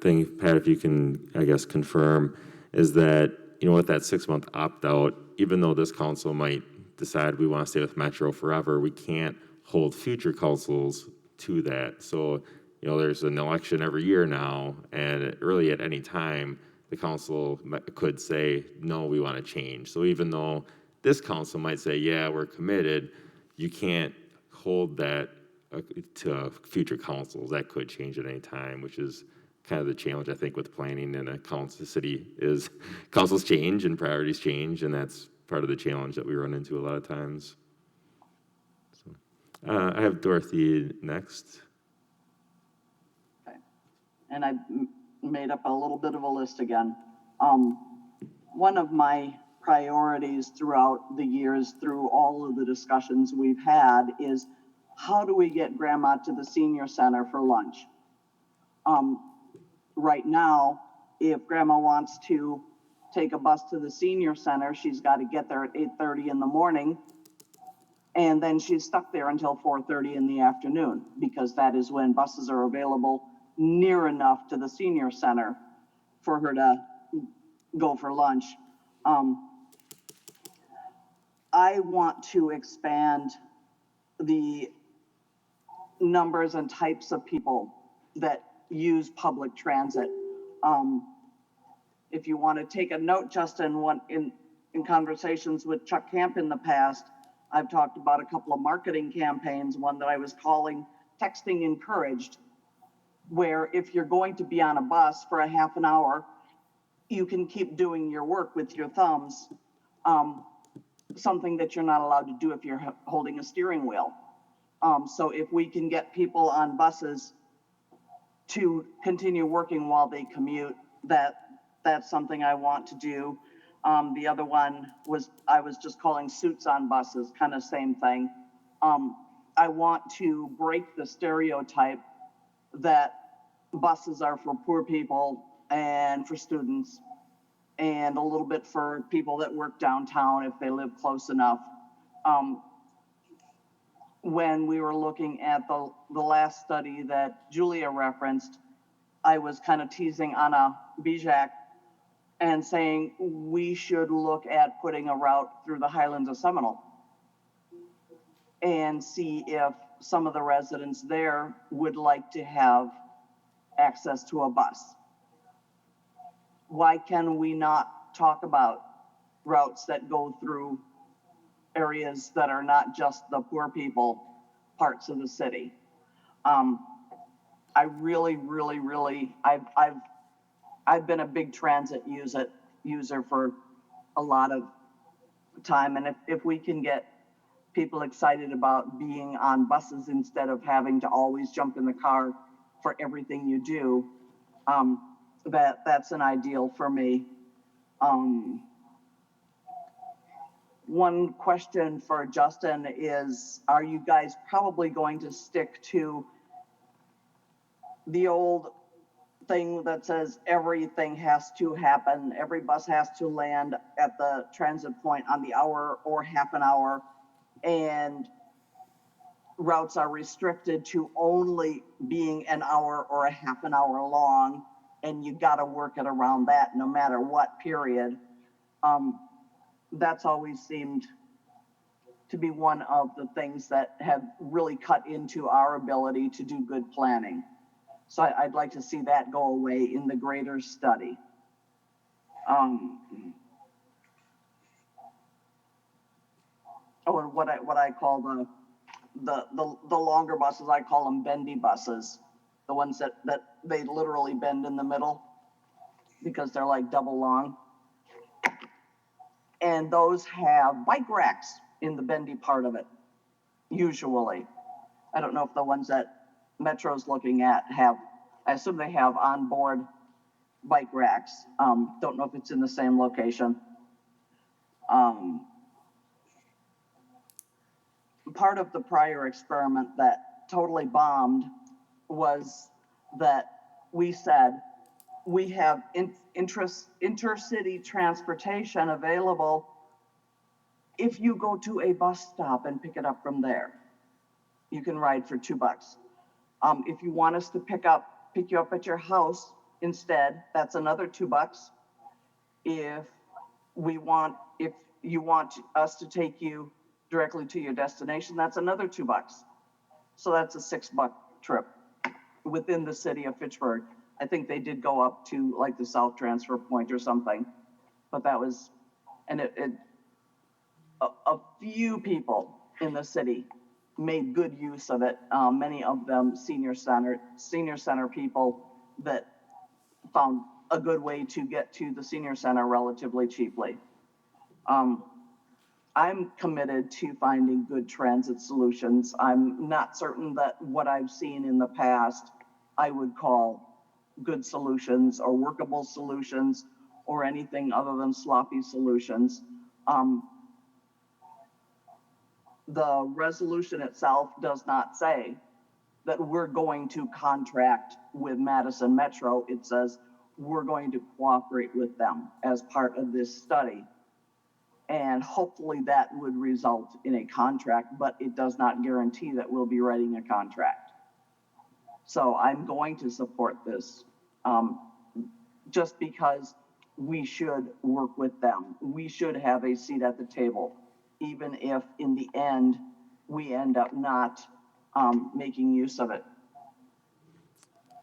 thing, Pat, if you can, I guess, confirm, is that, with that 6-month opt-out, even though this council might decide we want to stay with Metro forever, we can't hold future councils to that. So, there's an election every year now, and really at any time, the council could say, no, we want to change. So even though this council might say, yeah, we're committed, you can't hold that to future councils. That could change at any time, which is kind of the challenge, I think, with planning in a council city is councils change and priorities change, and that's part of the challenge that we run into a lot of times. So, I have Dorothy next. Okay. And I made up a little bit of a list again. One of my priorities throughout the years, through all of the discussions we've had, is how do we get grandma to the senior center for lunch? Right now, if grandma wants to take a bus to the senior center, she's got to get there at 8:30 in the morning. And then she's stuck there until 4:30 in the afternoon, because that is when buses are available near enough to the senior center for her to go for lunch. I want to expand the numbers and types of people that use public transit. If you want to take a note, Justin, in conversations with Chuck Camp in the past, I've talked about a couple of marketing campaigns, one that I was calling Texting Encouraged, where if you're going to be on a bus for a half an hour, you can keep doing your work with your thumbs, something that you're not allowed to do if you're holding a steering wheel. So if we can get people on buses to continue working while they commute, that's something I want to do. The other one was, I was just calling Suits on Buses, kind of same thing. I want to break the stereotype that buses are for poor people and for students, and a little bit for people that work downtown if they live close enough. When we were looking at the last study that Julia referenced, I was kind of teasing Anna Bijak and saying we should look at putting a route through the Highlands of Seminole and see if some of the residents there would like to have access to a bus. Why can we not talk about routes that go through areas that are not just the poor people parts of the city? I really, I've been a big transit user for a lot of time, and if we can get people excited about being on buses instead of having to always jump in the car for everything you do, that's an ideal for me. One question for Justin is, are you guys probably going to stick to the old thing that says everything has to happen, every bus has to land at the transit point on the hour or half an hour, and routes are restricted to only being an hour or a half an hour long, and you got to work it around that no matter what period? That's always seemed to be one of the things that have really cut into our ability to do good planning. So I'd like to see that go away in the greater study. Oh, and what I call the longer buses, I call them bendy buses. The ones that they literally bend in the middle because they're like double long. And those have bike racks in the bendy part of it, usually. I don't know if the ones that Metro's looking at have, I assume they have onboard bike racks. Don't know if it's in the same location. Part of the prior experiment that totally bombed was that we said we have intercity transportation available if you go to a bus stop and pick it up from there. You can ride for $2. If you want us to pick you up at your house instead, that's another $2. If you want us to take you directly to your destination, that's another $2. So that's a $6 trip within the city of Fitchburg. I think they did go up to like the South Transfer Point or something, but that was, and a few people in the city made good use of it. Many of them senior center people that found a good way to get to the senior center relatively cheaply. I'm committed to finding good transit solutions. I'm not certain that what I've seen in the past I would call good solutions or workable solutions or anything other than sloppy solutions. The resolution itself does not say that we're going to contract with Madison Metro. It says we're going to cooperate with them as part of this study. And hopefully that would result in a contract, but it does not guarantee that we'll be writing a contract. So I'm going to support this, just because we should work with them. We should have a seat at the table, even if in the end, we end up not making use of it.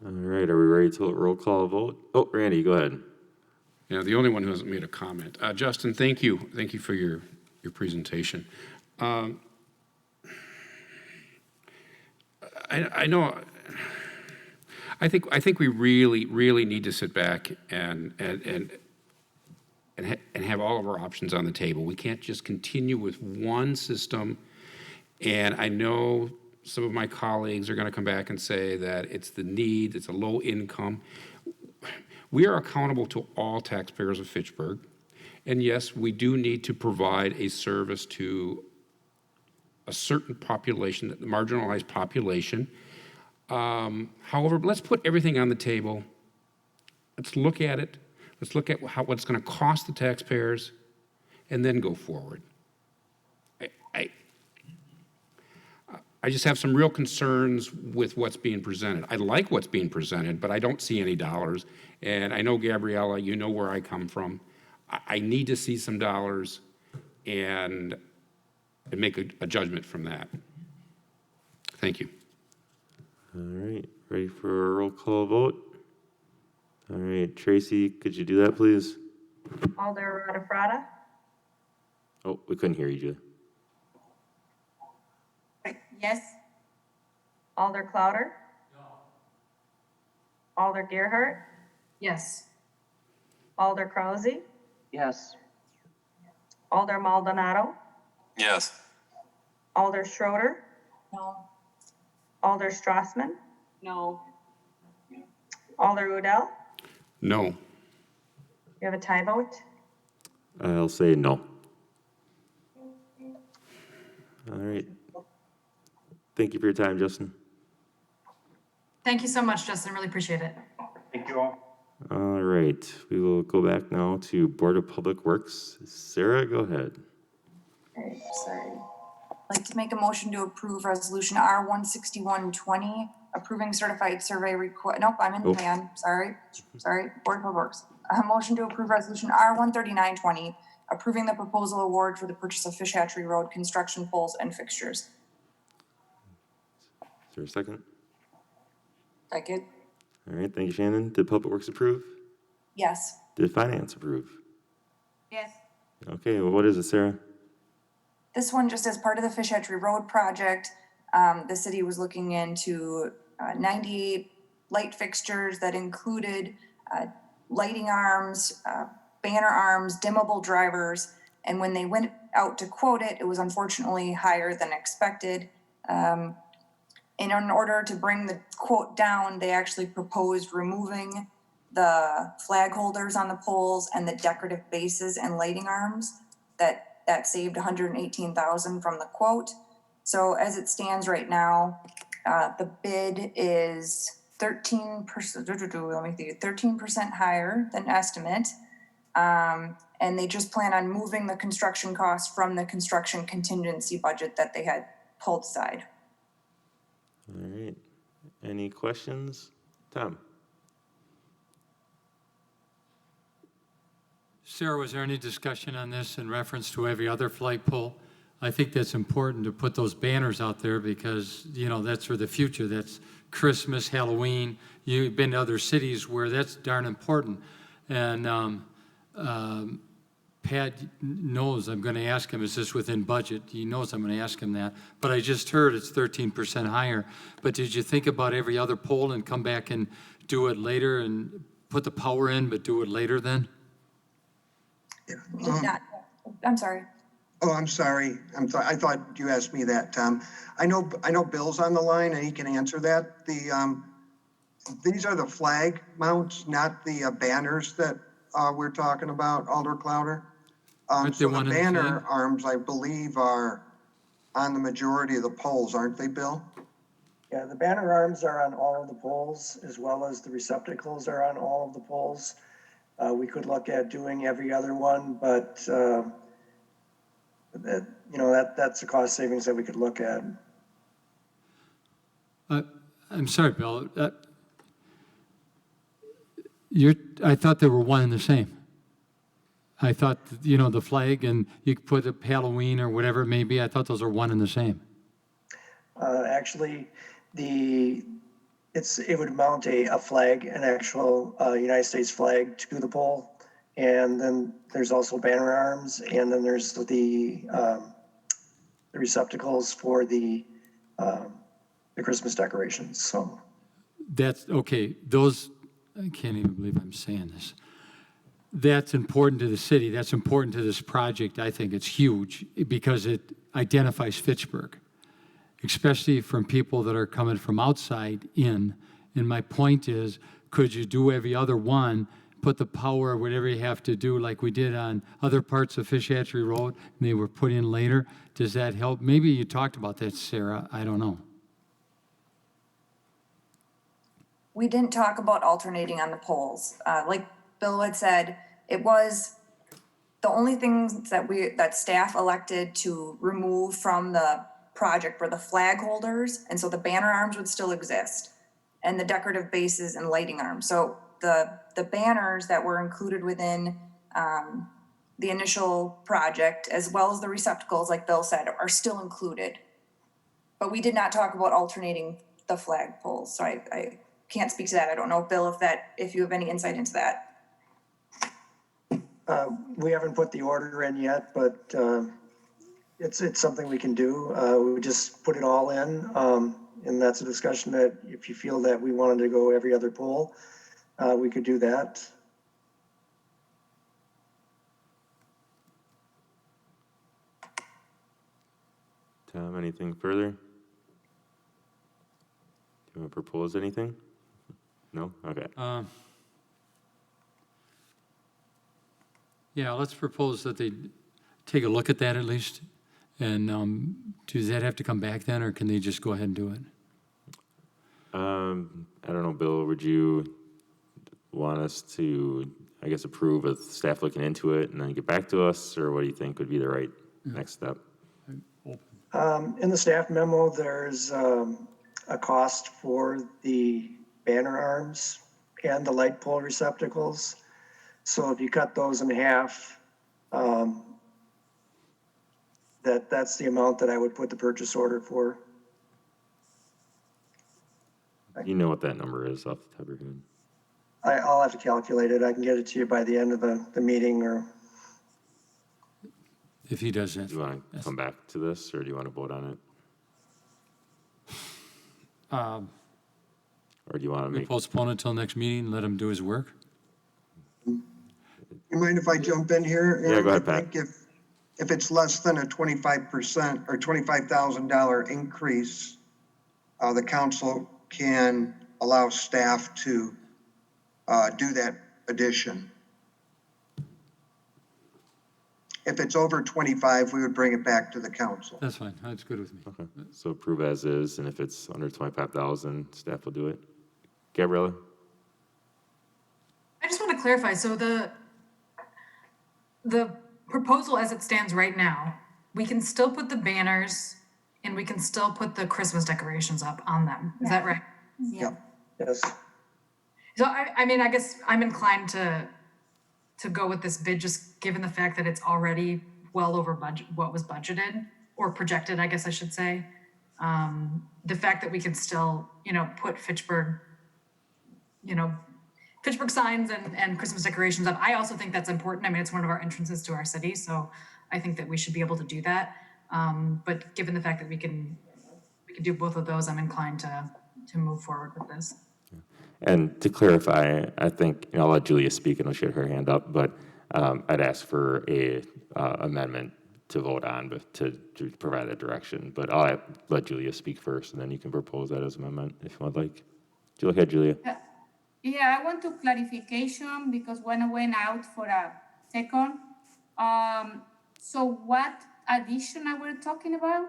All right, are we ready to roll call vote? Oh, Randy, go ahead. Yeah, the only one who hasn't made a comment. Justin, thank you. Thank you for your presentation. I know, I think we really need to sit back and have all of our options on the table. We can't just continue with one system. And I know some of my colleagues are going to come back and say that it's the need, it's a low income. We are accountable to all taxpayers of Fitchburg. And yes, we do need to provide a service to a certain population, the marginalized population. However, let's put everything on the table. Let's look at it. Let's look at what it's going to cost the taxpayers and then go forward. I just have some real concerns with what's being presented. I like what's being presented, but I don't see any dollars. And I know, Gabriella, you know where I come from. I need to see some dollars and make a judgment from that. Thank you. All right, ready for a roll call vote? All right, Tracy, could you do that, please? Alder Radafrada, Oh, we couldn't hear you, Julie. yes. Alder Clouder? No. Alder Gerhart? Yes. Alder Krause? Yes. Alder Maldonado? Yes. Alder Schroeder? No. Alder Strassman? No. Alder Udell? No. You have a tie vote? I'll say no. All right. Thank you for your time, Justin. Thank you so much, Justin. Really appreciate it. Thank you all. All right, we will go back now to Board of Public Works. Sarah, go ahead. Okay, sorry. I'd like to make a motion to approve resolution R16120, approving certified survey request. Nope, I'm in the plan. Sorry. Board of Public Works. A motion to approve resolution R13920, approving the proposal award for the purchase of Fish Hatchery Road construction poles and fixtures. Is there a second? Second. All right, thank you, Shannon. Did Public Works approve? Yes. Did Finance approve? Yes. Okay, well, what is it, Sarah? This one, just as part of the Fish Hatchery Road project, the city was looking into 98 light fixtures that included lighting arms, banner arms, dimmable drivers. And when they went out to quote it, it was unfortunately higher than expected. And in order to bring the quote down, they actually proposed removing the flag holders on the poles and the decorative bases and lighting arms. That saved $118,000 from the quote. So as it stands right now, the bid is 13%, 13% higher than estimate. And they just plan on moving the construction costs from the construction contingency budget that they had pulled aside. All right. Any questions? Tom? Sarah, was there any discussion on this in reference to every other flagpole? I think that's important to put those banners out there because, you know, that's for the future. That's Christmas, Halloween. You've been to other cities where that's darn important. And Pat knows I'm going to ask him, is this within budget? He knows I'm going to ask him that. But I just heard it's 13% higher. But did you think about every other pole and come back and do it later and put the power in, but do it later then? We did not. I'm sorry. Oh, I'm sorry. I thought you asked me that, Tom. I know Bill's on the line and he can answer that. These are the flag mounts, not the banners that we're talking about, Alder Clouder. So the banner arms, I believe, are on the majority of the poles, aren't they, Bill? Yeah, the banner arms are on all of the poles, as well as the receptacles are on all of the poles. We could look at doing every other one, but that's a cost savings that we could look at. I'm sorry, Bill. I thought they were one and the same. I thought, the flag and you could put a Halloween or whatever it may be, I thought those are one and the same. Actually, it would mount a flag, an actual United States flag to the pole. And then there's also banner arms, and then there's the receptacles for the Christmas decorations. So That's, okay, I can't even believe I'm saying this. That's important to the city. That's important to this project. I think it's huge because it identifies Fitchburg, especially from people that are coming from outside in. And my point is, could you do every other one, put the power, whatever you have to do, like we did on other parts of Fish Hatchery Road, and they were put in later? Does that help? Maybe you talked about that, Sarah. I don't know. We didn't talk about alternating on the poles. Like Bill had said, it was the only things that staff elected to remove from the project were the flag holders, and so the banner arms would still exist, and the decorative bases and lighting arms. So the banners that were included within the initial project, as well as the receptacles, like Bill said, are still included. But we did not talk about alternating the flag poles, so I can't speak to that. I don't know, Bill, if you have any insight into that. we haven't put the order in yet, but it's something we can do. We would just put it all in, and that's a discussion that if you feel that we wanted to go every other poll, we could do that. Tom, anything further? Do you want to propose anything? No? Okay. Yeah, let's propose that they take a look at that at least. And does that have to come back then, or can they just go ahead and do it? I don't know, Bill, would you want us to, I guess, approve of staff looking into it and then get back to us, or what do you think would be the right next step? In the staff memo, there's a cost for the banner arms and the light pole receptacles. So if you cut those in half, that's the amount that I would put the purchase order for. You know what that number is off the top of your head? I'll have to calculate it. I can get it to you by the end of the meeting, or. If he does that. Do you want to come back to this, or do you want to vote on it? Or do you want to We postpone it until next meeting, let him do his work? You mind if I jump in here? Yeah, go ahead, Pat. I think if it's less than a 25% or $25,000 increase, the council can allow staff to do that addition. If it's over 25, we would bring it back to the council. That's fine, that's good with me. Okay, so approve as is, and if it's under 25,000, staff will do it. Gabriella? I just want to clarify, so the proposal as it stands right now, we can still put the banners and we can still put the Christmas decorations up on them. Is that right? Yeah. Yes. So I mean, I guess I'm inclined to go with this bid, just given the fact that it's already well over budget, what was budgeted or projected, I guess I should say. The fact that we can still, put Fitchburg signs and Christmas decorations up. I also think that's important. I mean, it's one of our entrances to our city, so I think that we should be able to do that. But given the fact that we can do both of those, I'm inclined to move forward with this. And to clarify, I think, I'll let Julia speak and she had her hand up, but I'd ask for a amendment to vote on, but to provide that direction. But I'll let Julia speak first, and then you can propose that as amendment if you would like. Go ahead, Julia. Yeah, I want to clarification because when I went out for a second, so what addition are we talking about?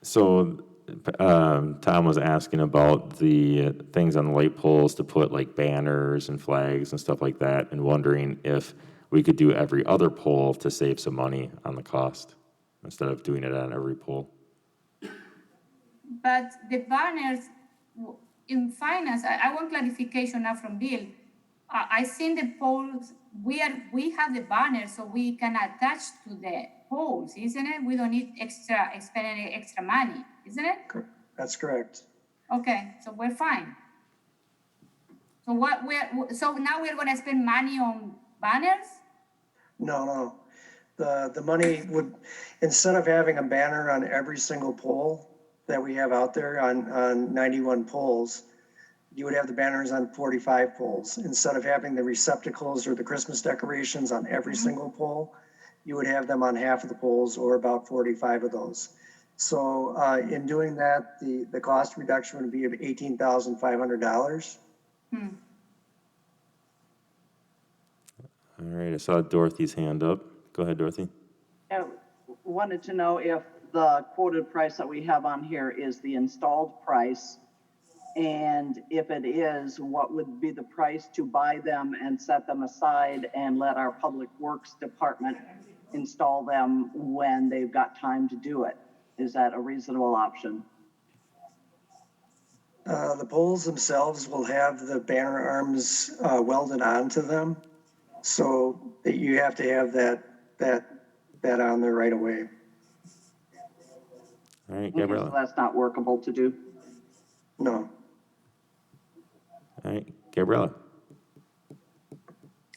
So, Tom was asking about the things on the light poles to put like banners and flags and stuff like that, and wondering if we could do every other pole to save some money on the cost instead of doing it on every pole. But the banners in finance, I want clarification now from Bill. I seen the poles, we have the banners so we can attach to the poles, isn't it? We don't need spend any extra money, isn't it? That's correct. Okay, so we're fine. So so now we're gonna spend money on banners? No. The money would, instead of having a banner on every single pole that we have out there on 91 poles, you would have the banners on 45 poles. Instead of having the receptacles or the Christmas decorations on every single pole, you would have them on half of the poles or about 45 of those. So in doing that, the cost reduction would be of $18,500. All right, I saw Dorothy's hand up. Go ahead, Dorothy. I wanted to know if the quoted price that we have on here is the installed price. And if it is, what would be the price to buy them and set them aside and let our Public Works Department install them when they've got time to do it? Is that a reasonable option? The poles themselves will have the banner arms welded onto them. So that you have to have that on there right away. All right, Okay, Gabriella. so that's not workable to do? No. All right, Gabriella.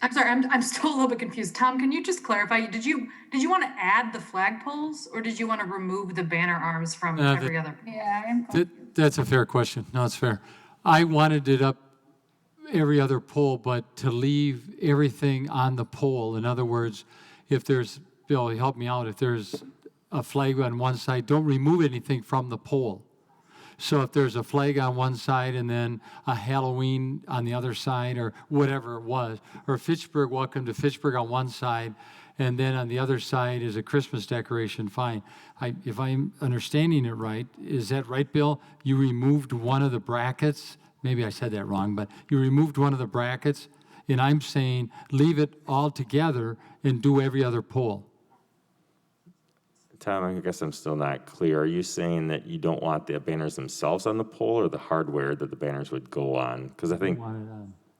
I'm sorry, I'm still a little bit confused. Tom, can you just clarify? Did you want to add the flagpoles, or did you want to remove the banner arms from every other? Yeah, I'm confused. That's a fair question. No, it's fair. I wanted it up every other pole, but to leave everything on the pole. In other words, if there's, Bill, help me out, if there's a flag on one side, don't remove anything from the pole. So if there's a flag on one side and then a Halloween on the other side or whatever it was, or Fitchburg, welcome to Fitchburg on one side, and then on the other side is a Christmas decoration, fine. If I'm understanding it right, is that right, Bill? You removed one of the brackets, maybe I said that wrong, but you removed one of the brackets, and I'm saying leave it all together and do every other pole. Tom, I guess I'm still not clear. Are you saying that you don't want the banners themselves on the pole or the hardware that the banners would go on? Because I think,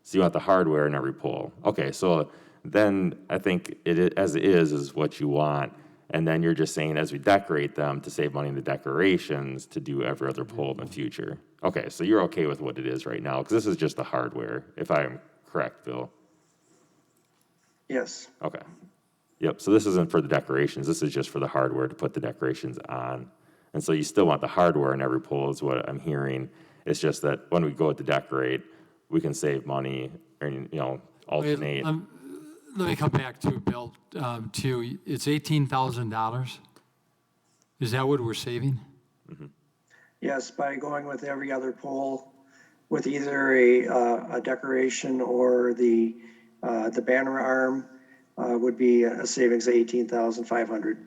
so you want the hardware in every pole. Okay, so then I think as it is what you want. And then you're just saying as we decorate them to save money in the decorations to do every other pole in the future. Okay, so you're okay with what it is right now because this is just the hardware, if I'm correct, Bill. Yes. Okay. Yep, so this isn't for the decorations, this is just for the hardware to put the decorations on. And so you still want the hardware in every pole is what I'm hearing. It's just that when we go to decorate, we can save money and, alternate. Let me come back to Bill, it's $18,000. Is that what we're saving? Mm-hmm. Yes, by going with every other pole with either a decoration or the banner arm would be a savings of $18,500.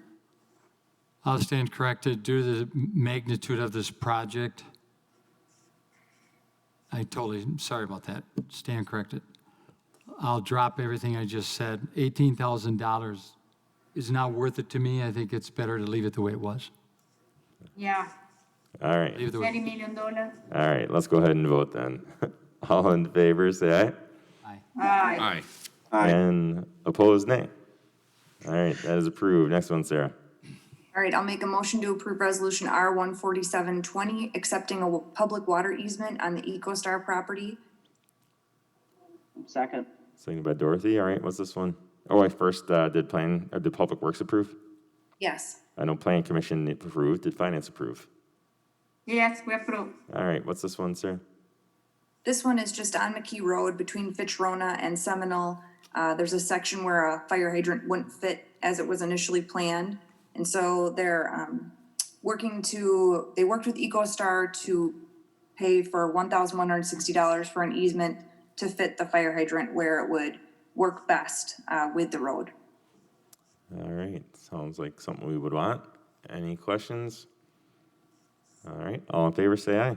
I'll stand corrected due to the magnitude of this project. Sorry about that. Stand corrected. I'll drop everything I just said. $18,000 is not worth it to me. I think it's better to leave it the way it was. Yeah, All right. Leave it the way. $30 million. All right, let's go ahead and vote then. All in favor, say aye. Aye. Aye. And opposed, nay. All right, that is approved. Next one, Sarah. All right, I'll make a motion to approve resolution R-14720, accepting a public water easement on the EcoStar property. Second. Seconded by Dorothy. All right, what's this one? Oh, I first did Public Works approve? Yes. I know Planning Commission approved. Did Finance approve? Yes, we approve. All right, what's this one, Sarah? This one is just on McKee Road between Fitchrona and Seminole. There's a section where a fire hydrant wouldn't fit as it was initially planned. And so they're they worked with EcoStar to pay for $1,160 for an easement to fit the fire hydrant where it would work best with the road. All right, sounds like something we would want. Any questions? All right, all in favor, say aye.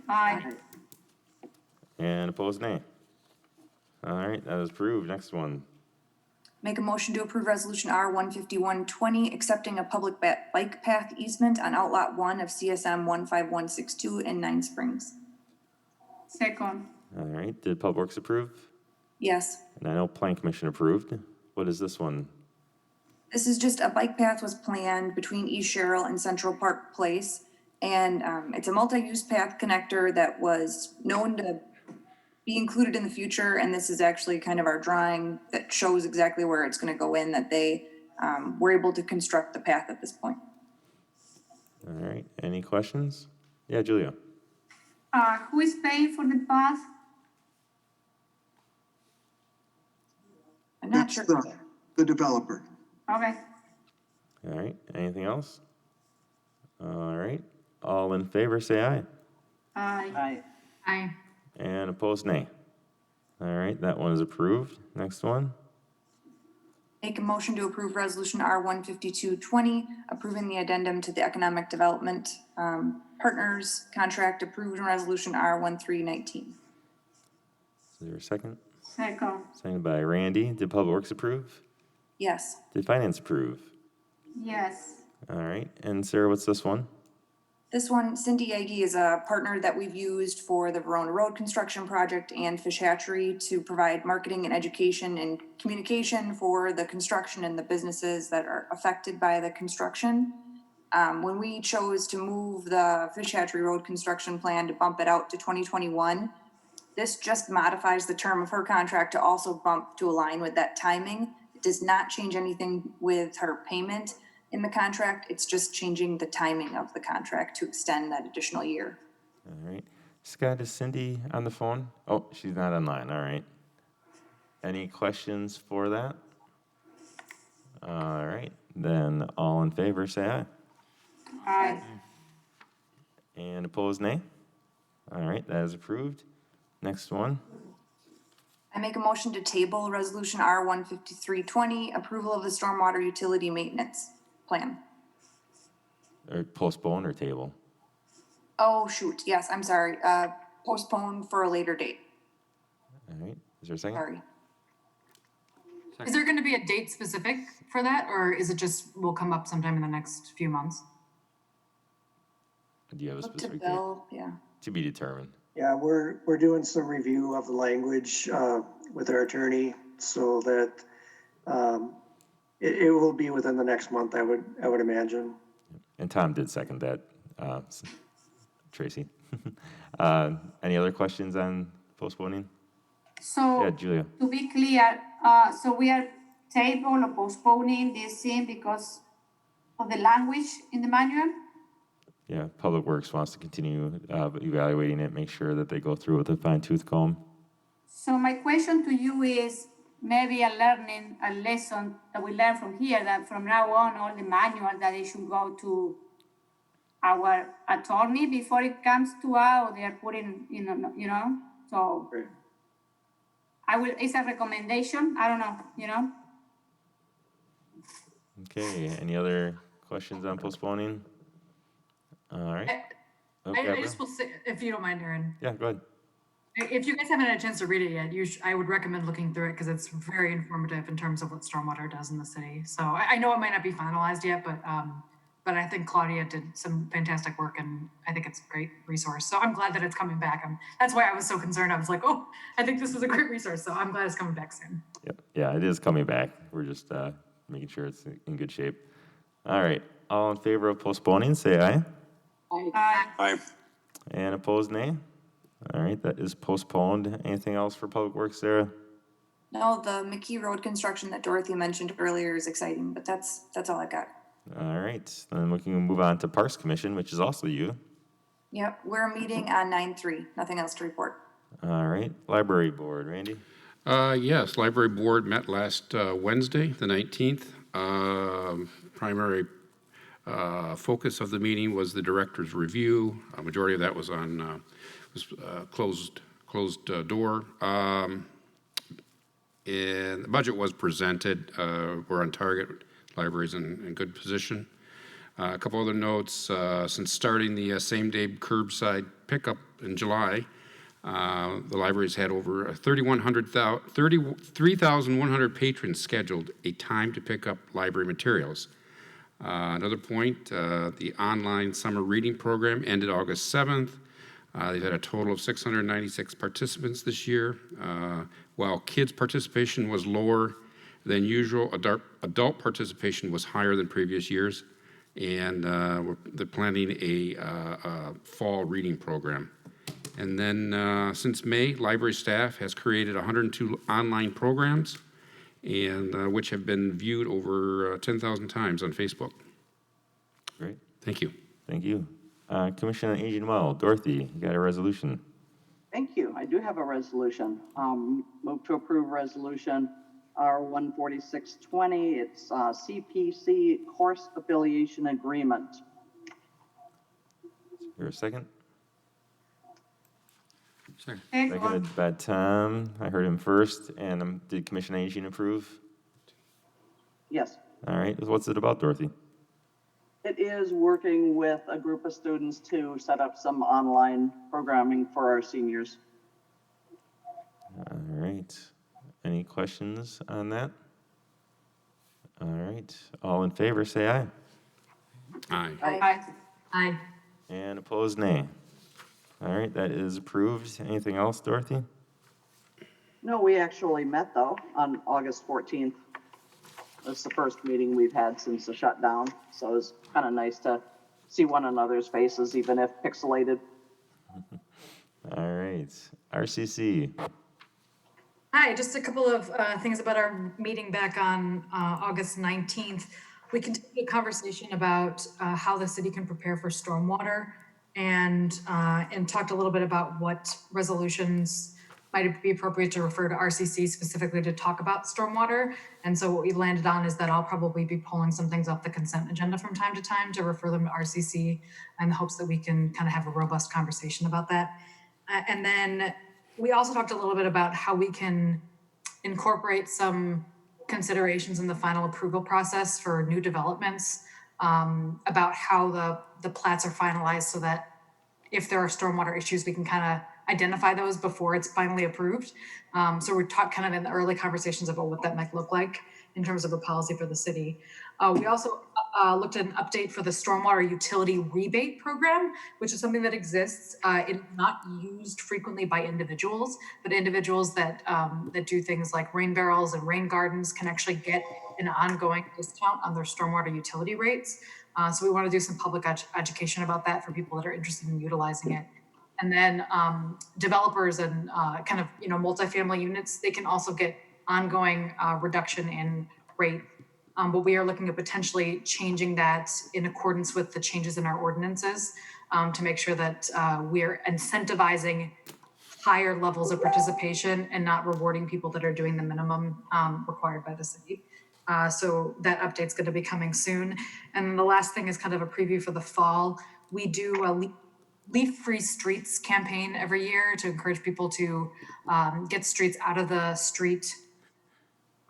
Aye. And opposed, nay. All right, that is approved. Next one. Make a motion to approve resolution R 15120, accepting a public bike path easement on Outlot 1 of CSM 15162 in Nine Springs. Second. All right, did Public Works approve? Yes. And I know Plan Commission approved. What is this one? This is just a bike path was planned between East Sherrill and Central Park Place. And it's a multi-use path connector that was known to be included in the future. And this is actually kind of our drawing that shows exactly where it's gonna go in, that they were able to construct the path at this point. All right, any questions? Yeah, Julia. Who is paying for the path? I'm not That's sure. the developer. Okay. All right, anything else? All right, all in favor, say aye. Aye. Aye. And opposed, nay. All right, that one is approved. Next one. Make a motion to approve resolution R 15220, approving the addendum to the Economic Development Partners Contract approved in resolution R 1319. Is there a second? Second. Seconded by Randy. Did Public Works approve? Yes. Did Finance approve? Yes. All right, and Sarah, what's this one? This one, Cindy Yagi is a partner that we've used for the Verona Road construction project and Fish Hatchery to provide marketing and education and communication for the construction and the businesses that are affected by the construction. When we chose to move the Fish Hatchery Road construction plan to bump it out to 2021, this just modifies the term of her contract to also bump to align with that timing. It does not change anything with her payment in the contract. It's just changing the timing of the contract to extend that additional year. All right. Scott, is Cindy on the phone? Oh, she's not online. All right. Any questions for that? All right. Then all in favor, say aye. Aye. And opposed, nay. All right, that is approved. Next one. I make a motion to table resolution R 15320, approval of the stormwater utility maintenance plan. Or postpone or table? Oh, shoot. Yes, I'm sorry. Postpone for a later date. All right. Is there a second? Sorry. Is there going to be a date specific for that, or is it just will come up sometime in the next few months? Do you have a Look to specific date? Bill, yeah. To be determined. Yeah, we're doing some review of the language with our attorney so that it will be within the next month, I would imagine. And Tom did second that, Tracy. Any other questions on postponing? So Yeah, Julia. to be clear, so we are table or postponing this thing because of the language in the manual? Yeah, Public Works wants to continue evaluating it, make sure that they go through with a fine tooth comb. So my question to you is maybe a lesson that we learn from here, that from now on, all the manuals that they should go to our attorney before it comes to us, or they are putting, you know, so Right. it's a recommendation, I don't know, Okay, any other questions on postponing? All right. I just will say, if you don't mind, Aaron. Yeah, go ahead. If you guys haven't had a chance to read it yet, I would recommend looking through it because it's very informative in terms of what stormwater does in the city. So I know it might not be finalized yet, but I think Claudia did some fantastic work, and I think it's a great resource. So I'm glad that it's coming back. That's why I was so concerned. I was like, oh, I think this is a great resource. So I'm glad it's coming back soon. Yep. Yeah, it is coming back. We're just making sure it's in good shape. All right. All in favor of postponing, say aye. Aye. Aye. And opposed, nay. All right, that is postponed. Anything else for Public Works, Sarah? No, the McKee Road construction that Dorothy mentioned earlier is exciting, but that's all I got. All right, then we can move on to Parks Commission, which is also you. Yep, we're meeting on 9/3. Nothing else to report. All right, Library Board, Randy? Yes, Library Board met last Wednesday, the 19th. Primary focus of the meeting was the director's review. A majority of that was on closed door. And the budget was presented. We're on target. Library's in good position. A couple other notes, since starting the same-day curbside pickup in July, the library's had over 3,100 patrons scheduled a time to pick up library materials. Another point, the online summer reading program ended August 7th. They've had a total of 696 participants this year. While kids' participation was lower than usual, adult participation was higher than previous years, and they're planning a fall reading program. And then since May, library staff has created 102 online programs, and which have been viewed over 10,000 times on Facebook. Great. Thank you. Thank you. Commission on Aging Well, Dorothy, you got a resolution. Thank you. I do have a resolution. Move to approve resolution R14620. It's CPC course affiliation agreement. Is there a second? Second. Seconded by Tom. I heard him first. And did Commission on Aging approve? Yes. All right. What's it about, Dorothy? It is working with a group of students to set up some online programming for our seniors. All right. Any questions on that? All right. All in favor, say aye. Aye. Aye. Aye. And opposed, nay. All right, that is approved. Anything else, Dorothy? No, we actually met though on August 14th. That's the first meeting we've had since the shutdown. So it was kind of nice to see one another's faces, even if pixelated. All right. RCC. Hi, just a couple of things about our meeting back on August 19th. We continued a conversation about how the city can prepare for stormwater and talked a little bit about what resolutions might be appropriate to refer to RCC specifically to talk about stormwater. And so what we landed on is that I'll probably be pulling some things off the consent agenda from time to time to refer them to RCC in the hopes that we can kind of have a robust conversation about that. And then we also talked a little bit about how we can incorporate some considerations in the final approval process for new developments, about how the plats are finalized so that if there are stormwater issues, we can kind of identify those before it's finally approved. So we're kind of in the early conversations about what that might look like in terms of a policy for the city. We also looked at an update for the stormwater utility rebate program, which is something that exists. It's not used frequently by individuals, but individuals that do things like rain barrels and rain gardens can actually get an ongoing discount on their stormwater utility rates. So we want to do some public education about that for people that are interested in utilizing it. And then developers and kind of, multifamily units, they can also get ongoing reduction in rate. But we are looking at potentially changing that in accordance with the changes in our ordinances to make sure that we're incentivizing higher levels of participation and not rewarding people that are doing the minimum required by the city. So that update's going to be coming soon. And the last thing is kind of a preview for the fall. We do a leaf-free streets campaign every year to encourage people to get streets out of the street.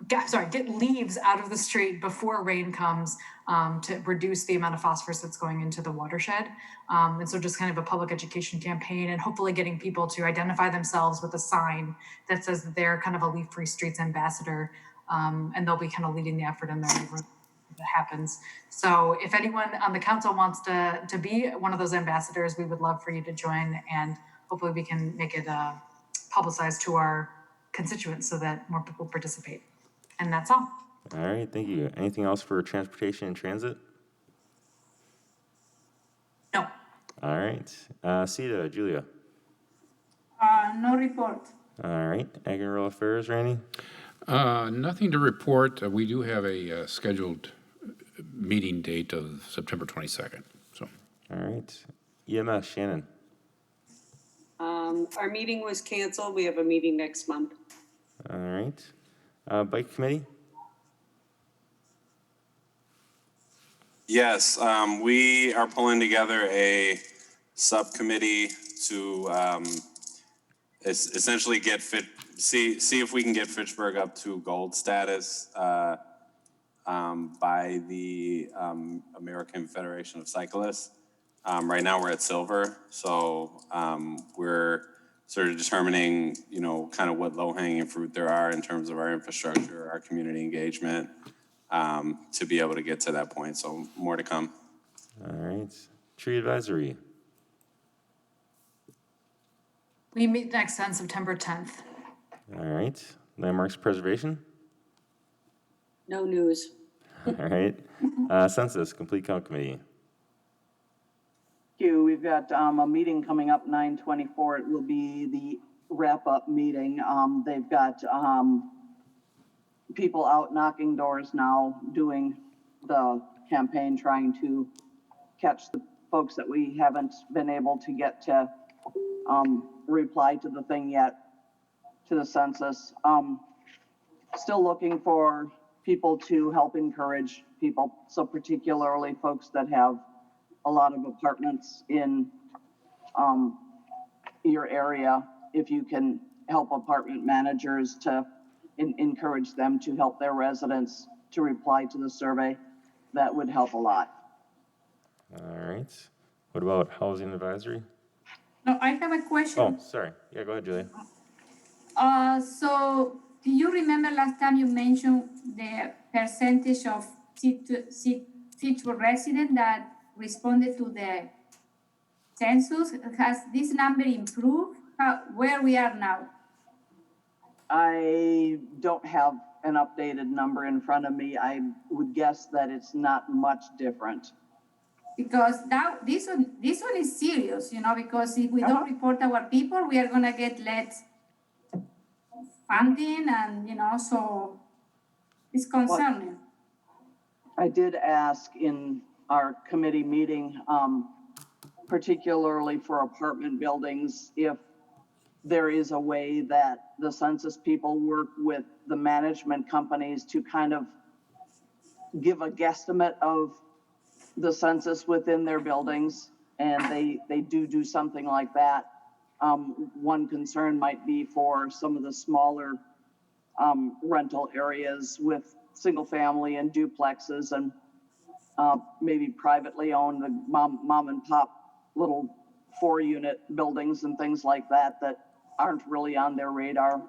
Get leaves out of the street before rain comes to reduce the amount of phosphorus that's going into the watershed. And so just kind of a public education campaign and hopefully getting people to identify themselves with a sign that says that they're kind of a leaf-free streets ambassador. And they'll be kind of leading the effort in their neighborhood if it happens. So if anyone on the council wants to be one of those ambassadors, we would love for you to join, and hopefully we can make it publicized to our constituents so that more people participate. And that's all. All right, thank you. Anything else for transportation and transit? No. All right. CETA, Julia. No report. All right. Ag and Rural Affairs, Randy? Nothing to report. We do have a scheduled meeting date of September 22nd. So. All right. EMS, Shannon. Our meeting was canceled. We have a meeting next month. All right. Bike committee? Yes, we are pulling together a subcommittee to essentially see if we can get Fitchburg up to gold status. by the American Federation of Cyclists. Right now we're at silver, so we're sort of determining, you know, kind of what low-hanging fruit there are in terms of our infrastructure, our community engagement, to be able to get to that point. So more to come. All right. Tree advisory. We meet next on September 10th. All right. Landmarks preservation. No news. All right. Census, complete count committee. Thank you. We've got a meeting coming up 9/24. It will be the wrap-up meeting. They've got people out knocking doors now, doing the campaign, trying to catch the folks that we haven't been able to get to reply to the thing yet, to the census. Still looking for people to help encourage people, so particularly folks that have a lot of apartments in your area. If you can help apartment managers to encourage them to help their residents to reply to the survey, that would help a lot. All right. What about housing advisory? No, I have a question. Oh, sorry. Yeah, go ahead, Julia. So do you remember last time you mentioned the percentage of Fitchburg residents that responded to the census? Has this number improved? Where we are now? I don't have an updated number in front of me. I would guess that it's not much different. Because this one is serious, you know, because if we don't report our people, we are gonna get less funding, and you know, so it's concerning. I did ask in our committee meeting, particularly for apartment buildings, if there is a way that the census people work with the management companies to kind of give a guesstimate of the census within their buildings, and they do something like that. One concern might be for some of the smaller rental areas with single family and duplexes, and maybe privately owned, the mom and pop little 4-unit buildings and things like that that aren't really on their radar.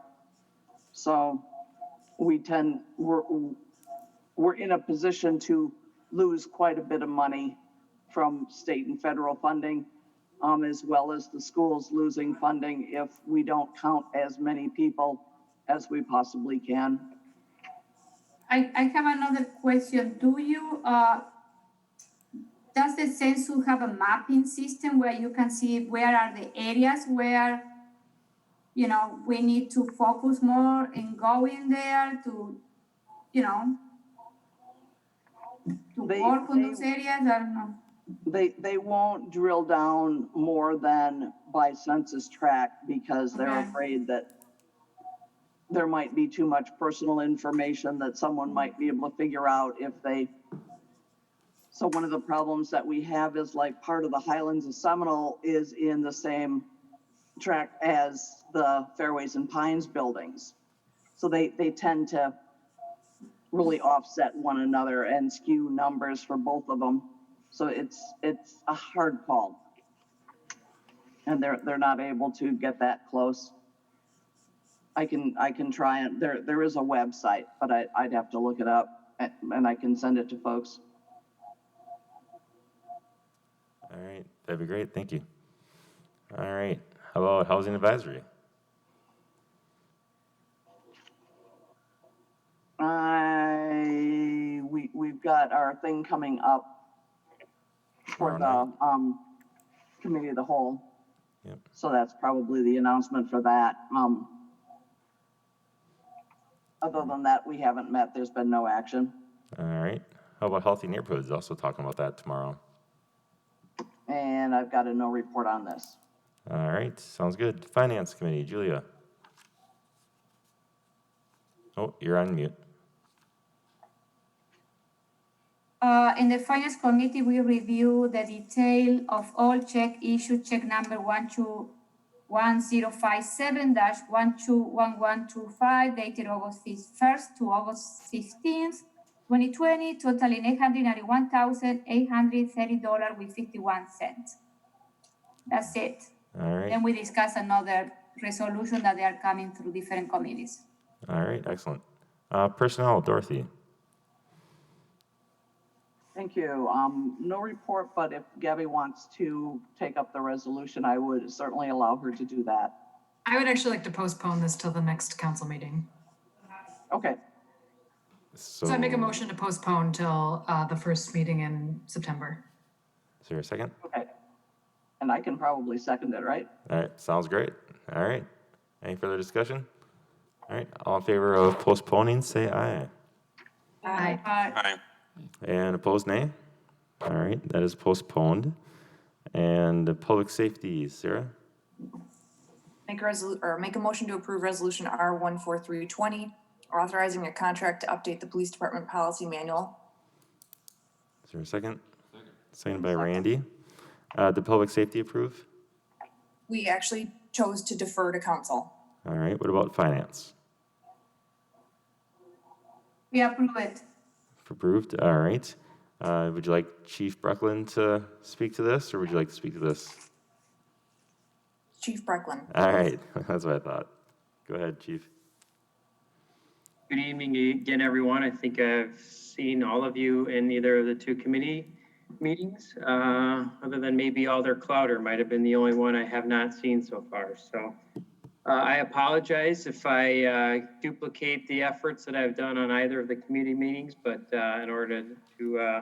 So we're in a position to lose quite a bit of money from state and federal funding, as well as the schools losing funding if we don't count as many people as we possibly can. I have another question. Does the census have a mapping system where you can see where are the areas where, you know, we need to focus more in going there to, you know, to work on those areas? I don't know. They won't drill down more than by census tract because they're afraid that there might be too much personal information that someone might be able to figure out if they. So one of the problems that we have is, like, part of the Highlands of Seminole is in the same tract as the Fairways and Pines buildings. So they tend to really offset one another and skew numbers for both of them. So it's a hard call. And they're not able to get that close. I can try it. There is a website, but I'd have to look it up, and I can send it to folks. All right, that'd be great. Thank you. All right, how about housing advisory? We've got our thing coming up for the committee of the whole. Yep. So that's probably the announcement for that. Other than that, we haven't met. There's been no action. All right, how about healthy neighborhoods? Also talking about that tomorrow. And I've got a no report on this. All right, sounds good. Finance committee, Julia. Oh, you're on mute. In the Finance Committee, we review the detail of all check issued, check number 121057-121125, dated August 1st to August 15th. 2020 totaling $891,830.51. That's it. All right. Then we discuss another resolution that they are coming through different committees. All right, excellent. Personnel, Dorothy. Thank you. No report, but if Gabby wants to take up the resolution, I would certainly allow her to do that. I would actually like to postpone this till the next council meeting. Okay. So So I make a motion to postpone till the first meeting in September. Is there a second? Okay. And I can probably second it, right? All right, sounds great. All right. Any further discussion? All right, all in favor of postponing, say aye. Aye. Aye. And opposed, nay? All right, that is postponed. And public safety, Sarah? Make a motion to approve resolution R14320, authorizing a contract to update the police department policy manual. Is there a second? Second by Randy. Did public safety approve? We actually chose to defer to council. All right, what about finance? We approve it. Approved, all right. Would you like Chief Brecklin to speak to this, or would you like to speak to this? Chief Brecklin. All right, that's what I thought. Go ahead, Chief. Good evening again, everyone. I think I've seen all of you in either of the two committee meetings, other than maybe Alder Clouder might have been the only one I have not seen so far. So I apologize if I duplicate the efforts that I've done on either of the committee meetings, but in order to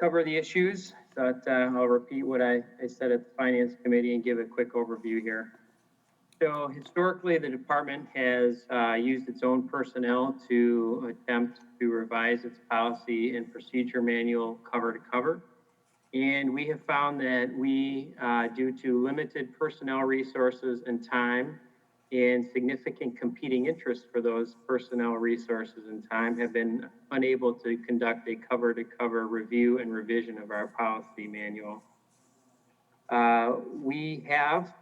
cover the issues, I thought I'll repeat what I said at the Finance Committee and give a quick overview here. So historically, the department has used its own personnel to attempt to revise its policy and procedure manual cover to cover. And we have found that we, due to limited personnel resources and time and significant competing interest for those personnel resources and time, have been unable to conduct a cover to cover review and revision of our policy manual. We have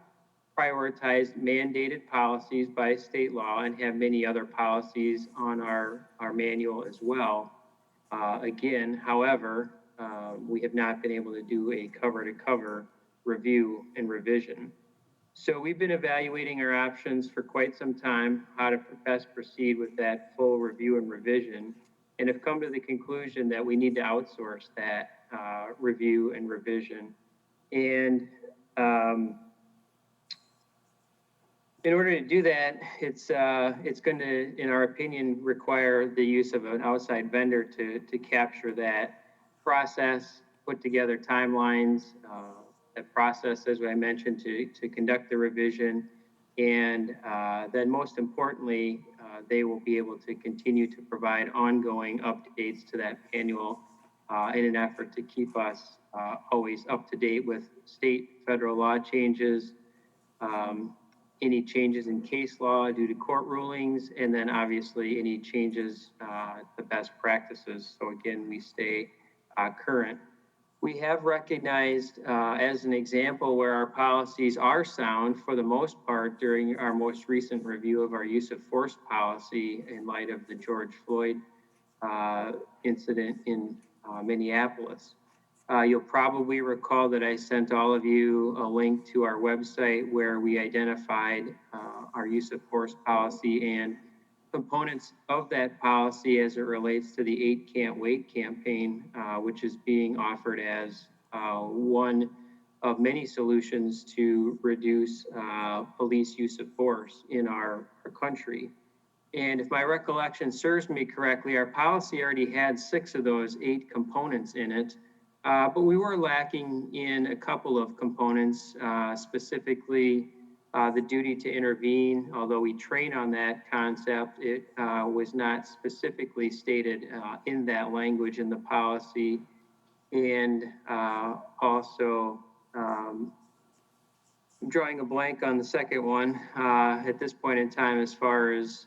prioritized mandated policies by state law and have many other policies on our manual as well. Again, however, we have not been able to do a cover-to-cover review and revision. So we've been evaluating our options for quite some time, how to best proceed with that full review and revision, and have come to the conclusion that we need to outsource that review and revision. And in order to do that, it's going to, in our opinion, require the use of an outside vendor to capture that process, put together timelines, that process, as I mentioned, to conduct the revision. And then most importantly, they will be able to continue to provide ongoing updates to that manual in an effort to keep us always up to date with state, federal law changes, any changes in case law due to court rulings, and then obviously any changes to best practices. So again, we stay current. We have recognized as an example where our policies are sound for the most part during our most recent review of our use of force policy in light of the George Floyd incident in Minneapolis. You'll probably recall that I sent all of you a link to our website where we identified our use of force policy and components of that policy as it relates to the 8 Can't Wait campaign, which is being offered as one of many solutions to reduce police use of force in our country. And if my recollection serves me correctly, our policy already had 6 of those 8 components in it. But we were lacking in a couple of components, specifically the duty to intervene. Although we train on that concept, it was not specifically stated in that language in the policy. And also, I'm drawing a blank on the second one at this point in time as far as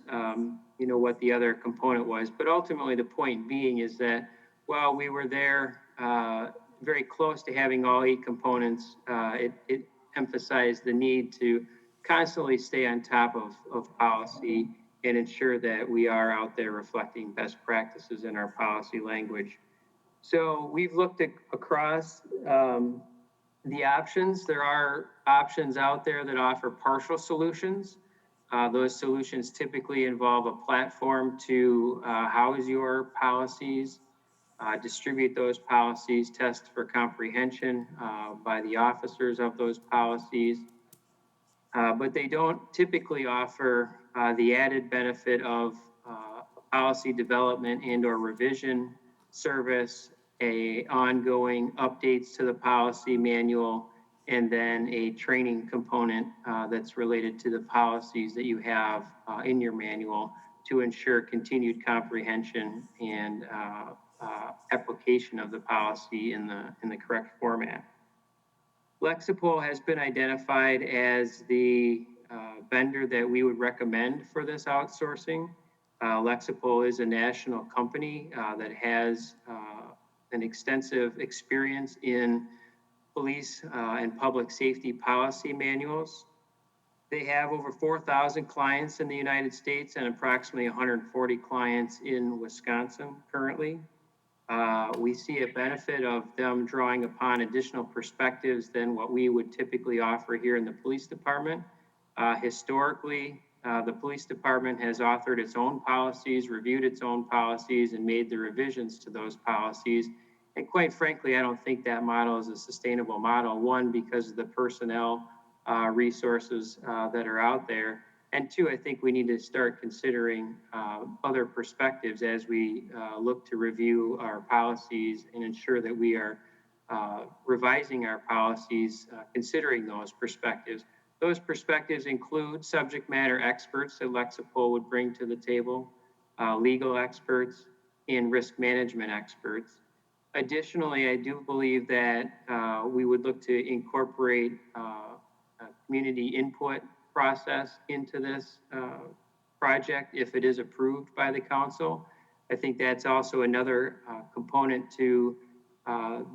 what the other component was. But ultimately, the point being is that while we were there very close to having all 8 components, it emphasized the need to constantly stay on top of policy and ensure that we are out there reflecting best practices in our policy language. So we've looked across the options. There are options out there that offer partial solutions. Those solutions typically involve a platform to house your policies, distribute those policies, test for comprehension by the officers of those policies. But they don't typically offer the added benefit of policy development and or revision service, ongoing updates to the policy manual, and then a training component that's related to the policies that you have in your manual to ensure continued comprehension and application of the policy in the correct format. Lexipol has been identified as the vendor that we would recommend for this outsourcing. Lexipol is a national company that has an extensive experience in police and public safety policy manuals. They have over 4,000 clients in the United States and approximately 140 clients in Wisconsin currently. We see a benefit of them drawing upon additional perspectives than what we would typically offer here in the police department. Historically, the police department has authored its own policies, reviewed its own policies, and made the revisions to those policies. And quite frankly, I don't think that model is a sustainable model. One, because of the personnel resources that are out there. And two, I think we need to start considering other perspectives as we look to review our policies and ensure that we are revising our policies, considering those perspectives. Those perspectives include subject matter experts that Lexipol would bring to the table, legal experts, and risk management experts. Additionally, I do believe that we would look to incorporate community input process into this project if it is approved by the council. I think that's also another component to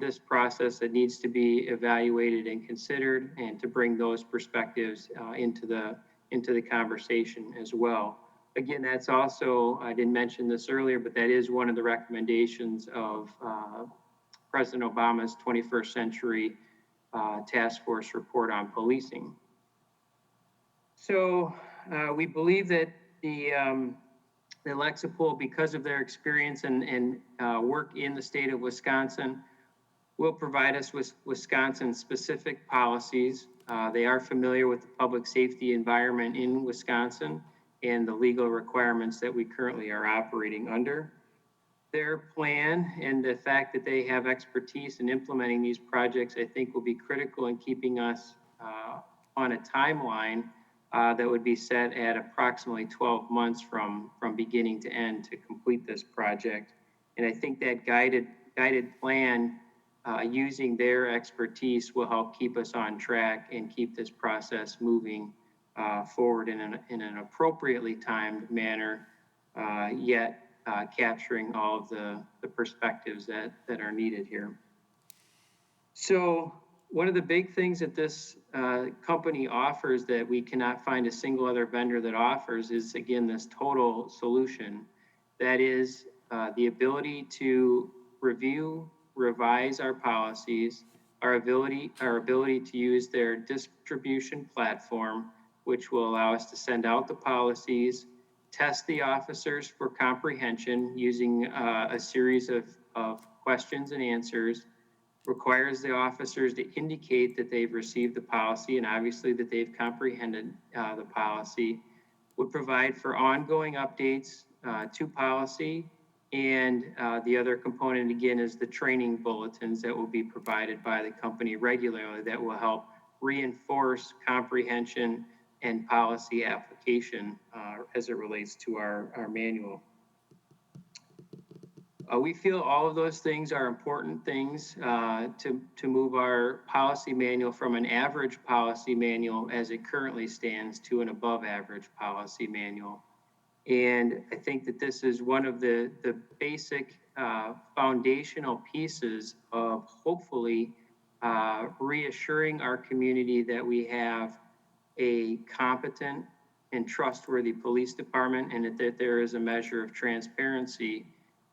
this process that needs to be evaluated and considered, and to bring those perspectives into the conversation as well. Again, that's also, I didn't mention this earlier, but that is one of the recommendations of President Obama's 21st Century Task Force report on policing. So we believe that the Lexipol, because of their experience and work in the state of Wisconsin, will provide us with Wisconsin-specific policies. They are familiar with the public safety environment in Wisconsin and the legal requirements that we currently are operating under. Their plan and the fact that they have expertise in implementing these projects, I think, will be critical in keeping us on a timeline that would be set at approximately 12 months from beginning to end to complete this project. And I think that guided plan using their expertise will help keep us on track and keep this process moving forward in an appropriately timed manner, yet capturing all of the perspectives that are needed here. So one of the big things that this company offers that we cannot find a single other vendor that offers is, again, this total solution. That is the ability to review, revise our policies, our ability to use their distribution platform, which will allow us to send out the policies, test the officers for comprehension using a series of questions and answers, requires the officers to indicate that they've received the policy and obviously that they've comprehended the policy, would provide for ongoing updates to policy, and the other component, again, is the training bulletins that will be provided by the company regularly that will help reinforce comprehension and policy application as it relates to our manual. We feel all of those things are important things to move our policy manual from an average policy manual as it currently stands to an above average policy manual. And I think that this is one of the basic foundational pieces of hopefully reassuring our community that we have a competent, and trustworthy police department, and that there is a measure of transparency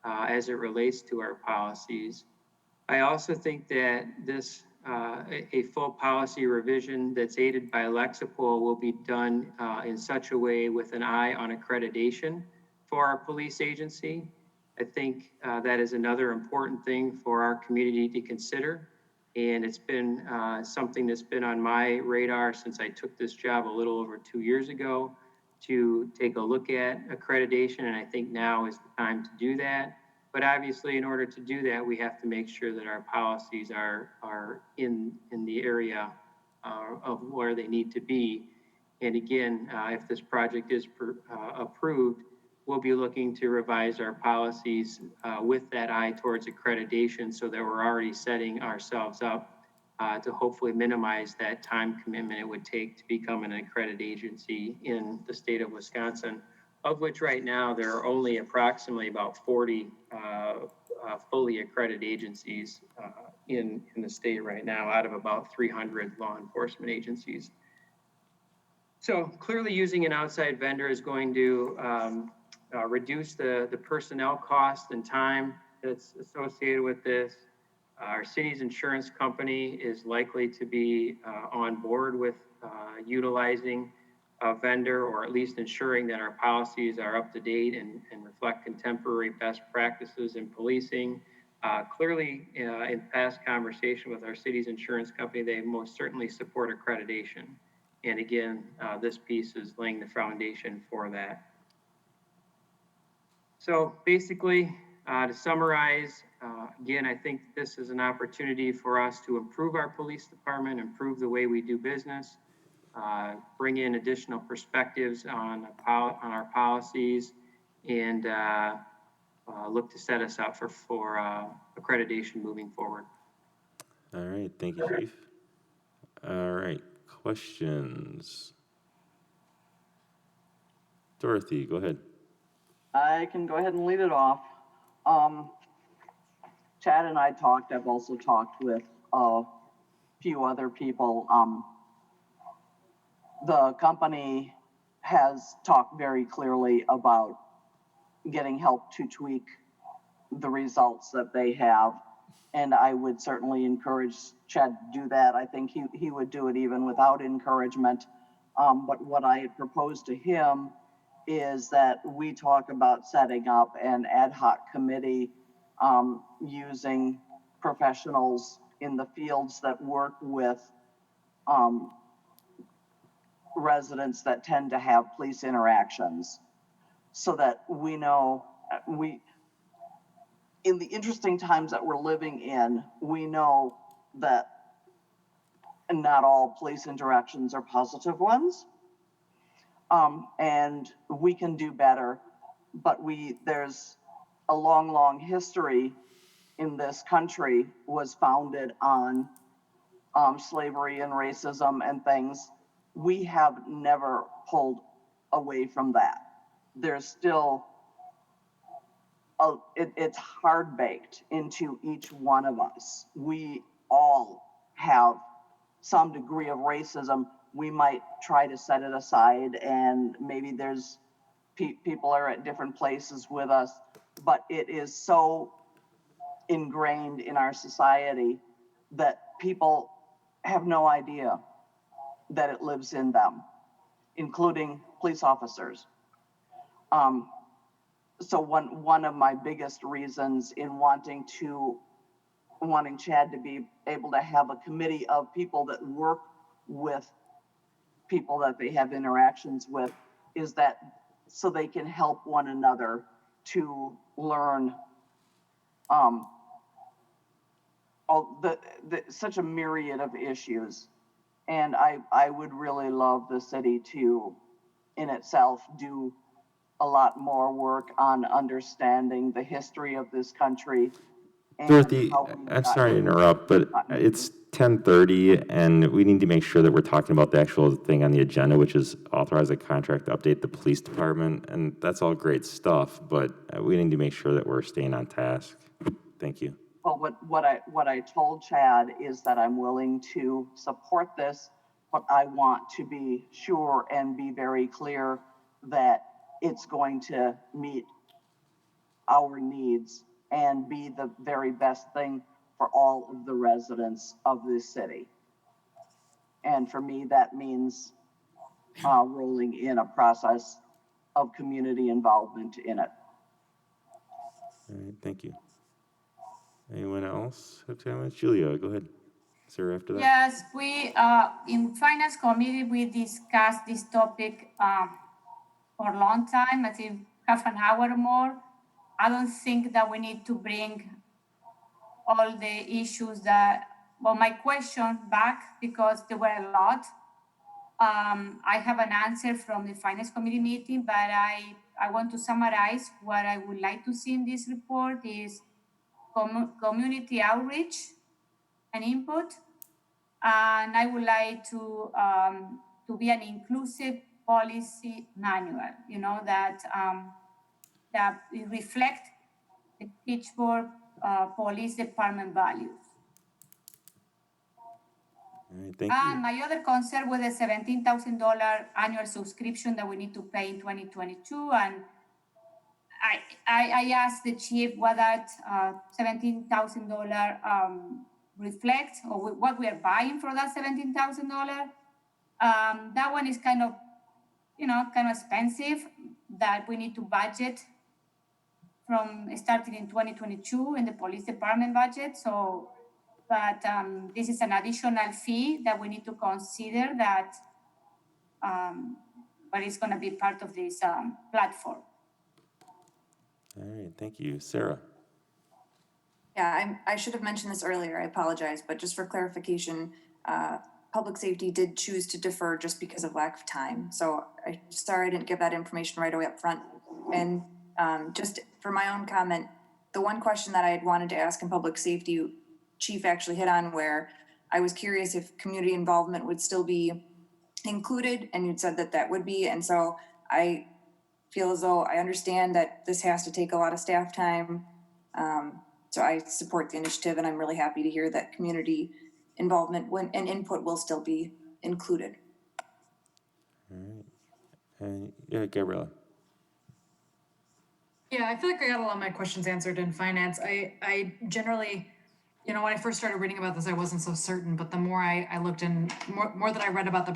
as it relates to our policies. I also think that this a full policy revision that's aided by Lexipol will be done in such a way with an eye on accreditation for our police agency. I think that is another important thing for our community to consider. And it's been something that's been on my radar since I took this job a little over 2 years ago to take a look at accreditation. And I think now is the time to do that. But obviously, in order to do that, we have to make sure that our policies are in the area of where they need to be. And again, if this project is approved, we'll be looking to revise our policies with that eye towards accreditation so that we're already setting ourselves up to hopefully minimize that time commitment it would take to become an accredited agency in the state of Wisconsin, of which right now there are only approximately about 40 fully accredited agencies in the state right now out of about 300 law enforcement agencies. So clearly using an outside vendor is going to reduce the personnel cost and time that's associated with this. Our city's insurance company is likely to be on board with utilizing a vendor, or at least ensuring that our policies are up to date and reflect contemporary best practices in policing. Clearly, in past conversation with our city's insurance company, they most certainly support accreditation. And again, this piece is laying the foundation for that. So basically, to summarize, again, I think this is an opportunity for us to improve our police department, improve the way we do business, bring in additional perspectives on our policies, and look to set us up for accreditation moving forward. All right, thank you, Chief. All right, questions? Dorothy, go ahead. I can go ahead and lead it off. Chad and I talked, I've also talked with a few other people. The company has talked very clearly about getting help to tweak the results that they have. And I would certainly encourage Chad to do that. I think he would do it even without encouragement. But what I had proposed to him is that we talk about setting up an ad hoc committee using professionals in the fields that work with residents that tend to have police interactions, so that we know, in the interesting times that we're living in, we know that not all police interactions are positive ones. And we can do better, but there's a long, long history in this country was founded on slavery and racism and things. We have never pulled away from that. There's still, it's hard baked into each one of us. We all have some degree of racism. We might try to set it aside, and maybe there's people are at different places with us, but it is so ingrained in our society that people have no idea that it lives in them, including police officers. So one of my biggest reasons in wanting Chad to be able to have a committee of people that work with people that they have interactions with is that so they can help one another to learn such a myriad of issues. And I would really love the city to, in itself, do a lot more work on understanding the history of this country. Dorothy, I'm sorry to interrupt, but it's 10:30, and we need to make sure that we're talking about the actual thing on the agenda, which is authorize a contract to update the police department, and that's all great stuff, but we need to make sure that we're staying on task. Thank you. Well, what I told Chad is that I'm willing to support this but I want to be sure and be very clear that it's going to meet our needs and be the very best thing for all of the residents of this city. And for me, that means rolling in a process of community involvement in it. All right, thank you. Anyone else have comments? Julia, go ahead. Sarah after that. Yes, we, in Finance Committee, we discussed this topic for a long time, I think half an hour or more. I don't think that we need to bring all the issues that, well, my question back, because there were a lot. I have an answer from the Finance Committee meeting, but I want to summarize what I would like to see in this report is community outreach and input. And I would like to be an inclusive policy manual, you know, that it reflect the Fitchburg Police Department values. All right, thank you. My other concern was the $17,000 annual subscription that we need to pay in 2022. And I asked the chief what that $17,000 reflects, or what we are buying for that $17,000. That one is kind of expensive, that we need to budget from starting in 2022 in the police department budget. So, but this is an additional fee that we need to consider that, but it's going to be part of this platform. All right, thank you. Sarah. Yeah, I should have mentioned this earlier. I apologize, but just for clarification, public safety did choose to defer just because of lack of time. So sorry I didn't give that information right away up front. And just for my own comment, the one question that I had wanted to ask in public safety, Chief actually hit on, where I was curious if community involvement would still be included, and you'd said that that would be. And so I feel as though I understand that this has to take a lot of staff time. So I support the initiative, and I'm really happy to hear that community involvement and input will still be included. All right. And yeah, Gabriella. Yeah, I feel like I got a lot of my questions answered in finance. I generally, when I first started reading about this, I wasn't so certain, but the more I looked in, more that I read about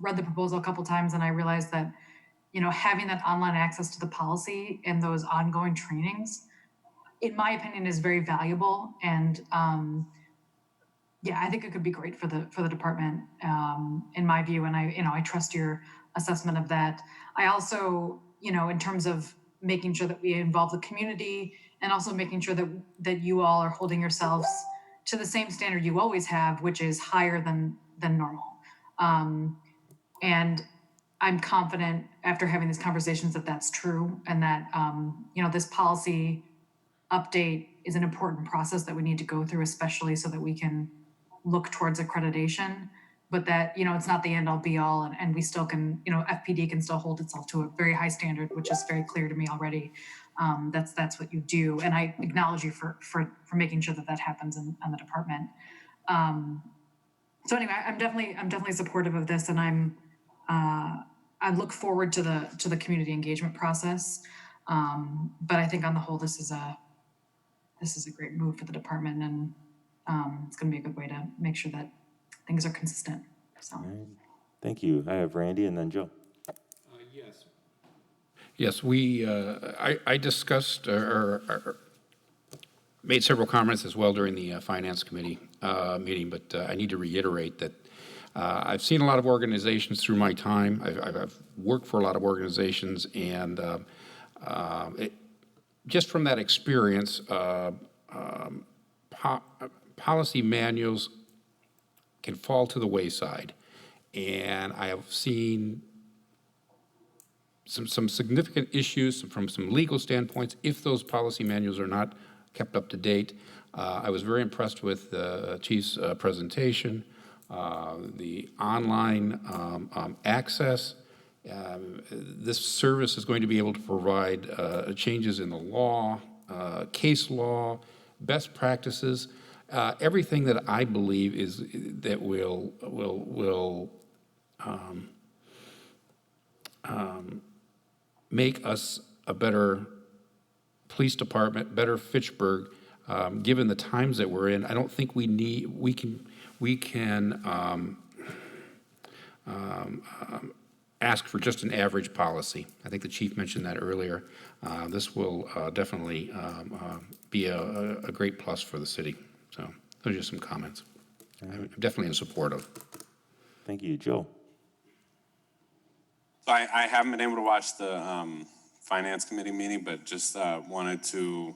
read the proposal a couple times, and I realized that, having that online access to the policy and those ongoing trainings, in my opinion, is very valuable. And I think it could be great for the department, in my view. And I trust your assessment of that. I also, in terms of making sure that we involve the community, and also making sure that you all are holding yourselves to the same standard you always have, which is higher than normal. And I'm confident after having these conversations that that's true, and that this policy update is an important process that we need to go through, especially so that we can look towards accreditation, but that, it's not the end all be all, and we still can, FPD can still hold itself to a very high standard, which is very clear to me already. That's what you do. And I acknowledge you for making sure that happens in the department. So anyway, I'm definitely supportive of this, and I look forward to the community engagement process. But I think on the whole, this is a great move for the department, and it's going to be a good way to make sure that things are consistent. So, All right. Thank you. I have Randy and then Joe. Yes, I discussed or made several comments as well during the Finance Committee meeting, but I need to reiterate that I've seen a lot of organizations through my time. I've worked for a lot of organizations, and just from that experience, policy manuals can fall to the wayside. And I have seen some significant issues from some legal standpoints if those policy manuals are not kept up to date. I was very impressed with the Chief's presentation, the online access. This service is going to be able to provide changes in the law, case law, best practices, everything that I believe that will make us a better police department, better Fitchburg, given the times that we're in. I don't think we can ask for just an average policy. I think the chief mentioned that earlier. This will definitely be a great plus for the city. So those are just some comments. I'm definitely in support of. Thank you. Joe? So I haven't been able to watch the finance committee meeting, but just wanted to,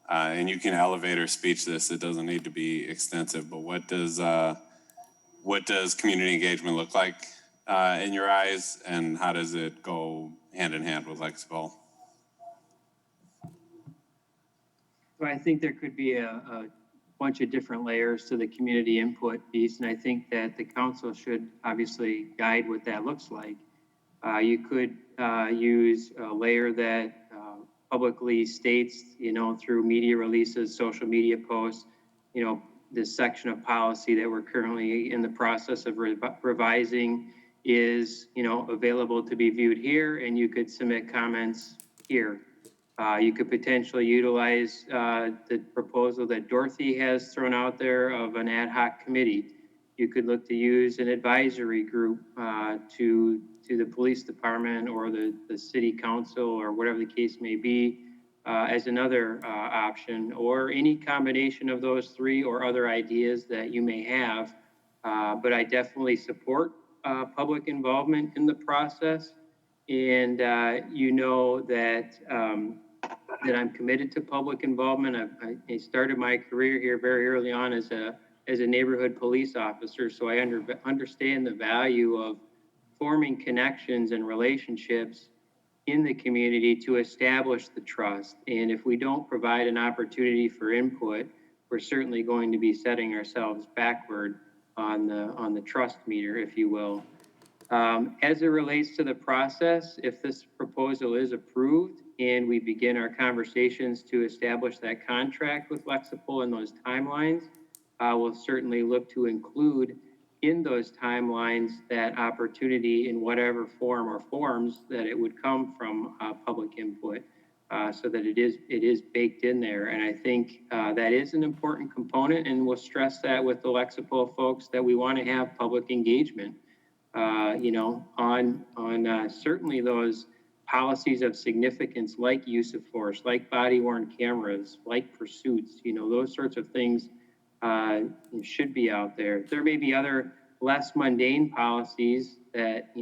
and you can elevator speech this, it doesn't need to be extensive, but what does community engagement look like in your eyes, and how does it go hand in hand with Lexipol? So I think there could be a bunch of different layers to the community input piece, and I think that the council should obviously guide what that looks like. You could use a layer that publicly states, through media releases, social media posts, this section of policy that we're currently in the process of revising is, available to be viewed here, and you could submit comments here. You could potentially utilize the proposal that Dorothy has thrown out there of an ad hoc committee. You could look to use an advisory group to the police department or the city council or whatever the case may be as another option, or any combination of those three or other ideas that you may have. But I definitely support public involvement in the process. And that I'm committed to public involvement. I started my career here very early on as a neighborhood police officer, so I understand the value of forming connections and relationships in the community to establish the trust. And if we don't provide an opportunity for input, we're certainly going to be setting ourselves backward on the trust meter, if you will. As it relates to the process, if this proposal is approved and we begin our conversations to establish that contract with Lexipol and those timelines, we'll certainly look to include in those timelines that opportunity in whatever form or forms that it would come from public input, so that it is baked in there. And I think that is an important component, and we'll stress that with the Lexipol folks that we want to have public engagement. On certainly those policies of significance like use of force, like body-worn cameras, like pursuits, those sorts of things should be out there. There may be other less mundane policies that,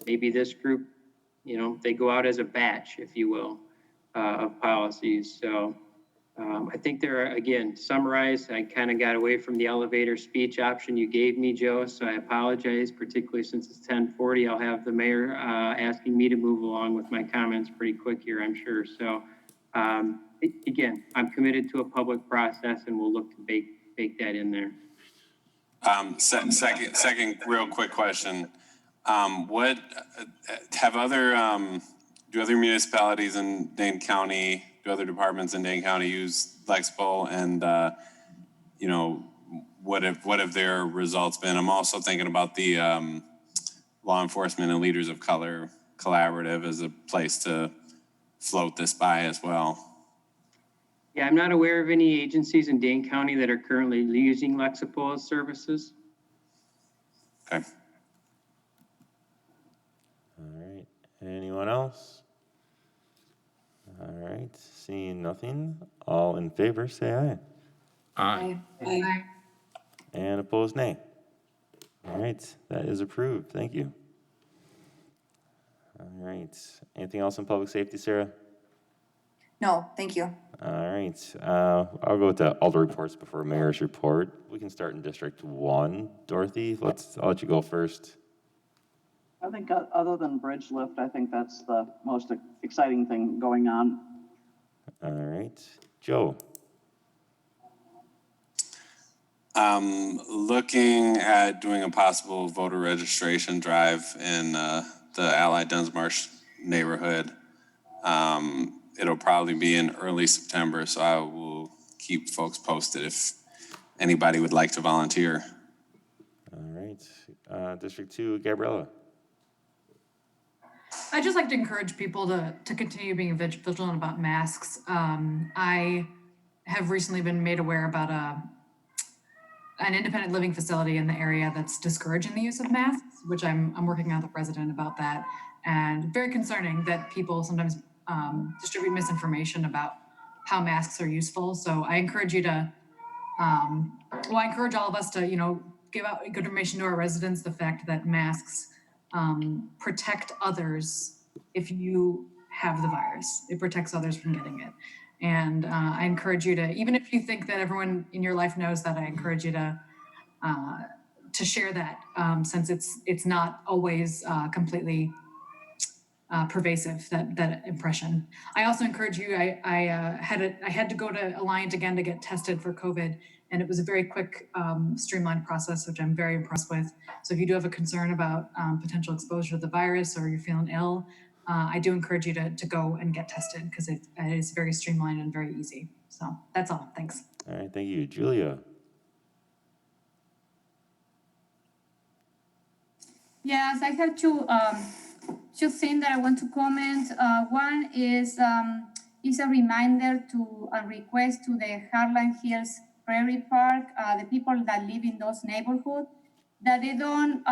maybe this group, they go out as a batch, if you will, of policies. So I think there are, again, summarized, I kind of got away from the elevator speech option you gave me, Joe, so I apologize, particularly since it's 10:40. I'll have the mayor asking me to move along with my comments pretty quick here, I'm sure. So again, I'm committed to a public process, and we'll look to bake that in there. Second real quick question. What have do other municipalities in Dane County, do other departments in Dane County use Lexipol, and what have their results been? I'm also thinking about the Law Enforcement and Leaders of Color Collaborative as a place to float this by as well. Yeah, I'm not aware of any agencies in Dane County that are currently using Lexipol services. Okay. All right. Anyone else? All right. Seeing nothing, all in favor, say aye. Aye. Aye. And opposed, nay. All right. That is approved. Thank you. All right. Anything else on public safety, Sarah? No, thank you. All right. I'll go to all the reports before mayor's report. We can start in District 1. Dorothy, I'll let you go first. I think other than bridge lift, I think that's the most exciting thing going on. All right. Joe. Looking at doing a possible voter registration drive in the Allied Dunsmarsh neighborhood. It'll probably be in early September, so I will keep folks posted if anybody would like to volunteer. All right. District 2, Gabriella. I'd just like to encourage people to continue being vigilant about masks. I have recently been made aware about an independent living facility in the area that's discouraging the use of masks, which I'm working on the president about that. And very concerning that people sometimes distribute misinformation about how masks are useful. So I encourage you to, I encourage all of us to, give out good information to our residents, the fact that masks protect others if you have the virus. It protects others from getting it. And I encourage you to, even if you think that everyone in your life knows that, I encourage you to share that since it's not always completely pervasive, that impression. I also encourage you, I had to go to Alliant again to get tested for COVID, and it was a very quick, streamlined process, which I'm very impressed with. So if you do have a concern about potential exposure to the virus or you're feeling ill, I do encourage you to go and get tested because it is very streamlined and very easy. So that's all. Thanks. All right, thank you. Julia. Yes, I have two things that I want to comment. One is a reminder to a request to the Harlan Hills Prairie Park, the people that live in those neighborhoods, that they don't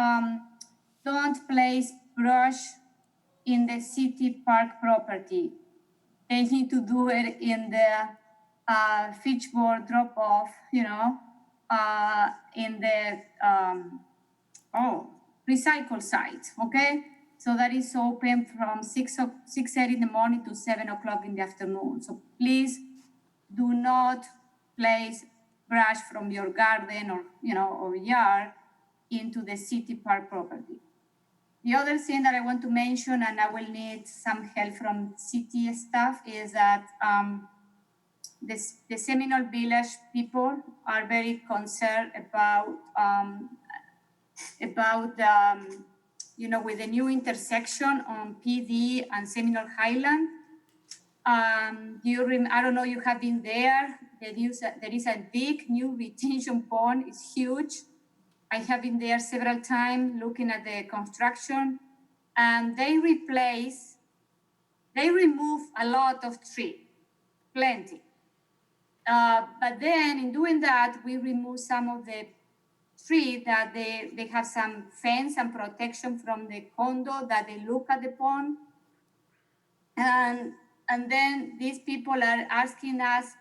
place brush in the city park property. They need to do it in the Fitchburg drop-off, in the recycle site, okay? So that is open from 6:30 in the morning to 7 o'clock in the afternoon. So please do not place brush from your garden or, or yard into the city park property. The other thing that I want to mention, and I will need some help from city staff, is that the Seminole Village people are very concerned about with the new intersection on PD and Seminole Highland. I don't know, you have been there. There is a big new retention pond. It's huge. I have been there several times looking at the construction, and they remove a lot of trees, plenty. But then in doing that, we remove some of the trees that they have some fence and protection from the condo that they look at the pond. And then these people are asking us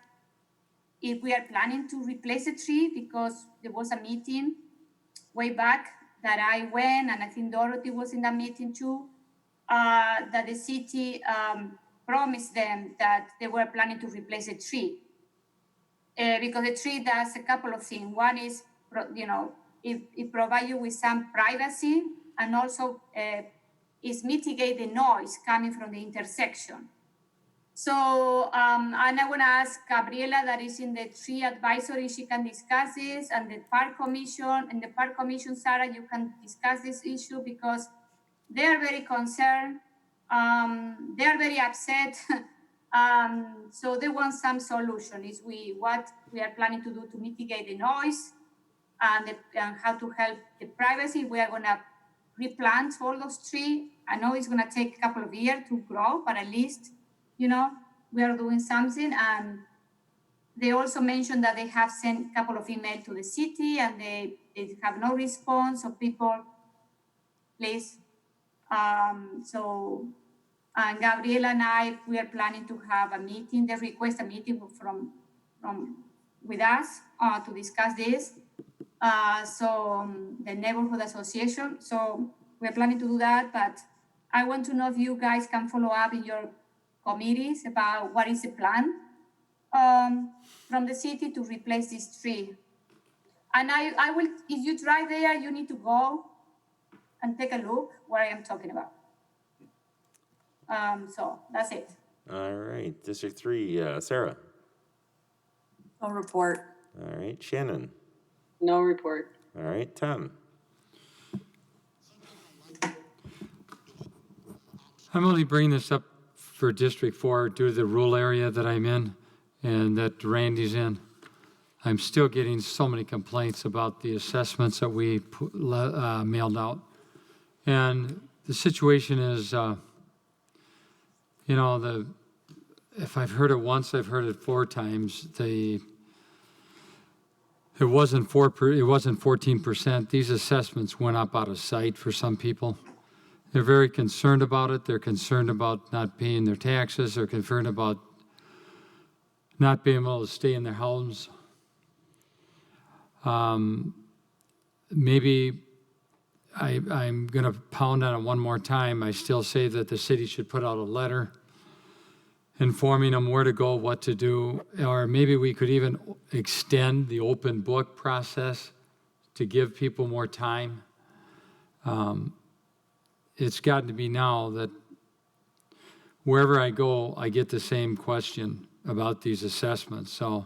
if we are planning to replace a tree, because there was a meeting way back that I went, and I think Dorothy was in that meeting too, that the city promised them that they were planning to replace a tree. Because the tree does a couple of things. One is, it provides you with some privacy, and also is mitigate the noise coming from the intersection. So, and I want to ask Gabriela, that is in the tree advisory, she can discuss this, and the park commission, Sarah, you can discuss this issue, because they are very concerned. They are very upset. So they want some solution. Is what we are planning to do to mitigate the noise, and how to help the privacy. We are going to replant all those trees. I know it's going to take a couple of years to grow, but at least, we are doing something. And they also mentioned that they have sent a couple of emails to the city, and they have no response. So people, please. And Gabriela and I, we are planning to have a meeting. They request a meeting with us to discuss this. The neighborhood association. So we're planning to do that, but I want to know if you guys can follow up in your committees about what is the plan from the city to replace this tree. And I will, if you drive there, you need to go and take a look what I am talking about. So that's it. All right, District 3, Sarah. No report. All right, Shannon. No report. All right, Tom. I'm only bringing this up for District 4 due to the rural area that I'm in and that Randy's in. I'm still getting so many complaints about the assessments that we mailed out. And the situation is, if I've heard it once, I've heard it 4 times. It wasn't 14%. These assessments went up out of sight for some people. They're very concerned about it. They're concerned about not paying their taxes. They're concerned about not being able to stay in their homes. Maybe I'm going to pound on it one more time. I still say that the city should put out a letter informing them where to go, what to do, or maybe we could even extend the open book process to give people more time. It's gotten to be now that wherever I go, I get the same question about these assessments. So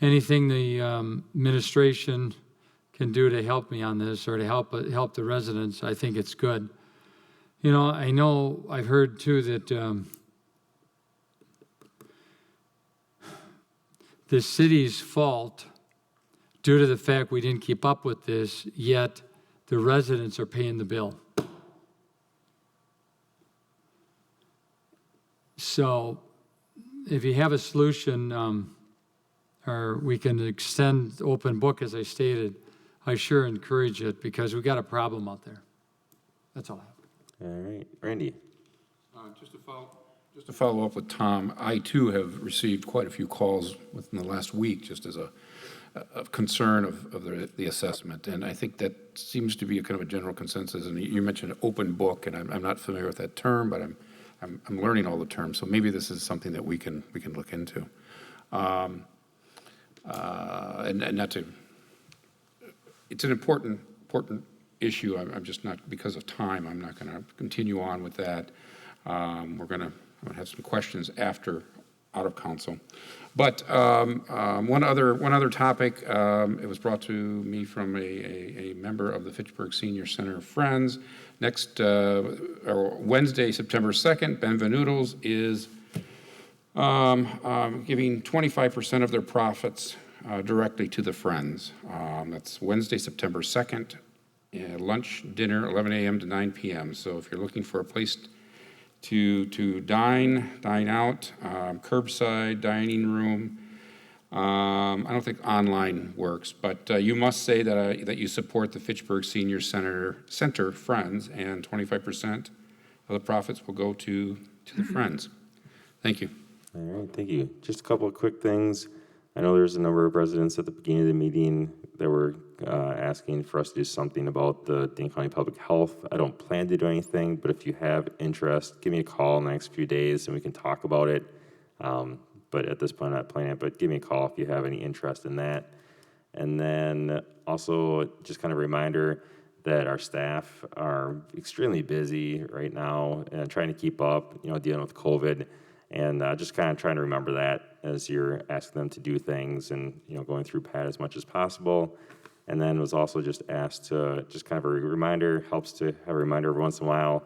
anything the administration can do to help me on this or to help the residents, I think it's good. I know I've heard too that the city's fault due to the fact we didn't keep up with this, yet the residents are paying the bill. So if you have a solution, or we can extend open book, as I stated, I sure encourage it because we got a problem out there. That's all I have. All right, Randy. Just to follow up with Tom, I too have received quite a few calls within the last week just as a concern of the assessment. And I think that seems to be a kind of a general consensus. And you mentioned open book, and I'm not familiar with that term, but I'm learning all the terms. So maybe this is something that we can look into. And not to, it's an important issue. I'm just not, because of time, I'm not going to continue on with that. I'm going to have some questions out of council. But one other topic, it was brought to me from a member of the Fitchburg Senior Center Friends. Next, Wednesday, September 2nd, Benvenuto's is giving 25% of their profits directly to the Friends. That's Wednesday, September 2nd, lunch, dinner, 11 a.m. to 9 p.m. So if you're looking for a place to dine out, curbside, dining room. I don't think online works, but you must say that you support the Fitchburg Senior Center Friends, and 25% of the profits will go to the Friends. Thank you. All right, thank you. Just a couple of quick things. I know there's a number of residents at the beginning of the meeting that were asking for us to do something about the Dane County Public Health. I don't plan to do anything, but if you have interest, give me a call in the next few days and we can talk about it. But at this point, I'm not planning it, but give me a call if you have any interest in that. And then also just kind of a reminder that our staff are extremely busy right now and trying to keep up, dealing with COVID. And just kind of trying to remember that as you're asking them to do things and, going through PAT as much as possible. And then was also just asked to just kind of a reminder, helps to have a reminder every once in a while,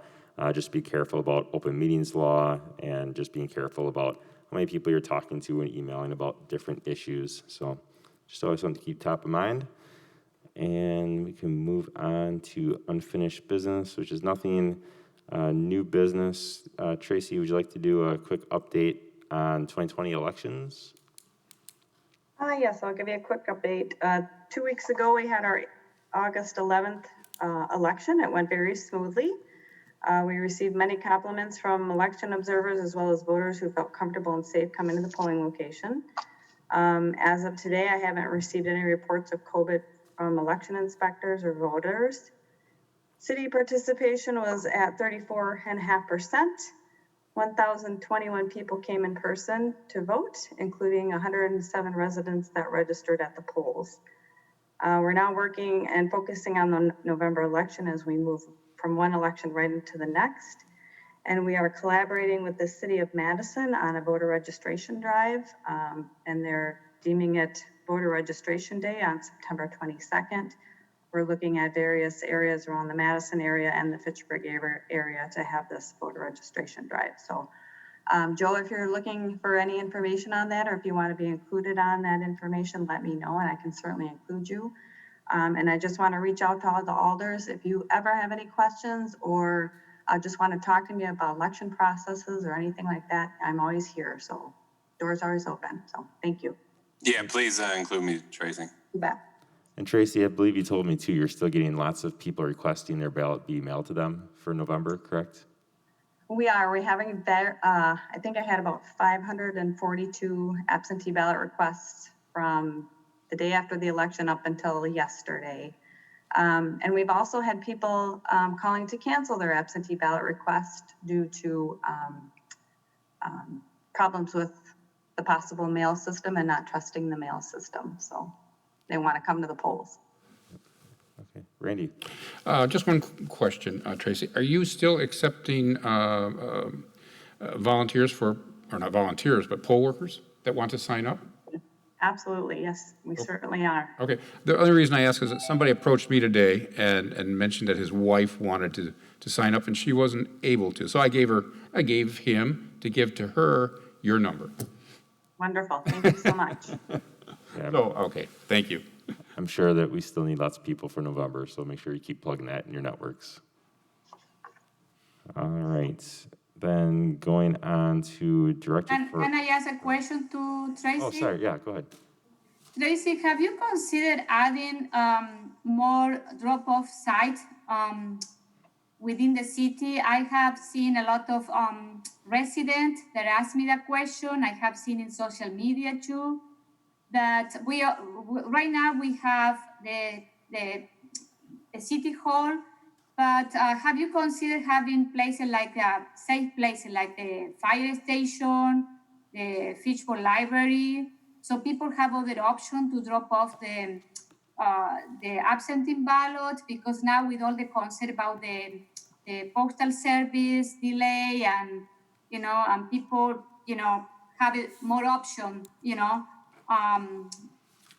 just be careful about open meetings law and just being careful about how many people you're talking to and emailing about different issues. So just always something to keep top of mind. And we can move on to unfinished business, which is nothing. New business. Tracy, would you like to do a quick update on 2020 elections? Yes, I'll give you a quick update. 2 weeks ago, we had our August 11th election. It went very smoothly. We received many compliments from election observers as well as voters who felt comfortable and safe coming to the polling location. As of today, I haven't received any reports of COVID from election inspectors or voters. City participation was at 34.5%. 1,021 people came in person to vote, including 107 residents that registered at the polls. We're now working and focusing on the November election as we move from one election right into the next. And we are collaborating with the City of Madison on a voter registration drive, and they're deeming it Voter Registration Day on September 22nd. We're looking at various areas around the Madison area and the Fitchburg area to have this voter registration drive. So Joe, if you're looking for any information on that, or if you want to be included on that information, let me know and I can certainly include you. And I just want to reach out to all the alders. If you ever have any questions or just want to talk to me about election processes or anything like that, I'm always here. So doors are always open. So thank you. Yeah, please include me, Tracy. You bet. And Tracy, I believe you told me too, you're still getting lots of people requesting their ballot be mailed to them for November, correct? We are. We're having better, I think I had about 542 absentee ballot requests from the day after the election up until yesterday. And we've also had people calling to cancel their absentee ballot request due to problems with the possible mail system and not trusting the mail system. So they want to come to the polls. Okay, Randy. Just one question, Tracy. Are you still accepting volunteers for, or not volunteers, but poll workers that want to sign up? Absolutely, yes, we certainly are. Okay. The other reason I ask is that somebody approached me today and mentioned that his wife wanted to sign up and she wasn't able to. So I gave him to give to her your number. Wonderful. Thank you so much. Yeah, So, okay, thank you. I'm sure that we still need lots of people for November, so make sure you keep plugging that in your networks. All right, then going on to Director And can I ask a question to Tracy? Oh, sorry, yeah, go ahead. Tracy, have you considered adding more drop-off sites within the city? I have seen a lot of residents that ask me that question. I have seen in social media too, that right now we have the city hall, but have you considered having places like safe places like the fire station, the Fitchburg library, so people have other option to drop off the absentee ballot? Because now with all the concern about the postal service delay and and people have more option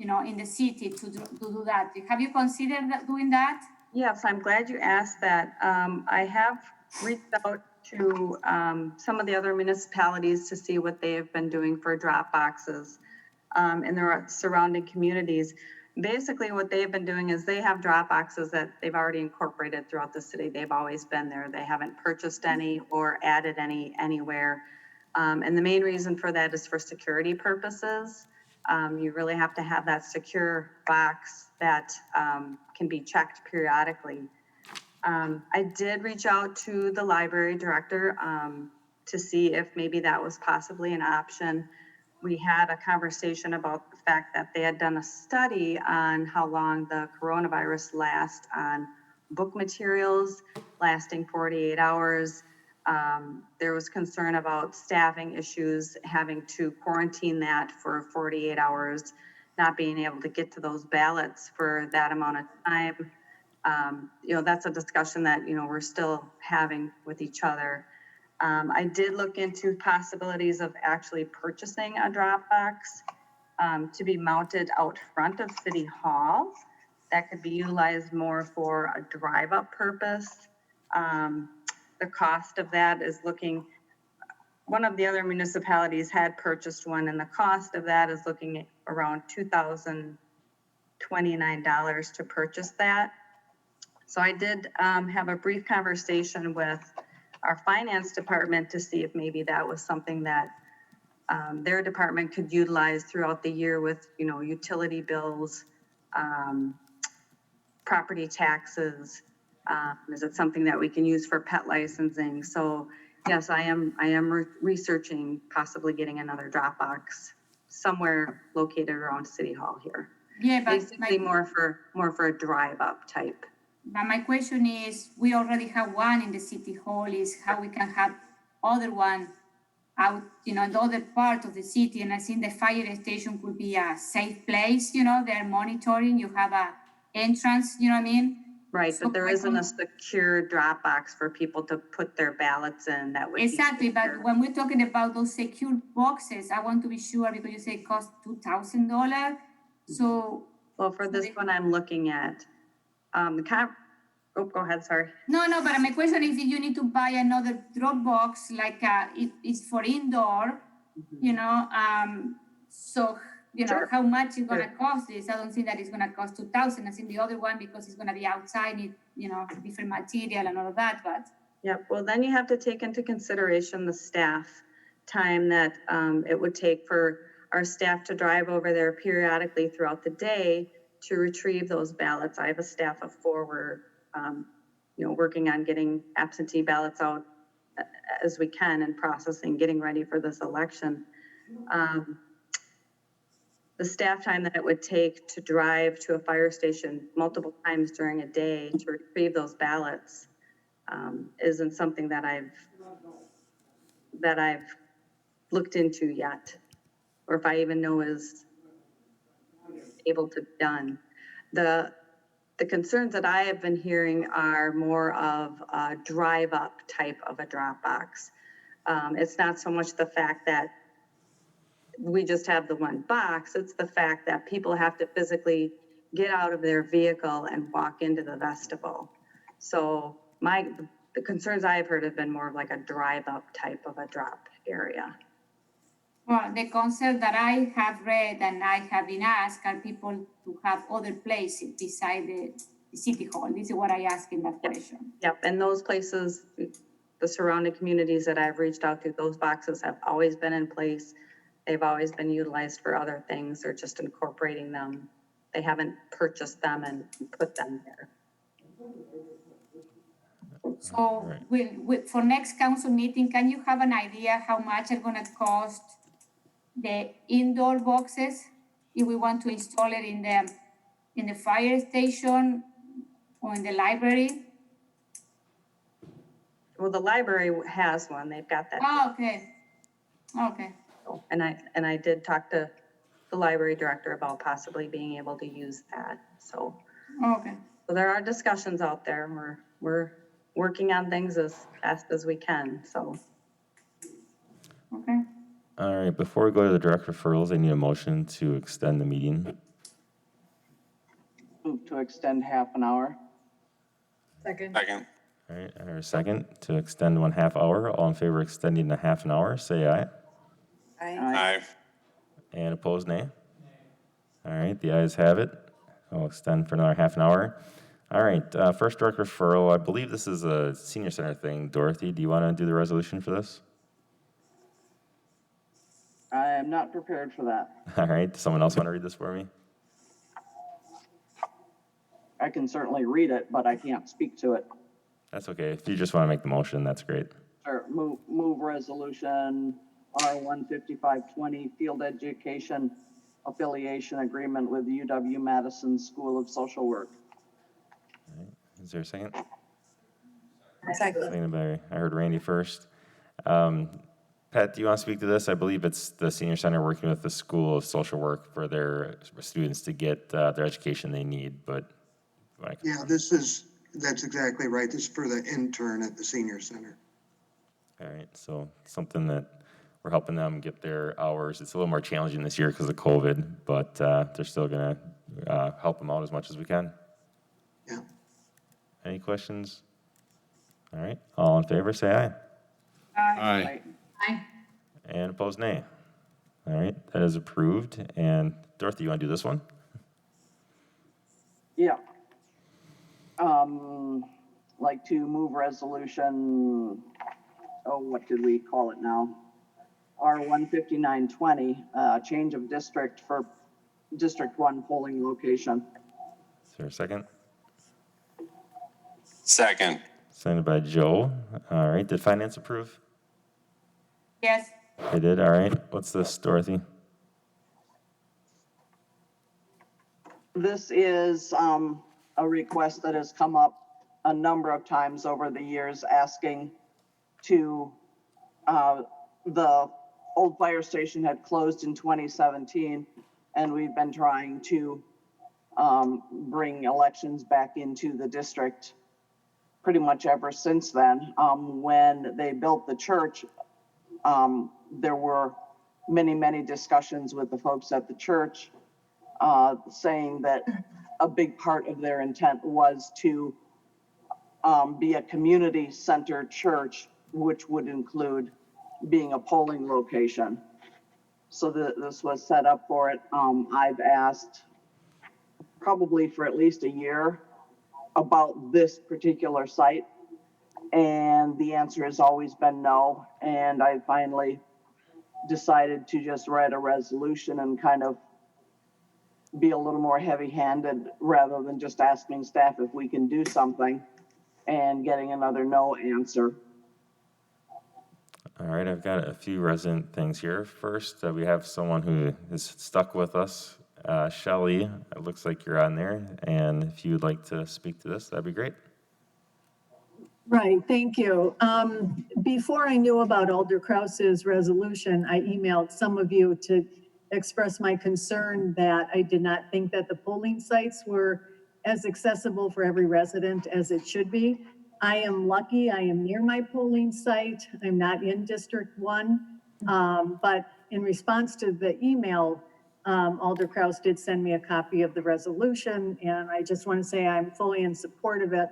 in the city to do that. Have you considered doing that? Yes, I'm glad you asked that. I have reached out to some of the other municipalities to see what they have been doing for drop boxes in their surrounding communities. Basically, what they've been doing is they have drop boxes that they've already incorporated throughout the city. They've always been there. They haven't purchased any or added any anywhere. And the main reason for that is for security purposes. You really have to have that secure box that can be checked periodically. I did reach out to the library director to see if maybe that was possibly an option. We had a conversation about the fact that they had done a study on how long the coronavirus lasts on book materials, lasting 48 hours. There was concern about staffing issues, having to quarantine that for 48 hours, not being able to get to those ballots for that amount of time. That's a discussion that, we're still having with each other. I did look into possibilities of actually purchasing a drop box to be mounted out front of City Hall. That could be utilized more for a drive-up purpose. The cost of that is one of the other municipalities had purchased one, and the cost of that is looking at around $2,029 to purchase that. So I did have a brief conversation with our finance department to see if maybe that was something that their department could utilize throughout the year with, utility bills, property taxes. Is it something that we can use for pet licensing? So yes, I am researching possibly getting another drop box somewhere located around City Hall here. Yeah, but basically more for a drive up type. But my question is, we already have one in the City Hall, is how we can have other one out, in the other part of the city. And I think the fire station could be a safe place, they're monitoring, you have a entrance, you know what I mean? Right, but there isn't a secure drop box for people to put their ballots in that would Exactly, be but when we're talking about those secure boxes, I want to be sure, because you say it costs $2,000. So well, for this one I'm looking at, the Oh, go ahead, sorry. No, but my question is if you need to buy another drop box, like it's for indoor, so, Sure. how much it's gonna cost this? I don't think that it's gonna cost 2,000 as in the other one because it's gonna be outside, different material and all of that, but. Yep, well, then you have to take into consideration the staff time that it would take for our staff to drive over there periodically throughout the day to retrieve those ballots. I have a staff of 4. We're, working on getting absentee ballots out as we can and processing, getting ready for this election. The staff time that it would take to drive to a fire station multiple times during a day to retrieve those ballots isn't something that I've looked into yet, or if I even know is able to be done. The concerns that I have been hearing are more of a drive-up type of a drop box. It's not so much the fact that we just have the one box, it's the fact that people have to physically get out of their vehicle and walk into the vestibule. So the concerns I've heard have been more of like a drive-up type of a drop area. Well, the concern that I have read and I have been asked are people to have other places beside the city hall. This is what I asked in that question. Yep, and those places, the surrounding communities that I've reached out to, those boxes have always been in place. They've always been utilized for other things. They're just incorporating them. They haven't purchased them and put them there. So for next council meeting, can you have an idea how much are gonna cost the indoor boxes if we want to install it in the fire station or in the library? Well, the library has one. They've got that. Oh, okay. And I did talk to the library director about possibly being able to use that. So there are discussions out there. We're working on things as fast as we can. So. Okay. All right, before we go to the direct referrals, I need a motion to extend the meeting. Move to extend half an hour. Second. All right, I heard a second to extend 1/2 hour. All in favor of extending a half an hour, say aye. Aye. And opposed, nay. All right, the ayes have it. I'll extend for another half an hour. All right, first direct referral. I believe this is a senior center thing. Dorothy, do you want to do the resolution for this? I am not prepared for that. All right, does someone else want to read this for me? I can certainly read it, but I can't speak to it. That's okay. If you just want to make the motion, that's great. Or move resolution R15520, field education affiliation agreement with UW-Madison School of Social Work. All right. Is there a second? Second. I heard Randy first. Pat, do you want to speak to this? I believe it's the senior center working with the School of Social Work for their students to get their education they need, but. Yeah, that's exactly right. This is for the intern at the senior center. All right, so something that we're helping them get their hours. It's a little more challenging this year because of COVID, but they're still gonna help them out as much as we can. Yeah. Any questions? All right, all in favor, say aye. Aye. And opposed, nay. All right, that is approved. And Dorothy, you want to do this one? Yeah. Like to move resolution, what did we call it now? R15920, change of district for District 1 polling location. Is there a second? Second. Seconded by Joe. All right, did finance approve? Yes. They did, all right. What's this, Dorothy? This is a request that has come up a number of times over the years, asking to, the old fire station had closed in 2017, and we've been trying to bring elections back into the district pretty much ever since then. When they built the church, there were many discussions with the folks at the church, saying that a big part of their intent was to be a community center church, which would include being a polling location. So this was set up for it. I've asked probably for at least a year about this particular site, and the answer has always been no. And I finally decided to just write a resolution and kind of be a little more heavy-handed rather than just asking staff if we can do something and getting another no answer. All right, I've got a few resident things here. First, we have someone who is stuck with us. Shelley, it looks like you're on there, and if you would like to speak to this, that'd be great. Right, thank you. Before I knew about Alder Krause's resolution, I emailed some of you to express my concern that I did not think that the polling sites were as accessible for every resident as it should be. I am lucky, I am near my polling site. I'm not in District 1, but in response to the email, Alder Krause did send me a copy of the resolution, and I just want to say I'm fully in support of it.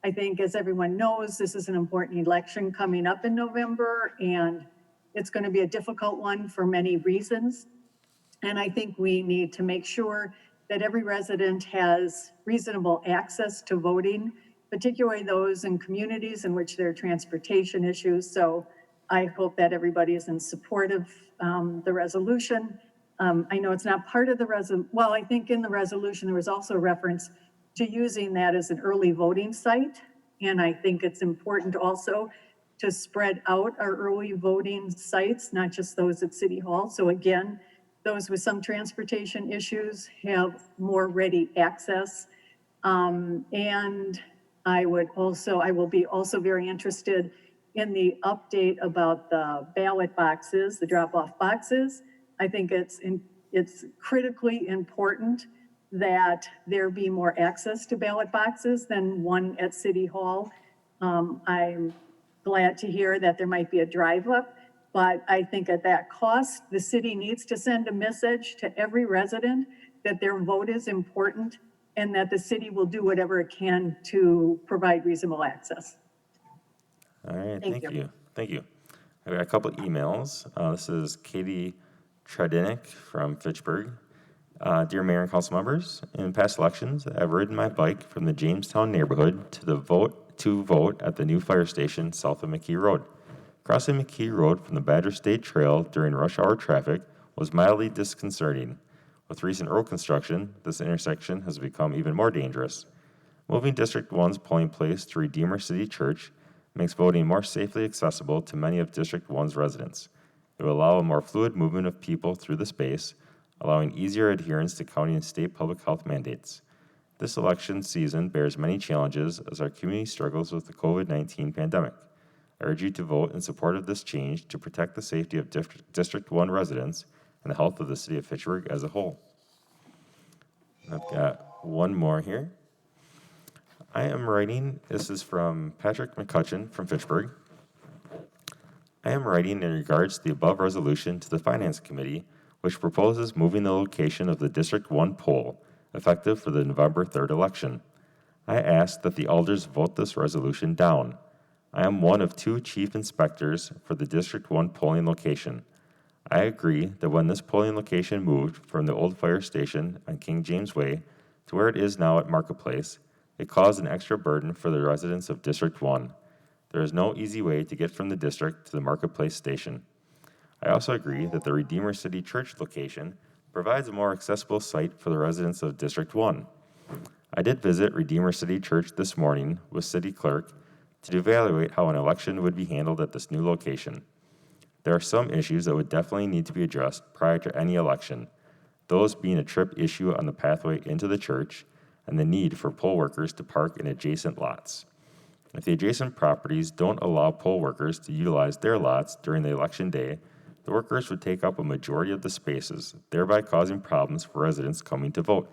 I think, as everyone knows, this is an important election coming up in November, and it's going to be a difficult one for many reasons. And I think we need to make sure that every resident has reasonable access to voting, particularly those in communities in which there are transportation issues. So I hope that everybody is in support of the resolution. I know it's not part of the well, I think in the resolution there was also reference to using that as an early voting site. And I think it's important also to spread out our early voting sites, not just those at City Hall. So again, those with some transportation issues have more ready access. And I will be also very interested in the update about the ballot boxes, the drop-off boxes. I think it's critically important that there be more access to ballot boxes than one at City Hall. I'm glad to hear that there might be a drive-up, but I think at that cost, the city needs to send a message to every resident that their vote is important and that the city will do whatever it can to provide reasonable access. All right, Thank thank you. you. Thank you. I've got a couple emails. This is Katie Tradinick from Fitchburg. Dear Mayor and Council members, in past elections, I've ridden my bike from the Jamestown neighborhood to vote at the new fire station south of McKee Road. Crossing McKee Road from the Badger State Trail during rush hour traffic was mildly disconcerting. With recent road construction, this intersection has become even more dangerous. Moving District 1's polling place to Redeemer City Church makes voting more safely accessible to many of District 1's residents. It will allow a more fluid movement of people through the space, allowing easier adherence to county and state public health mandates. This election season bears many challenges as our community struggles with the COVID-19 pandemic. I urge you to vote in support of this change to protect the safety of District 1 residents and the health of the city of Fitchburg as a whole. I've got one more here. I am writing, this is from Patrick McCutcheon from Fitchburg. I am writing in regards to the above resolution to the Finance Committee, which proposes moving the location of the District 1 poll, effective for the November 3rd election. I ask that the alders vote this resolution down. I am one of 2 chief inspectors for the District 1 polling location. I agree that when this polling location moved from the old fire station on King James Way to where it is now at Marketplace, it caused an extra burden for the residents of District 1. There is no easy way to get from the district to the Marketplace station. I also agree that the Redeemer City Church location provides a more accessible site for the residents of District 1. I did visit Redeemer City Church this morning with City Clerk to evaluate how an election would be handled at this new location. There are some issues that would definitely need to be addressed prior to any election, those being a trip issue on the pathway into the church and the need for poll workers to park in adjacent lots. If the adjacent properties don't allow poll workers to utilize their lots during the election day, the workers would take up a majority of the spaces, thereby causing problems for residents coming to vote.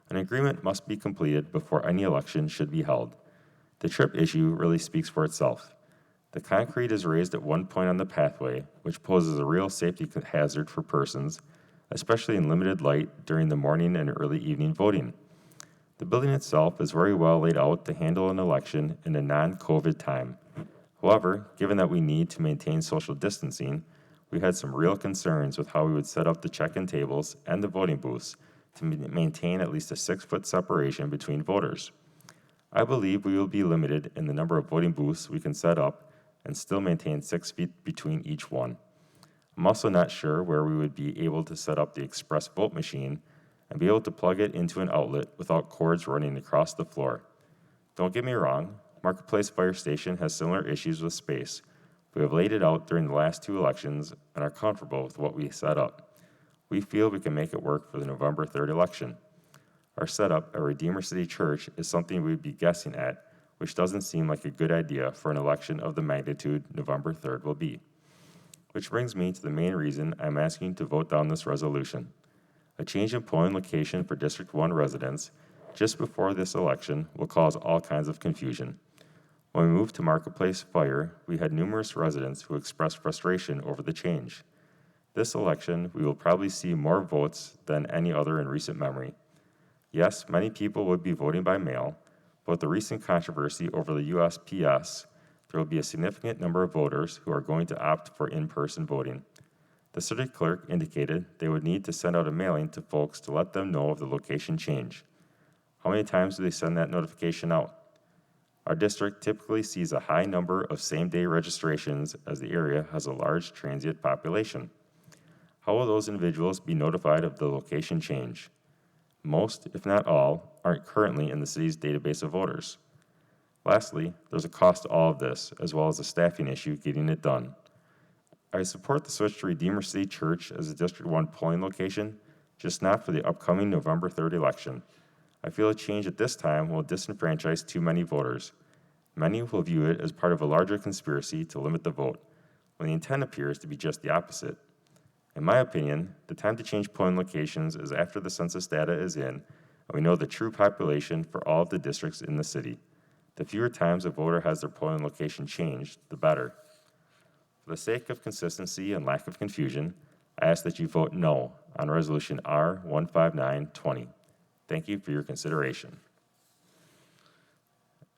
An agreement must be completed before any election should be held. The trip issue really speaks for itself. The concrete is raised at one point on the pathway, which poses a real safety hazard for persons, especially in limited light during the morning and early evening voting. The building itself is very well laid out to handle an election in a non-COVID time. However, given that we need to maintain social distancing, we had some real concerns with how we would set up the check-in tables and the voting booths to maintain at least a 6-foot separation between voters. I believe we will be limited in the number of voting booths we can set up and still maintain 6 feet between each one. I'm also not sure where we would be able to set up the express vote machine and be able to plug it into an outlet without cords running across the floor. Don't get me wrong, Marketplace Fire Station has similar issues with space. We have laid it out during the last 2 elections and are comfortable with what we set up. We feel we can make it work for the November 3rd election. Our setup at Redeemer City Church is something we would be guessing at, which doesn't seem like a good idea for an election of the magnitude November 3rd will be. Which brings me to the main reason I'm asking to vote down this resolution. A change in polling location for District 1 residents just before this election will cause all kinds of confusion. When we moved to Marketplace Fire, we had numerous residents who expressed frustration over the change. This election, we will probably see more votes than any other in recent memory. Yes, many people would be voting by mail, but with the recent controversy over the USPS, there will be a significant number of voters who are going to opt for in-person voting. The city clerk indicated they would need to send out a mailing to folks to let them know of the location change. How many times do they send that notification out? Our district typically sees a high number of same-day registrations as the area has a large transient population. How will those individuals be notified of the location change? Most, if not all, aren't currently in the city's database of voters. Lastly, there's a cost to all of this, as well as a staffing issue getting it done. I support the switch to Redeemer City Church as a District 1 polling location, just not for the upcoming November 3rd election. I feel a change at this time will disenfranchise too many voters. Many will view it as part of a larger conspiracy to limit the vote, when the intent appears to be just the opposite. In my opinion, the time to change polling locations is after the census data is in, and we know the true population for all of the districts in the city. The fewer times a voter has their polling location changed, the better. For the sake of consistency and lack of confusion, I ask that you vote no on Resolution R15920. Thank you for your consideration.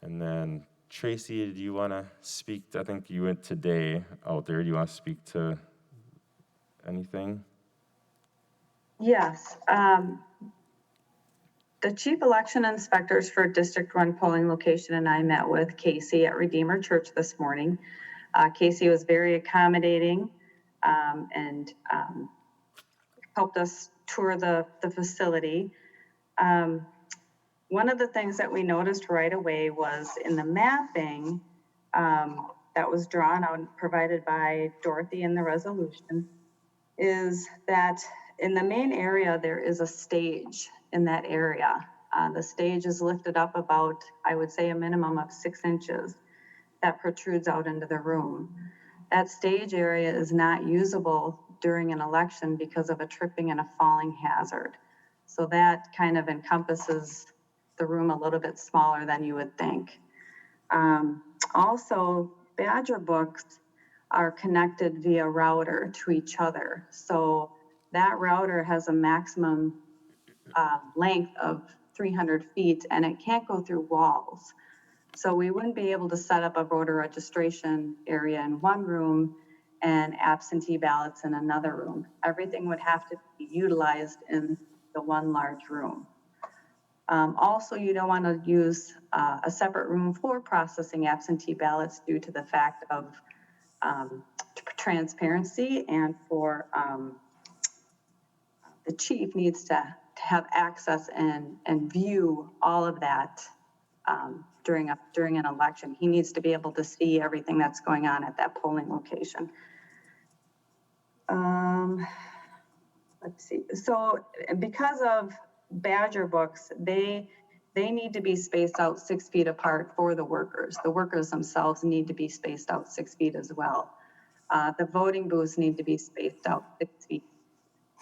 And then, Tracy, do you want to speak? I think you went today out there. Do you want to speak to anything? Yes. The chief election inspectors for District 1 polling location and I met with Casey at Redeemer Church this morning. Casey was very accommodating and helped us tour the facility. One of the things that we noticed right away was in the mapping that was drawn out and provided by Dorothy in the resolution, is that in the main area, there is a stage in that area. The stage is lifted up about, I would say, a minimum of 6 inches that protrudes out into the room. That stage area is not usable during an election because of a tripping and a falling hazard. So that kind of encompasses the room a little bit smaller than you would think. Also, Badger books are connected via router to each other. So that router has a maximum length of 300 feet and it can't go through walls. So we wouldn't be able to set up a voter registration area in one room and absentee ballots in another room. Everything would have to be utilized in the one large room. Also, you don't want to use a separate room for processing absentee ballots due to the fact of transparency and for the chief needs to have access and view all of that during an election. He needs to be able to see everything that's going on at that polling location. Let's see. So because of Badger books, they need to be spaced out 6 feet apart for the workers. The workers themselves need to be spaced out 6 feet as well. The voting booths need to be spaced out 6 feet.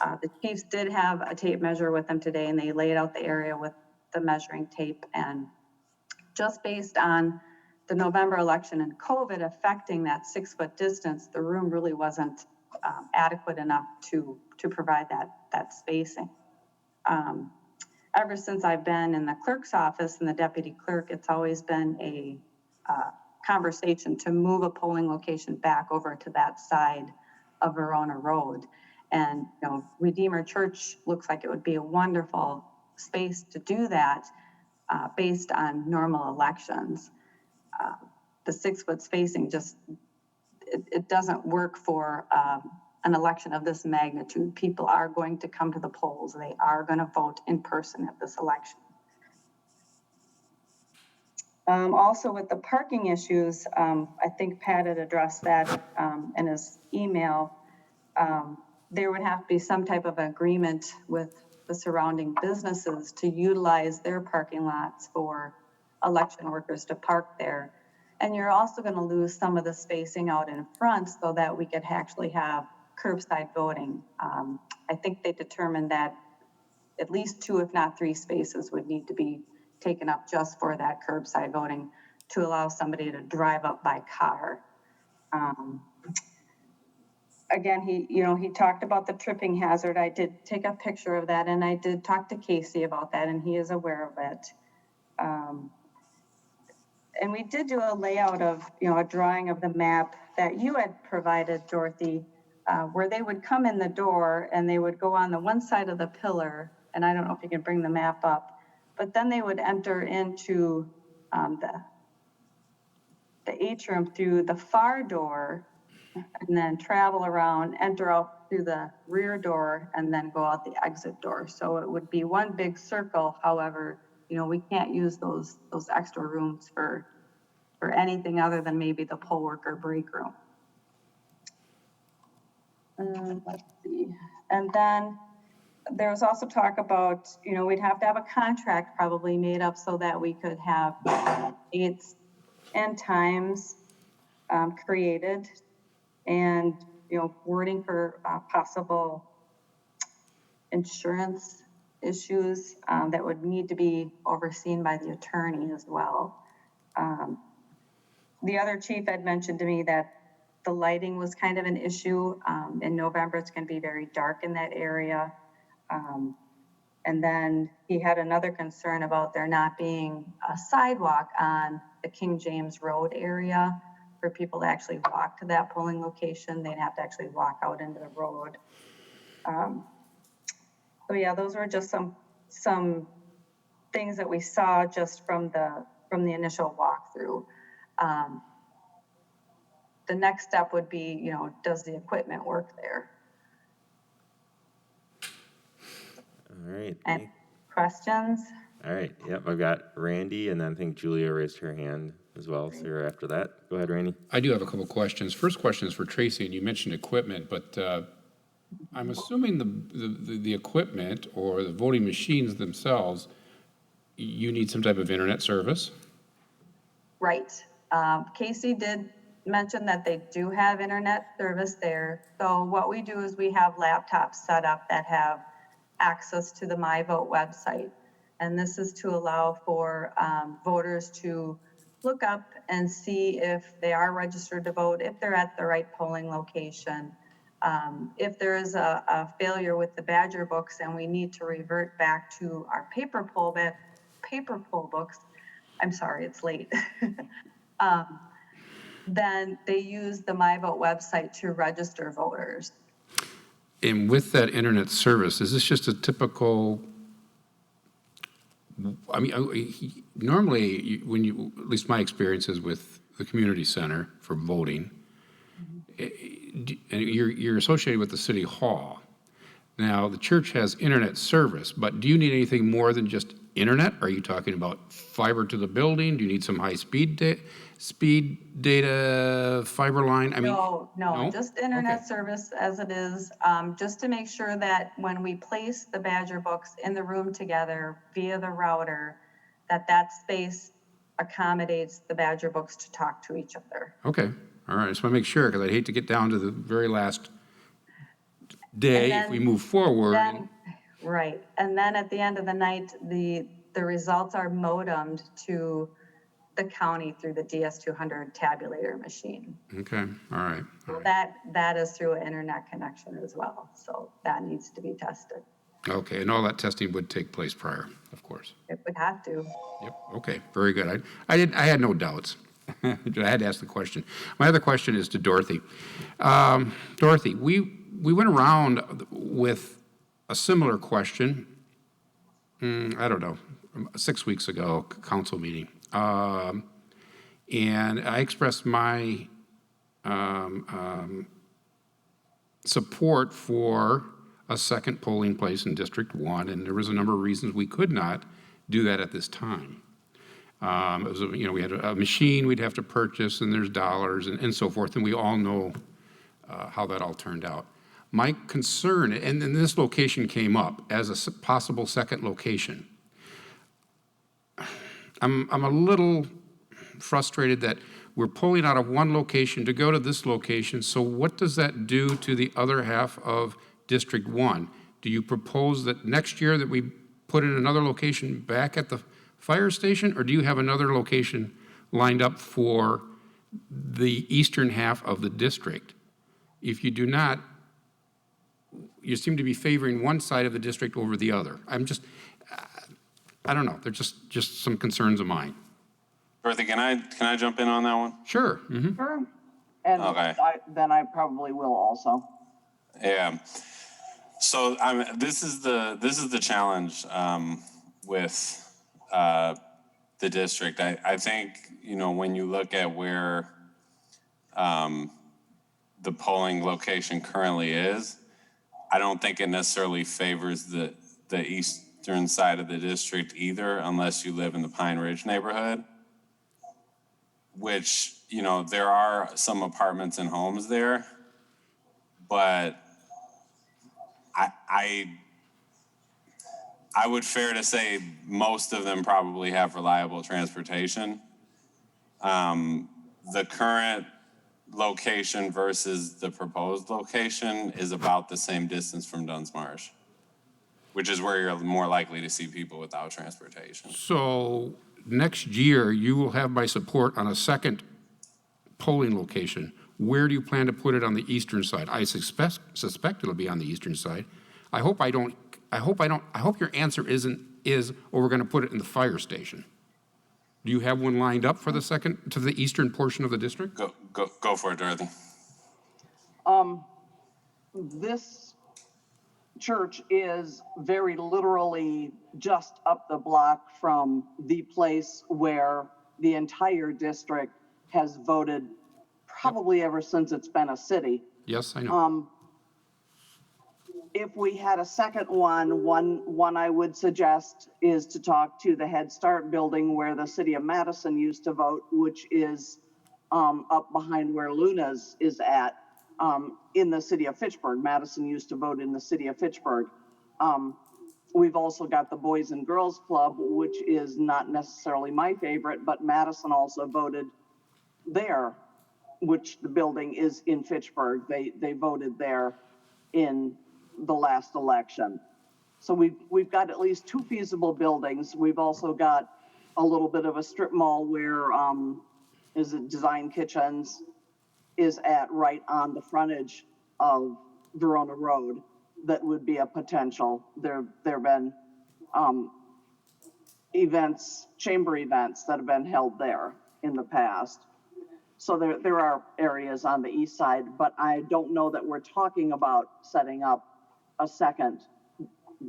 The chiefs did have a tape measure with them today, and they laid out the area with the measuring tape. And just based on the November election and COVID affecting that 6 foot distance, the room really wasn't adequate enough to provide that spacing. ever since I've been in the clerk's office and the deputy clerk, it's always been a conversation to move a polling location back over to that side of Verona Road. And, you know, Redeemer Church looks like it would be a wonderful space to do that based on normal elections. The 6 foot spacing just, it doesn't work for an election of this magnitude. People are going to come to the polls. They are going to vote in person at this election. Also with the parking issues, I think Pat had addressed that in his email. There would have to be some type of agreement with the surrounding businesses to utilize their parking lots for election workers to park there. And you're also going to lose some of the spacing out in front so that we could actually have curbside voting. I think they determined that at least 2, if not 3 spaces would need to be taken up just for that curbside voting to allow somebody to drive up by car. Again, he talked about the tripping hazard. I did take a picture of that, and I did talk to Casey about that, and he is aware of it. And we did do a layout of, a drawing of the map that you had provided, Dorothy, where they would come in the door and they would go on the one side of the pillar, and I don't know if you can bring the map up, but then they would enter into the atrium through the far door and then travel around, enter out through the rear door, and then go out the exit door. So it would be one big circle. However, we can't use those extra rooms for anything other than maybe the poll worker break room. Let's see. And then there was also talk about, we'd have to have a contract probably made up so that we could have dates and times created, and, wording for possible insurance issues that would need to be overseen by the attorney as well. The other chief had mentioned to me that the lighting was kind of an issue. In November, it's going to be very dark in that area. And then he had another concern about there not being a sidewalk on the King James Road area for people to actually walk to that polling location. They'd have to actually walk out into the road. So yeah, those were just some things that we saw just from the initial walkthrough. The next step would be, does the equipment work there? All right. And questions? All right. Yep. I've got Randy, and then I think Julia raised her hand as well. So you're after that. Go ahead, Randy. I do have a couple questions. First question is for Tracy, and you mentioned equipment, but I'm assuming the equipment or the voting machines themselves, you need some type of internet service? Right. Casey did mention that they do have internet service there. So what we do is we have laptops set up that have access to the MyVote website. And this is to allow for voters to look up and see if they are registered to vote, if they're at the right polling location. If there is a failure with the Badger books and we need to revert back to our paper poll books, I'm sorry, it's late. Then they use the MyVote website to register voters. And with that internet service, is this just a typical, normally when you, at least my experiences with the community center for voting, and you're associated with the city hall. Now, the church has internet service, but do you need anything more than just internet? Are you talking about fiber to the building? Do you need some high-speed data, fiber line? No, just internet service as it is, just to make sure that when we place the Badger books in the room together via the router, that space accommodates the Badger books to talk to each other. Okay, all right, I just want to make sure, because I'd hate to get down to the very last day if we move forward. Right, and then at the end of the night, the results are modemed to the county through the DS200 tabulator machine. Okay, all right. So that is through an internet connection as well, so that needs to be tested. Okay, and all that testing would take place prior, of course. It would have to. Yep, okay, very good. I had no doubts. I had to ask the question. My other question is to Dorothy. Dorothy, we went around with a similar question, I don't know, 6 weeks ago, council meeting. And I expressed my support for a second polling place in District 1, and there was a number of reasons we could not do that at this time. It was, we had a machine we'd have to purchase, and there's dollars and so forth, and we all know how that all turned out. My concern, and then this location came up as a possible second location. I'm a little frustrated that we're pulling out of one location to go to this location, so what does that do to the other half of District 1? Do you propose that next year that we put in another location back at the fire station, or do you have another location lined up for the eastern half of the district? If you do not, you seem to be favoring one side of the district over the other. I don't know, they're just some concerns of mine. Dorothy, can I jump in on that one? Sure. Mm-hmm. Sure. And okay. I probably will also. Yeah. So this is the challenge with the district. I think when you look at where the polling location currently is, I don't think it necessarily favors the eastern side of the district either, unless you live in the Pine Ridge neighborhood, which there are some apartments and homes there, but I would fair to say most of them probably have reliable transportation. The current location versus the proposed location is about the same distance from Dunn's Marsh, which is where you're more likely to see people without transportation. So next year, you will have my support on a second polling location. Where do you plan to put it on the eastern side? I suspect it'll be on the eastern side. I hope your answer is, well, we're going to put it in the fire station. Do you have one lined up for the second, to the eastern portion of the district? Go for it, Dorothy. This church is very literally just up the block from the place where the entire district has voted probably ever since it's been a city. Yes, I know. If we had a second one I would suggest is to talk to the Head Start building where the city of Madison used to vote, which is up behind where Luna's is at, in the city of Fitchburg. Madison used to vote in the city of Fitchburg. We've also got the Boys and Girls Club, which is not necessarily my favorite, but Madison also voted there, which the building is in Fitchburg. They voted there in the last election. So we've got at least two feasible buildings. We've also got a little bit of a strip mall where Design Kitchens is at right on the frontage of Verona Road. That would be a potential. There have been chamber events that have been held there in the past. So there are areas on the east side, but I don't know that we're talking about setting up a second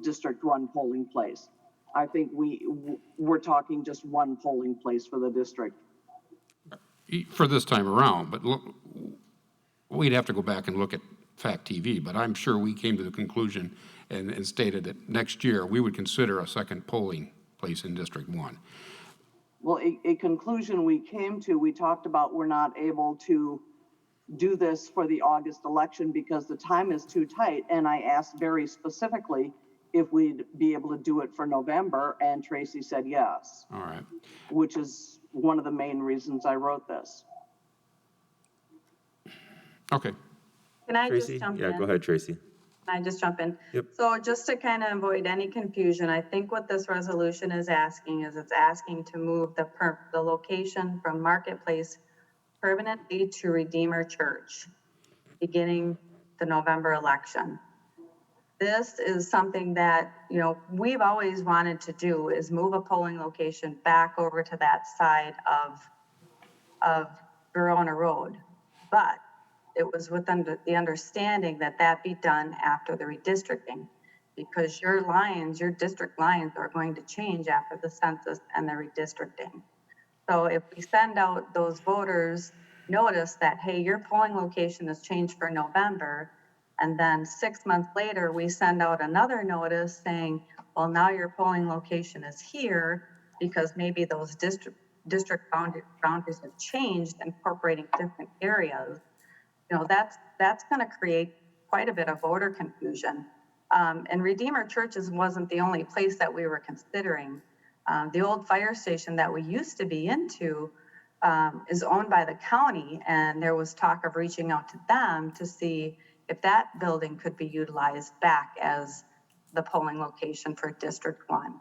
District 1 polling place. I think we're talking just one polling place for the district. For this time around, but we'd have to go back and look at Fact TV, but I'm sure we came to the conclusion and stated that next year we would consider a second polling place in District 1. Well, a conclusion we came to, we talked about we're not able to do this for the August election because the time is too tight. And I asked very specifically if we'd be able to do it for November, and Tracy said yes. All right. Which is one of the main reasons I wrote this. Okay. Can I Tracy? just jump in? Yeah, go ahead, Tracy. Can I just jump in? Yep. So just to kind of avoid any confusion, I think what this resolution is asking is it's asking to move the location from Marketplace permanently to Redeemer Church, beginning the November election. This is something that, you know, we've always wanted to do, is move a polling location back over to that side of Verona Road. But it was with the understanding that that be done after the redistricting, because your lines, your district lines are going to change after the census and the redistricting. So if we send out those voters notice that, hey, your polling location has changed for November, and then 6 months later, we send out another notice saying, well, now your polling location is here, because maybe those district boundaries have changed, incorporating different areas. You know, that's going to create quite a bit of voter confusion. And Redeemer Churches wasn't the only place that we were considering. The old fire station that we used to be into is owned by the county, and there was talk of reaching out to them to see if that building could be utilized back as the polling location for District 1.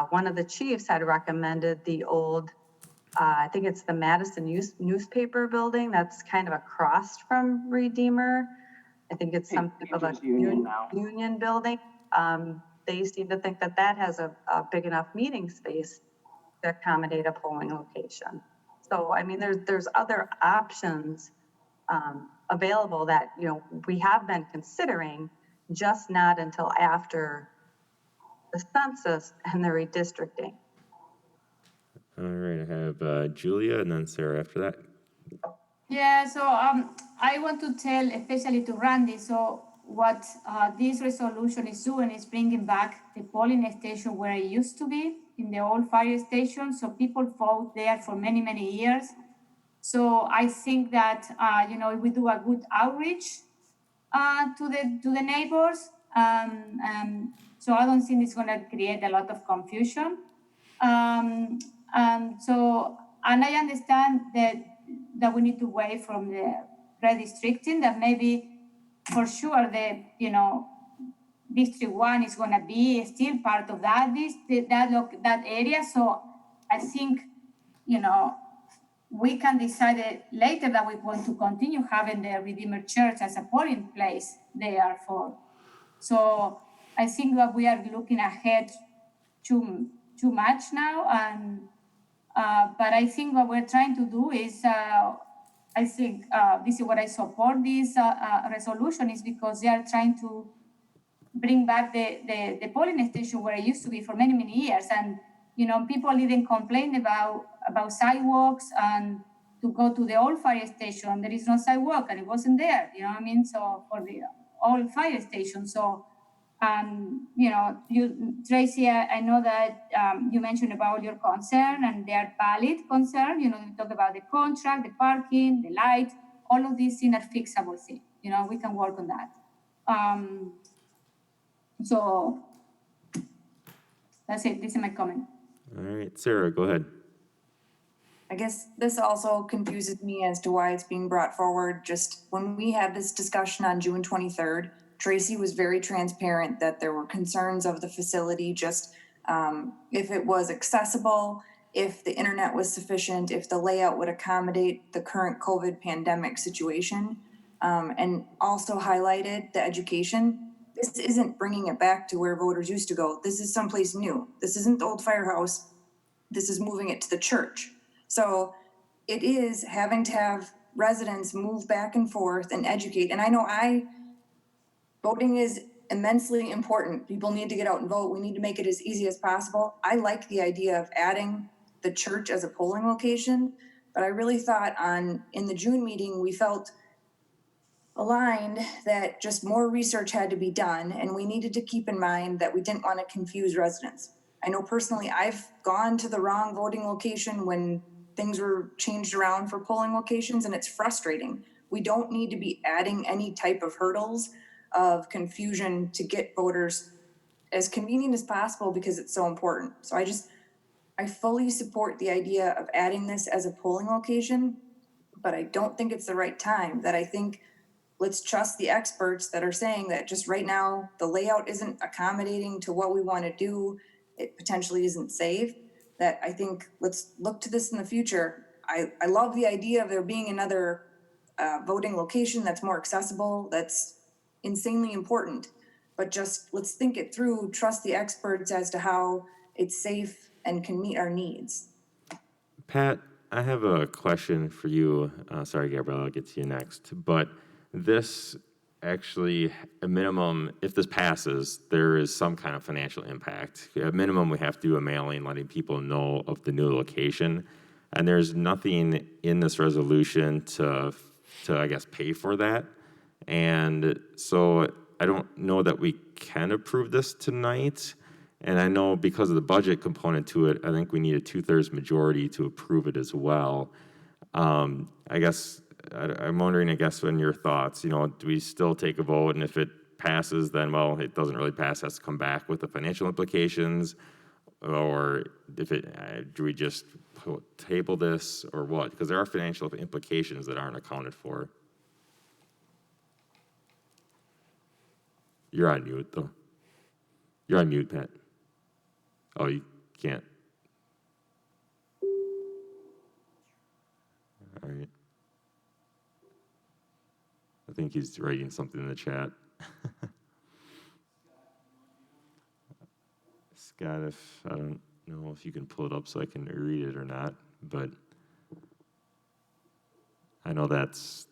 One of the chiefs had recommended the old, I think it's the Madison newspaper building that's kind of across from Redeemer. I think it's something of a union building. They seem to think that that has a big enough meeting space to accommodate a polling location. So, I mean, there's other options available that, you know, we have been considering, just not until after the census and the redistricting. All right, I have Julia and then Sarah after that. Yeah, so I want to tell, especially to Randy, so what this resolution is doing is bringing back the polling station where it used to be, in the old fire station. So people vote there for many, many years. So I think that, you know, if we do a good outreach to the neighbors, so I don't think it's going to create a lot of confusion. And I understand that we need to wait from the redistricting, that maybe for sure the, you know, District 1 is going to be still part of that area. So I think, you know, we can decide later that we want to continue having the Redeemer Church as a polling place there for. So I think that we are looking ahead too much now, and but I think what we're trying to do is, I think this is what I support this resolution, is because they are trying to bring back the polling station where it used to be for many, many years. And, you know, people even complain about sidewalks, and to go to the old fire station, there is no sidewalk, and it wasn't there, you know what I mean? So for the old fire station. So, you know, Tracy, I know that you mentioned about your concern, and they are valid concern. You know, you talk about the contract, the parking, the light, all of these things are fixable things. You know, we can work on that. So that's it. This is my comment. All right, Sarah, go ahead. I guess this also confuses me as to why it's being brought forward. Just when we had this discussion on June 23rd, Tracy was very transparent that there were concerns of the facility, just if it was accessible, if the internet was sufficient, if the layout would accommodate the current COVID pandemic situation, and also highlighted the education. This isn't bringing it back to where voters used to go. This is someplace new. This isn't the old firehouse. This is moving it to the church. So it is having to have residents move back and forth and educate. And I know voting is immensely important. People need to get out and vote. We need to make it as easy as possible. I like the idea of adding the church as a polling location, but I really thought in the June meeting, we felt aligned that just more research had to be done, and we needed to keep in mind that we didn't want to confuse residents. I know personally I've gone to the wrong voting location when things were changed around for polling locations, and it's frustrating. We don't need to be adding any type of hurdles of confusion to get voters as convenient as possible, because it's so important. So I fully support the idea of adding this as a polling location, but I don't think it's the right time. That I think let's trust the experts that are saying that just right now, the layout isn't accommodating to what we want to do. It potentially isn't safe. That I think let's look to this in the future. I love the idea of there being another voting location that's more accessible. That's insanely important. but just let's think it through, trust the experts as to how it's safe and can meet our needs. Pat, I have a question for you. Sorry, Gabrielle, I'll get to you next. But this actually, a minimum, if this passes, there is some kind of financial impact. At minimum, we have to do a mailing letting people know of the new location. And there's nothing in this resolution to I guess, pay for that. And so I don't know that we can approve this tonight. And I know because of the budget component to it, I think we need a 2/3 majority to approve it as well. I guess, I'm wondering, I guess, in your thoughts, you know, do we still take a vote? And if it passes, then, well, it doesn't really pass, has to come back with the financial implications? Or if it, do we just table this or what? Because there are financial implications that aren't accounted for. You're on mute, though. You're on mute, Pat. Oh, you can't. All right. I think he's writing something in the chat. Scott, if I don't know if you can pull it up so I can read it or not, but I know that's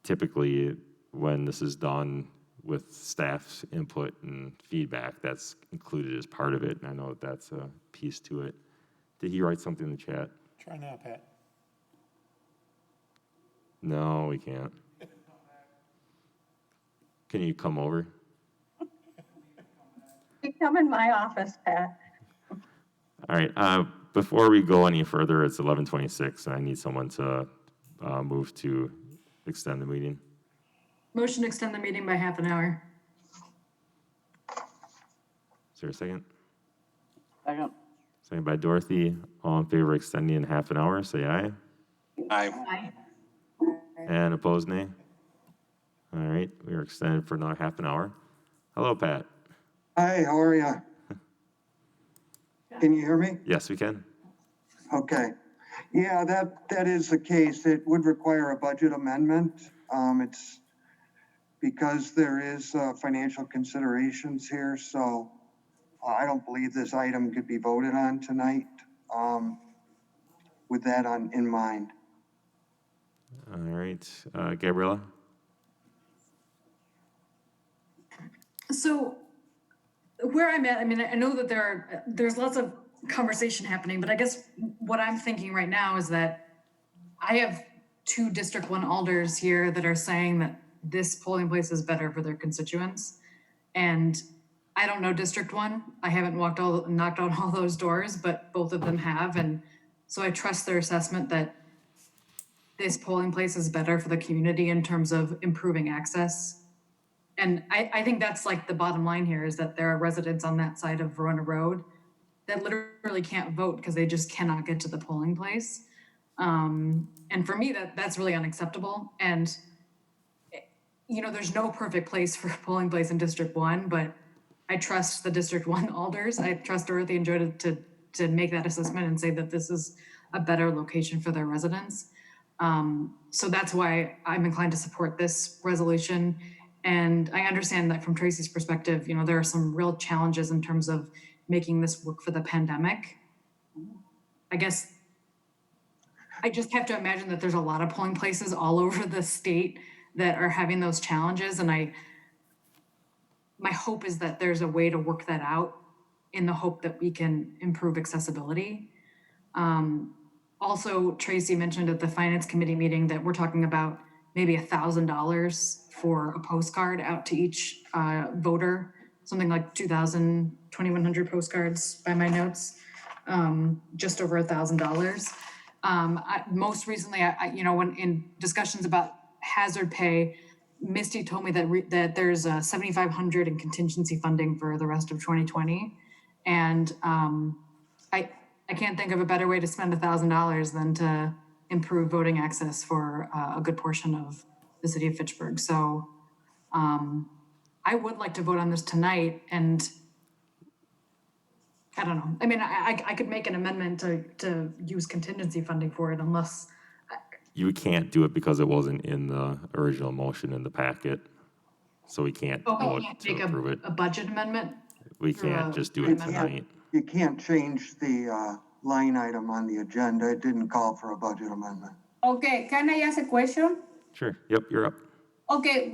typically when this is done with staff's input and feedback, that's included as part of it, and I know that that's a piece to it. Did he write something in the chat? Try now, Pat. No, we can't. Can you come over? You come in my office, Pat. All right, before we go any further, it's 11:26, and I need someone to move to extend the meeting. Motion to extend the meeting by half an hour. Is there a second? Second. Second by Dorothy. All in favor of extending half an hour, say aye. Aye. And opposed, nay? All right, we are extended for another half an hour. Hello, Pat. Hi, how are you? Can you hear me? Yes, we can. Okay. Yeah, that is the case. It would require a budget amendment. It's because there is financial considerations here, so I don't believe this item could be voted on tonight with that in mind. All right, Gabriella? So where I'm at, I mean, I know that there's lots of conversation happening, but I guess what I'm thinking right now is that I have 2 District 1 alders here that are saying that this polling place is better for their constituents. And I don't know District 1. I haven't knocked on all those doors, but both of them have. And so I trust their assessment that this polling place is better for the community in terms of improving access. And I think that's like the bottom line here is that there are residents on that side of Verona Road that literally can't vote because they just cannot get to the polling place. And for me, that's really unacceptable. And, you know, there's no perfect place for a polling place in District 1, but I trust the District 1 alders. I trust Dorothy and Joe to make that assessment and say that this is a better location for their residents. So that's why I'm inclined to support this resolution. And I understand that from Tracy's perspective, you know, there are some real challenges in terms of making this work for the pandemic. I guess I just have to imagine that there's a lot of polling places all over the state that are having those challenges. And my hope is that there's a way to work that out in the hope that we can improve accessibility. Also, Tracy mentioned at the Finance Committee meeting that we're talking about maybe $1,000 for a postcard out to each voter, something like 2,100 postcards by my notes, just over $1,000. Most recently, you know, when in discussions about hazard pay, Misty told me that there's 7,500 in contingency funding for the rest of 2020, and I can't think of a better way to spend $1,000 than to improve voting access for a good portion of the city of Fitchburg. So I would like to vote on this tonight, and I don't know. I mean, I could make an amendment to use contingency funding for it unless. You can't do it because it wasn't in the original motion in the packet. So we can't Oh, vote we can't to make approve it. a budget amendment? We or can't a just do it amendment? tonight. You can't change the line item on the agenda. It didn't call for a budget amendment. Okay, can I ask a question? Sure, yep, you're up. Okay,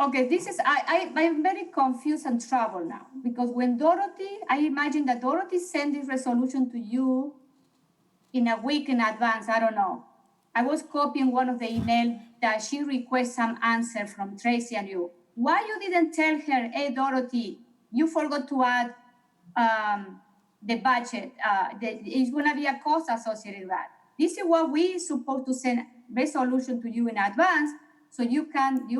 okay, this is, I'm very confused and troubled now, because when Dorothy, I imagine that Dorothy sent this resolution to you in a week in advance, I don't know. I was copying one of the email that she requests some answer from Tracy and you. Why you didn't tell her, hey, Dorothy, you forgot to add the budget, it's gonna be a cost associated with that. This is what we supposed to send resolution to you in advance, so you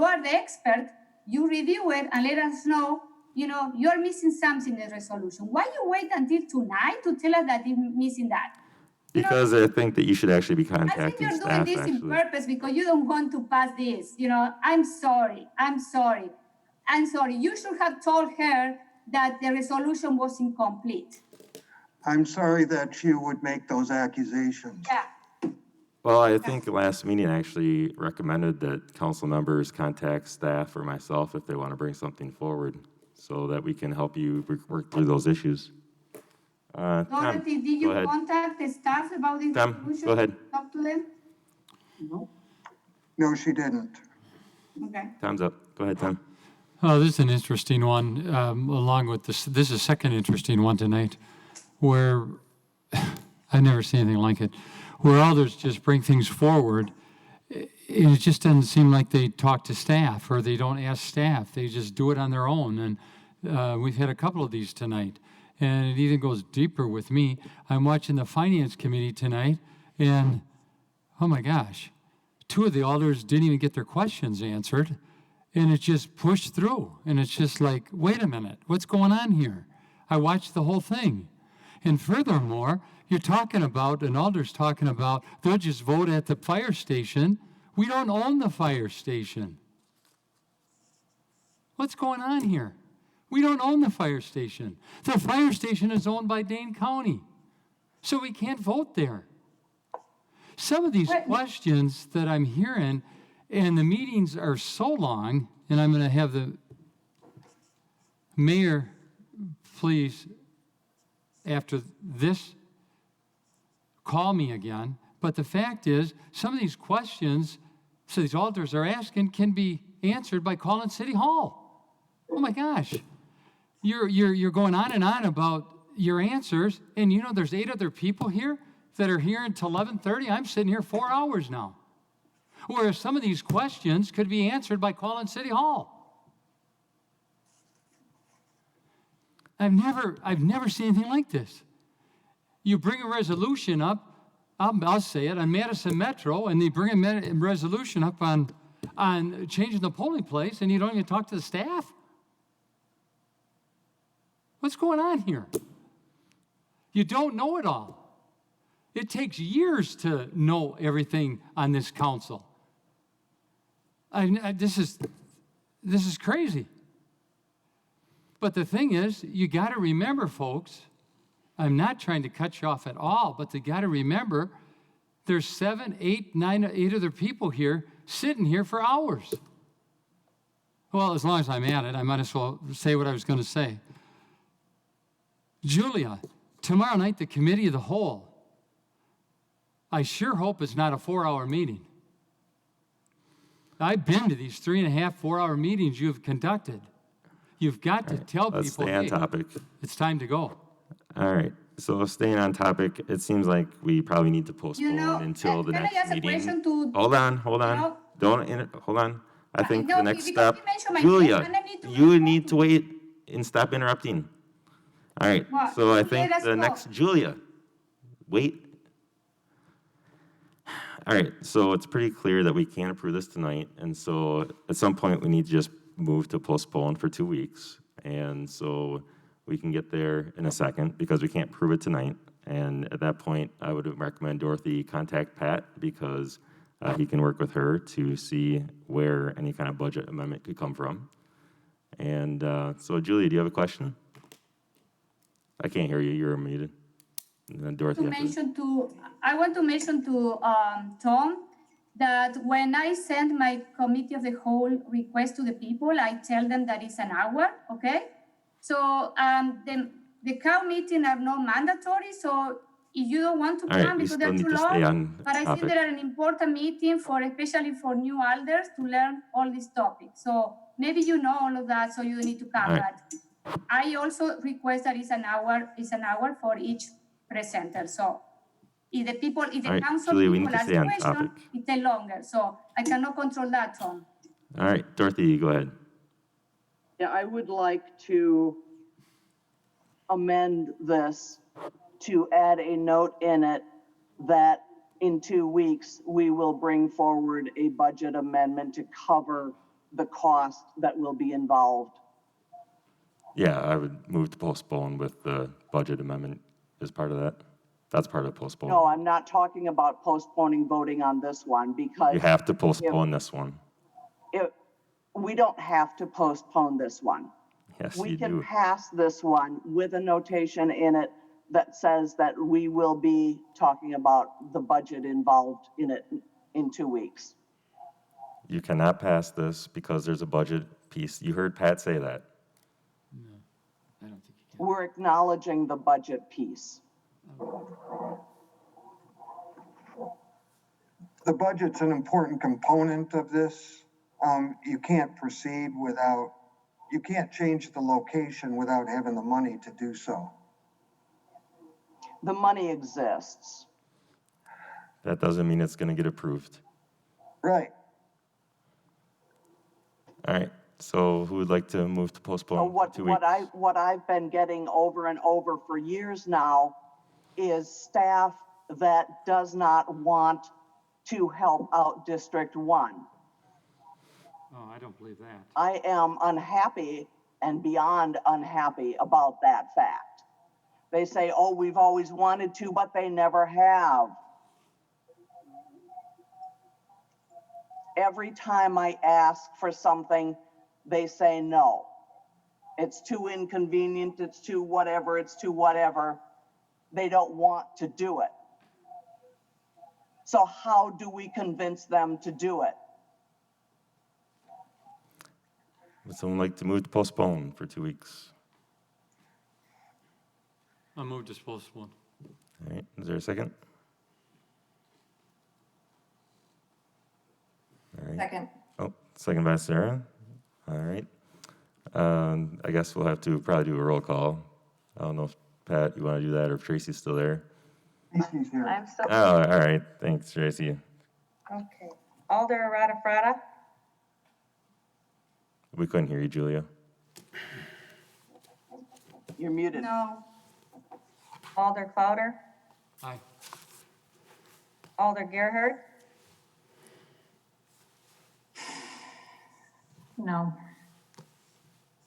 are the expert, you review it and let us know, you're missing something in the resolution. Why you wait until tonight to tell us that you're missing that? Because I think that you should actually be I think contacting you're doing staff, this in actually. purpose because you don't want to pass this. I'm sorry. You should have told her that the resolution was incomplete. I'm sorry that you would make those accusations. Yeah. Well, I think the last meeting actually recommended that council members contact staff or myself if they want to bring something forward so that we can help you work through those issues. Tom, Dorothy, did you go ahead. contact the staff about this Tom, resolution? go ahead. Talk to them? No, she didn't. Okay. Time's up. Go ahead, Tom. Oh, this is an interesting one, along with this. This is a second interesting one tonight, where I've never seen anything like it, where others just bring things forward. It just doesn't seem like they talk to staff or they don't ask staff. They just do it on their own. And we've had a couple of these tonight. And it even goes deeper with me. I'm watching the Finance Committee tonight, and oh my gosh, 2 of the alders didn't even get their questions answered, and it just pushed through. And it's just like, wait a minute, what's going on here? I watched the whole thing. And furthermore, you're talking about, an alder's talking about, they'll just vote at the fire station. We don't own the fire station. What's going on here? We don't own the fire station. The fire station is owned by Dane County, so we can't vote there. Some of these questions that I'm hearing, and the meetings are so long, and I'm going to have the mayor, please, after this, call me again. But the fact is, some of these questions, so these alders are asking, can be answered by calling City Hall. Oh my gosh. You're going on and on about your answers, and there's 8 other people here that are here until 11:30. I'm sitting here 4 hours now. Whereas some of these questions could be answered by calling City Hall. I've never seen anything like this. You bring a resolution up, I'll say it, on Madison Metro, and they bring a resolution up on changing the polling place, and you don't even talk to the staff. What's going on here? You don't know it all. It takes years to know everything on this council. This is crazy. But the thing is, you got to remember, folks, I'm not trying to cut you off at all, but you got to remember there's 7, 8, 9, 8 other people here sitting here for hours. Well, as long as I'm at it, I might as well say what I was going to say. Julia, tomorrow night, the committee of the whole, I sure hope it's not a 4-hour meeting. I've been to these 3.5, 4-hour meetings you've conducted. You've got to tell Let's people, stay on hey, topic. it's time to go. All right, so staying on topic, it seems like we probably need to postpone until the next Can I ask a meeting. question to? Hold on. Hold on. I think the next step, you mentioned my Julia, name and I need to you need to wait and stop interrupting. All right, What? so I Julia, think let's the go. next, Julia, wait. All right, so it's pretty clear that we can't approve this tonight, and so at some point we need to just move to postpone for 2 weeks. And so we can get there in a second because we can't prove it tonight. And at that point, I would recommend Dorothy contact Pat because he can work with her to see where any kind of budget amendment could come from. And so Julia, do you have a question? I can't hear you, you're muted. And then Dorothy. I want to mention to Tom that when I send my committee of the whole request to the people, I tell them that it's an hour, okay? So the COW meetings are not mandatory, so if you don't want to All right, come we because still they're need too to stay long, on but I think topic. they're an important meeting for, especially for new alders to learn all these topics. So maybe you know all of that, so you don't need to come. All right. But I also request that it's an hour for each presenter. So if the All the right, council Julia, we need people to ask stay on questions, topic. it takes longer. So I cannot control that, Tom. All right, Dorothy, go ahead. Yeah, I would like to amend this to add a note in it that in 2 weeks, we will bring forward a budget amendment to cover the cost that will be involved. Yeah, I would move to postpone with the budget amendment as part of that. That's part of postpone. No, I'm not talking about postponing voting on this one because You have to postpone this one. we don't have to postpone this one. Yes, We you can do. pass this one with a notation in it that says that we will be talking about the budget involved in it in 2 weeks. You cannot pass this because there's a budget piece. You heard Pat say that. We're acknowledging the budget piece. The budget's an important component of this. You can't proceed without, you can't change the location without having the money to do so. The money exists. That doesn't mean it's going to get approved. Right. All right, so who would like to move to postpone for 2 weeks? What I've been getting over and over for years now is staff that does not want to help out District 1. Oh, I don't believe that. I am unhappy and beyond unhappy about that fact. They say, oh, we've always wanted to, but they never have. Every time I ask for something, they say no. It's too inconvenient, it's too whatever, it's too whatever. They don't want to do it. So how do we convince them to do it? Would someone like to move to postpone for 2 weeks? I'll move to postpone. All right, is there a second? All right. Second. Oh, second by Sarah. All right. I guess we'll have to probably do a roll call. I don't know if Pat, you want to do that, or if Tracy's still there. Tracy's here. I'm still. Oh, all right. Thanks, Tracy. Okay. Alder Arata Frada, We couldn't hear you, Julia. You're muted. no. Alder Clouder, Aye. Alder Gerhard, No.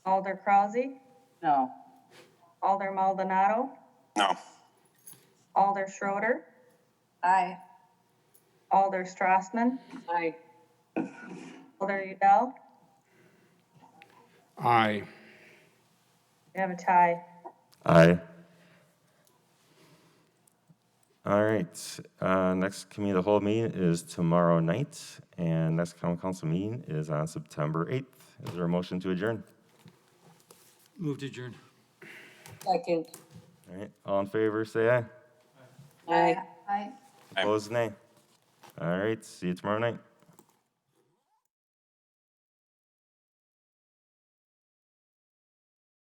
Alder Krause, No. Alder Maldonado, No. Alder Schroeder, Aye. Alder Strassman, Aye. Alder Udell. Aye. We have a tie. Aye. All right. Next committee of the whole meeting is tomorrow night, and next common council meeting is on September 8th. Is there a motion to adjourn? Move to adjourn. Second. All right. All in favor, say aye. Aye. Aye. Opposed, nay. All right. See you tomorrow night.